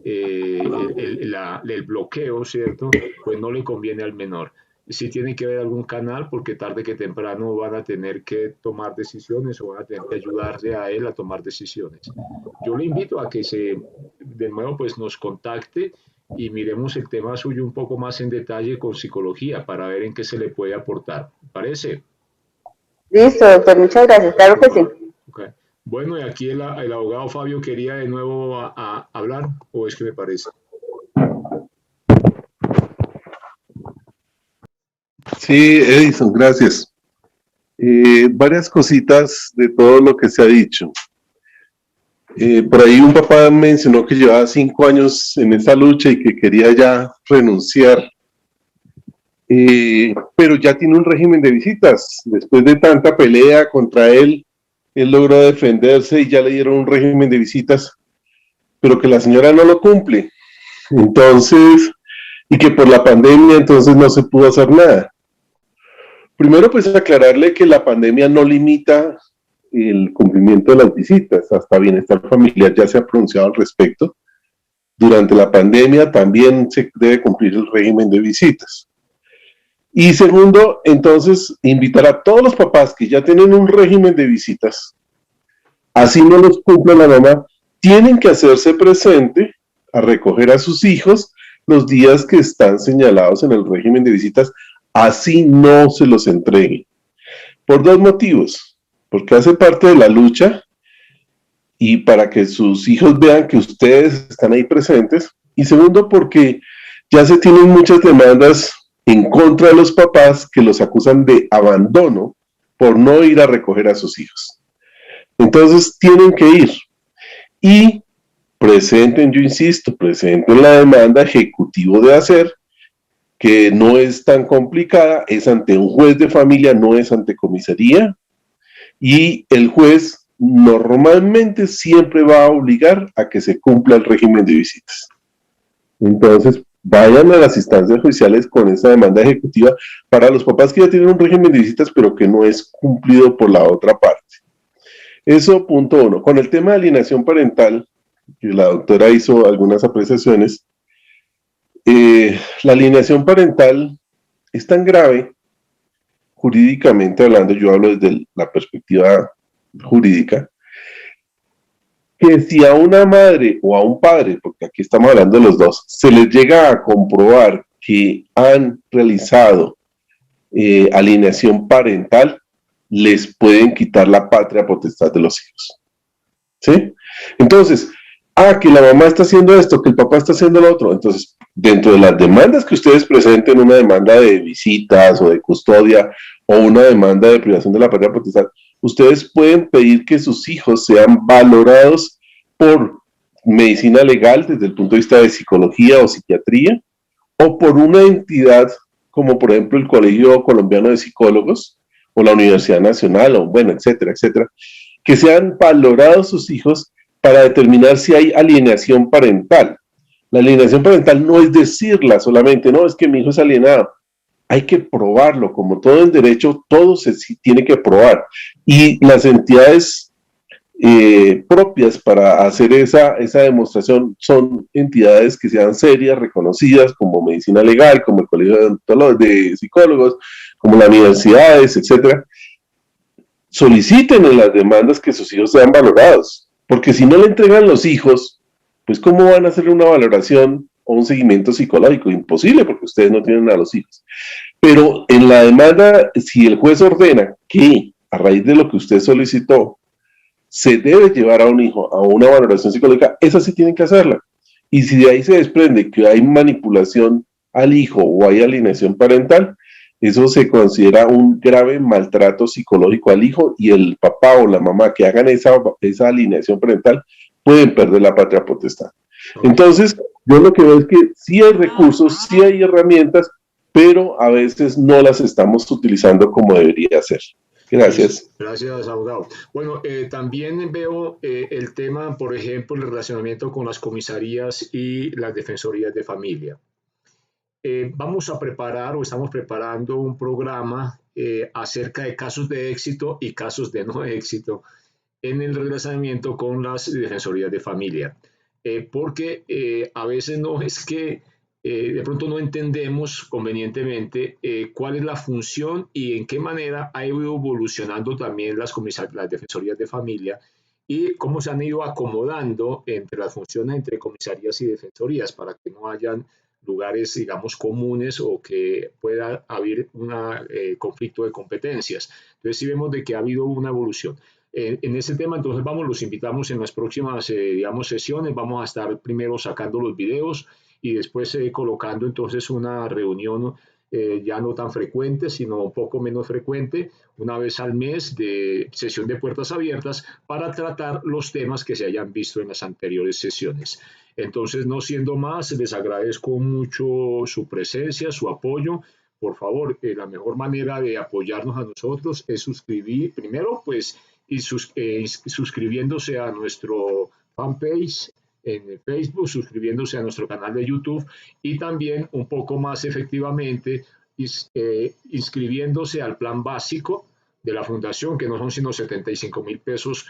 [SPEAKER 1] el bloqueo, ¿cierto? Pues no le conviene al menor. Sí tiene que haber algún canal porque tarde que temprano van a tener que tomar decisiones o van a tener que ayudarle a él a tomar decisiones. Yo le invito a que de nuevo pues nos contacte y miremos el tema suyo un poco más en detalle con psicología para ver en qué se le puede aportar. ¿Parece?
[SPEAKER 13] Listo, doctor, muchas gracias, claro que sí.
[SPEAKER 1] Okay. Bueno, y aquí el abogado Fabio quería de nuevo a hablar, ¿o es que me parece?
[SPEAKER 6] Sí, Edison, gracias. Varias cositas de todo lo que se ha dicho. Por ahí un papá mencionó que llevaba 5 años en esa lucha y que quería ya renunciar. Pero ya tiene un régimen de visitas. Después de tanta pelea contra él logró defenderse y ya le dieron un régimen de visitas, pero que la señora no lo cumple. Entonces, y que por la pandemia entonces no se pudo hacer nada. Primero, pues aclararle que la pandemia no limita el cumplimiento de las visitas, hasta Bienestar Familiar ya se ha pronunciado al respecto. Durante la pandemia también se debe cumplir el régimen de visitas. Y segundo, entonces, invitar a todos los papás que ya tienen un régimen de visitas, así no los cumpla la mamá, tienen que hacerse presente a recoger a sus hijos los días que están señalados en el régimen de visitas, así no se los entreguen. Por 2 motivos, porque hace parte de la lucha y para que sus hijos vean que ustedes están ahí presentes, y segundo, porque ya se tienen muchas demandas en contra de los papás que los acusan de abandono por no ir a recoger a sus hijos. Entonces tienen que ir y presenten, yo insisto, presenten la demanda ejecutivo de hacer, que no es tan complicada, es ante un juez de familia, no es ante comisaría, y el juez normalmente siempre va a obligar a que se cumpla el régimen de visitas. Entonces, vayan a las instancias judiciales con esa demanda ejecutiva para los papás que ya tienen un régimen de visitas, pero que no es cumplido por la otra parte. Eso, punto 1. Con el tema de alienación parental, que la doctora hizo algunas apreciaciones, la alienación parental es tan grave, jurídicamente hablando, yo hablo desde la perspectiva jurídica, que si a una madre o a un padre, porque aquí estamos hablando de los dos, se les llega a comprobar que han realizado alienación parental, les pueden quitar la patria potestad de los hijos. ¿Sí? Entonces, que la mamá está haciendo esto, que el papá está haciendo lo otro. Entonces, dentro de las demandas que ustedes presenten, una demanda de visitas o de custodia o una demanda de privación de la patria potestad, ustedes pueden pedir que sus hijos sean valorados por medicina legal desde el punto de vista de psicología o psiquiatría, o por una entidad como por ejemplo el Colegio Colombiano de Psicólogos o la Universidad Nacional, o bueno, etcétera, etcétera, que sean valorados sus hijos para determinar si hay alienación parental. La alienación parental no es decirla solamente, no, es que mi hijo es alienado. Hay que probarlo, como todo en derecho, todo se tiene que probar. Y las entidades propias para hacer esa demostración son entidades que sean serias, reconocidas, como medicina legal, como el Colegio de Psicólogos, como las universidades, etcétera. Soliciten en las demandas que sus hijos sean valorados, porque si no le entregan los hijos, pues ¿cómo van a hacer una valoración o un seguimiento psicológico? Imposible, porque ustedes no tienen a los hijos. Pero en la demanda, si el juez ordena que a raíz de lo que usted solicitó, se debe llevar a un hijo a una valoración psicológica, esa sí tienen que hacerla. Y si de ahí se desprende que hay manipulación al hijo o hay alienación parental, eso se considera un grave maltrato psicológico al hijo, y el papá o la mamá que hagan esa alineación parental pueden perder la patria potestad. Entonces, yo lo que veo es que sí hay recursos, sí hay herramientas, pero a veces no las estamos utilizando como debería ser. Gracias.
[SPEAKER 1] Gracias, abogado. Bueno, también veo el tema, por ejemplo, el relacionamiento con las comisarías y las defensorías de familia. Vamos a preparar o estamos preparando un programa acerca de casos de éxito y casos de no éxito en el relacionamiento con las defensorías de familia. Porque a veces no es que de pronto no entendemos convenientemente cuál es la función y en qué manera ha ido evolucionando también las defensorías de familia y cómo se han ido acomodando entre las funciones entre comisarías y defensorías para que no hayan lugares, digamos, comunes o que pueda haber un conflicto de competencias. Entonces sí vemos de que ha habido una evolución. En ese tema, entonces los invitamos en las próximas, digamos, sesiones, vamos a estar primero sacando los videos y después colocando entonces una reunión ya no tan frecuente, sino un poco menos frecuente, una vez al mes de sesión de puertas abiertas para tratar los temas que se hayan visto en las anteriores sesiones. Entonces, no siendo más, les agradezco mucho su presencia, su apoyo. Por favor, la mejor manera de apoyarnos a nosotros es suscribir, primero, pues, y suscribiéndose a nuestro fanpage en Facebook, suscribiéndose a nuestro canal de YouTube y también un poco más efectivamente inscribiéndose al plan básico de la fundación, que no son sino 75,000 pesos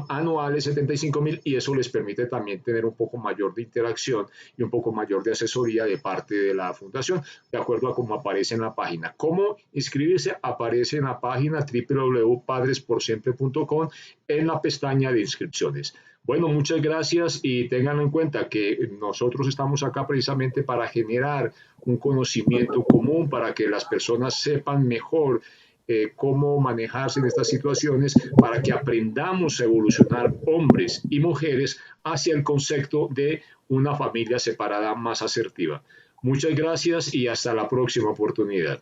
[SPEAKER 1] anuales, 75,000, y eso les permite también tener un poco mayor de interacción y un poco mayor de asesoría de parte de la fundación, de acuerdo a cómo aparece en la página. ¿Cómo inscribirse? Aparece en la página www.padresporsiempre.com en la pestaña de inscripciones. Bueno, muchas gracias y tengan en cuenta que nosotros estamos acá precisamente para generar un conocimiento común, para que las personas sepan mejor cómo manejarse en estas situaciones, para que aprendamos a evolucionar hombres y mujeres hacia el concepto de una familia separada más asertiva. Muchas gracias y hasta la próxima oportunidad.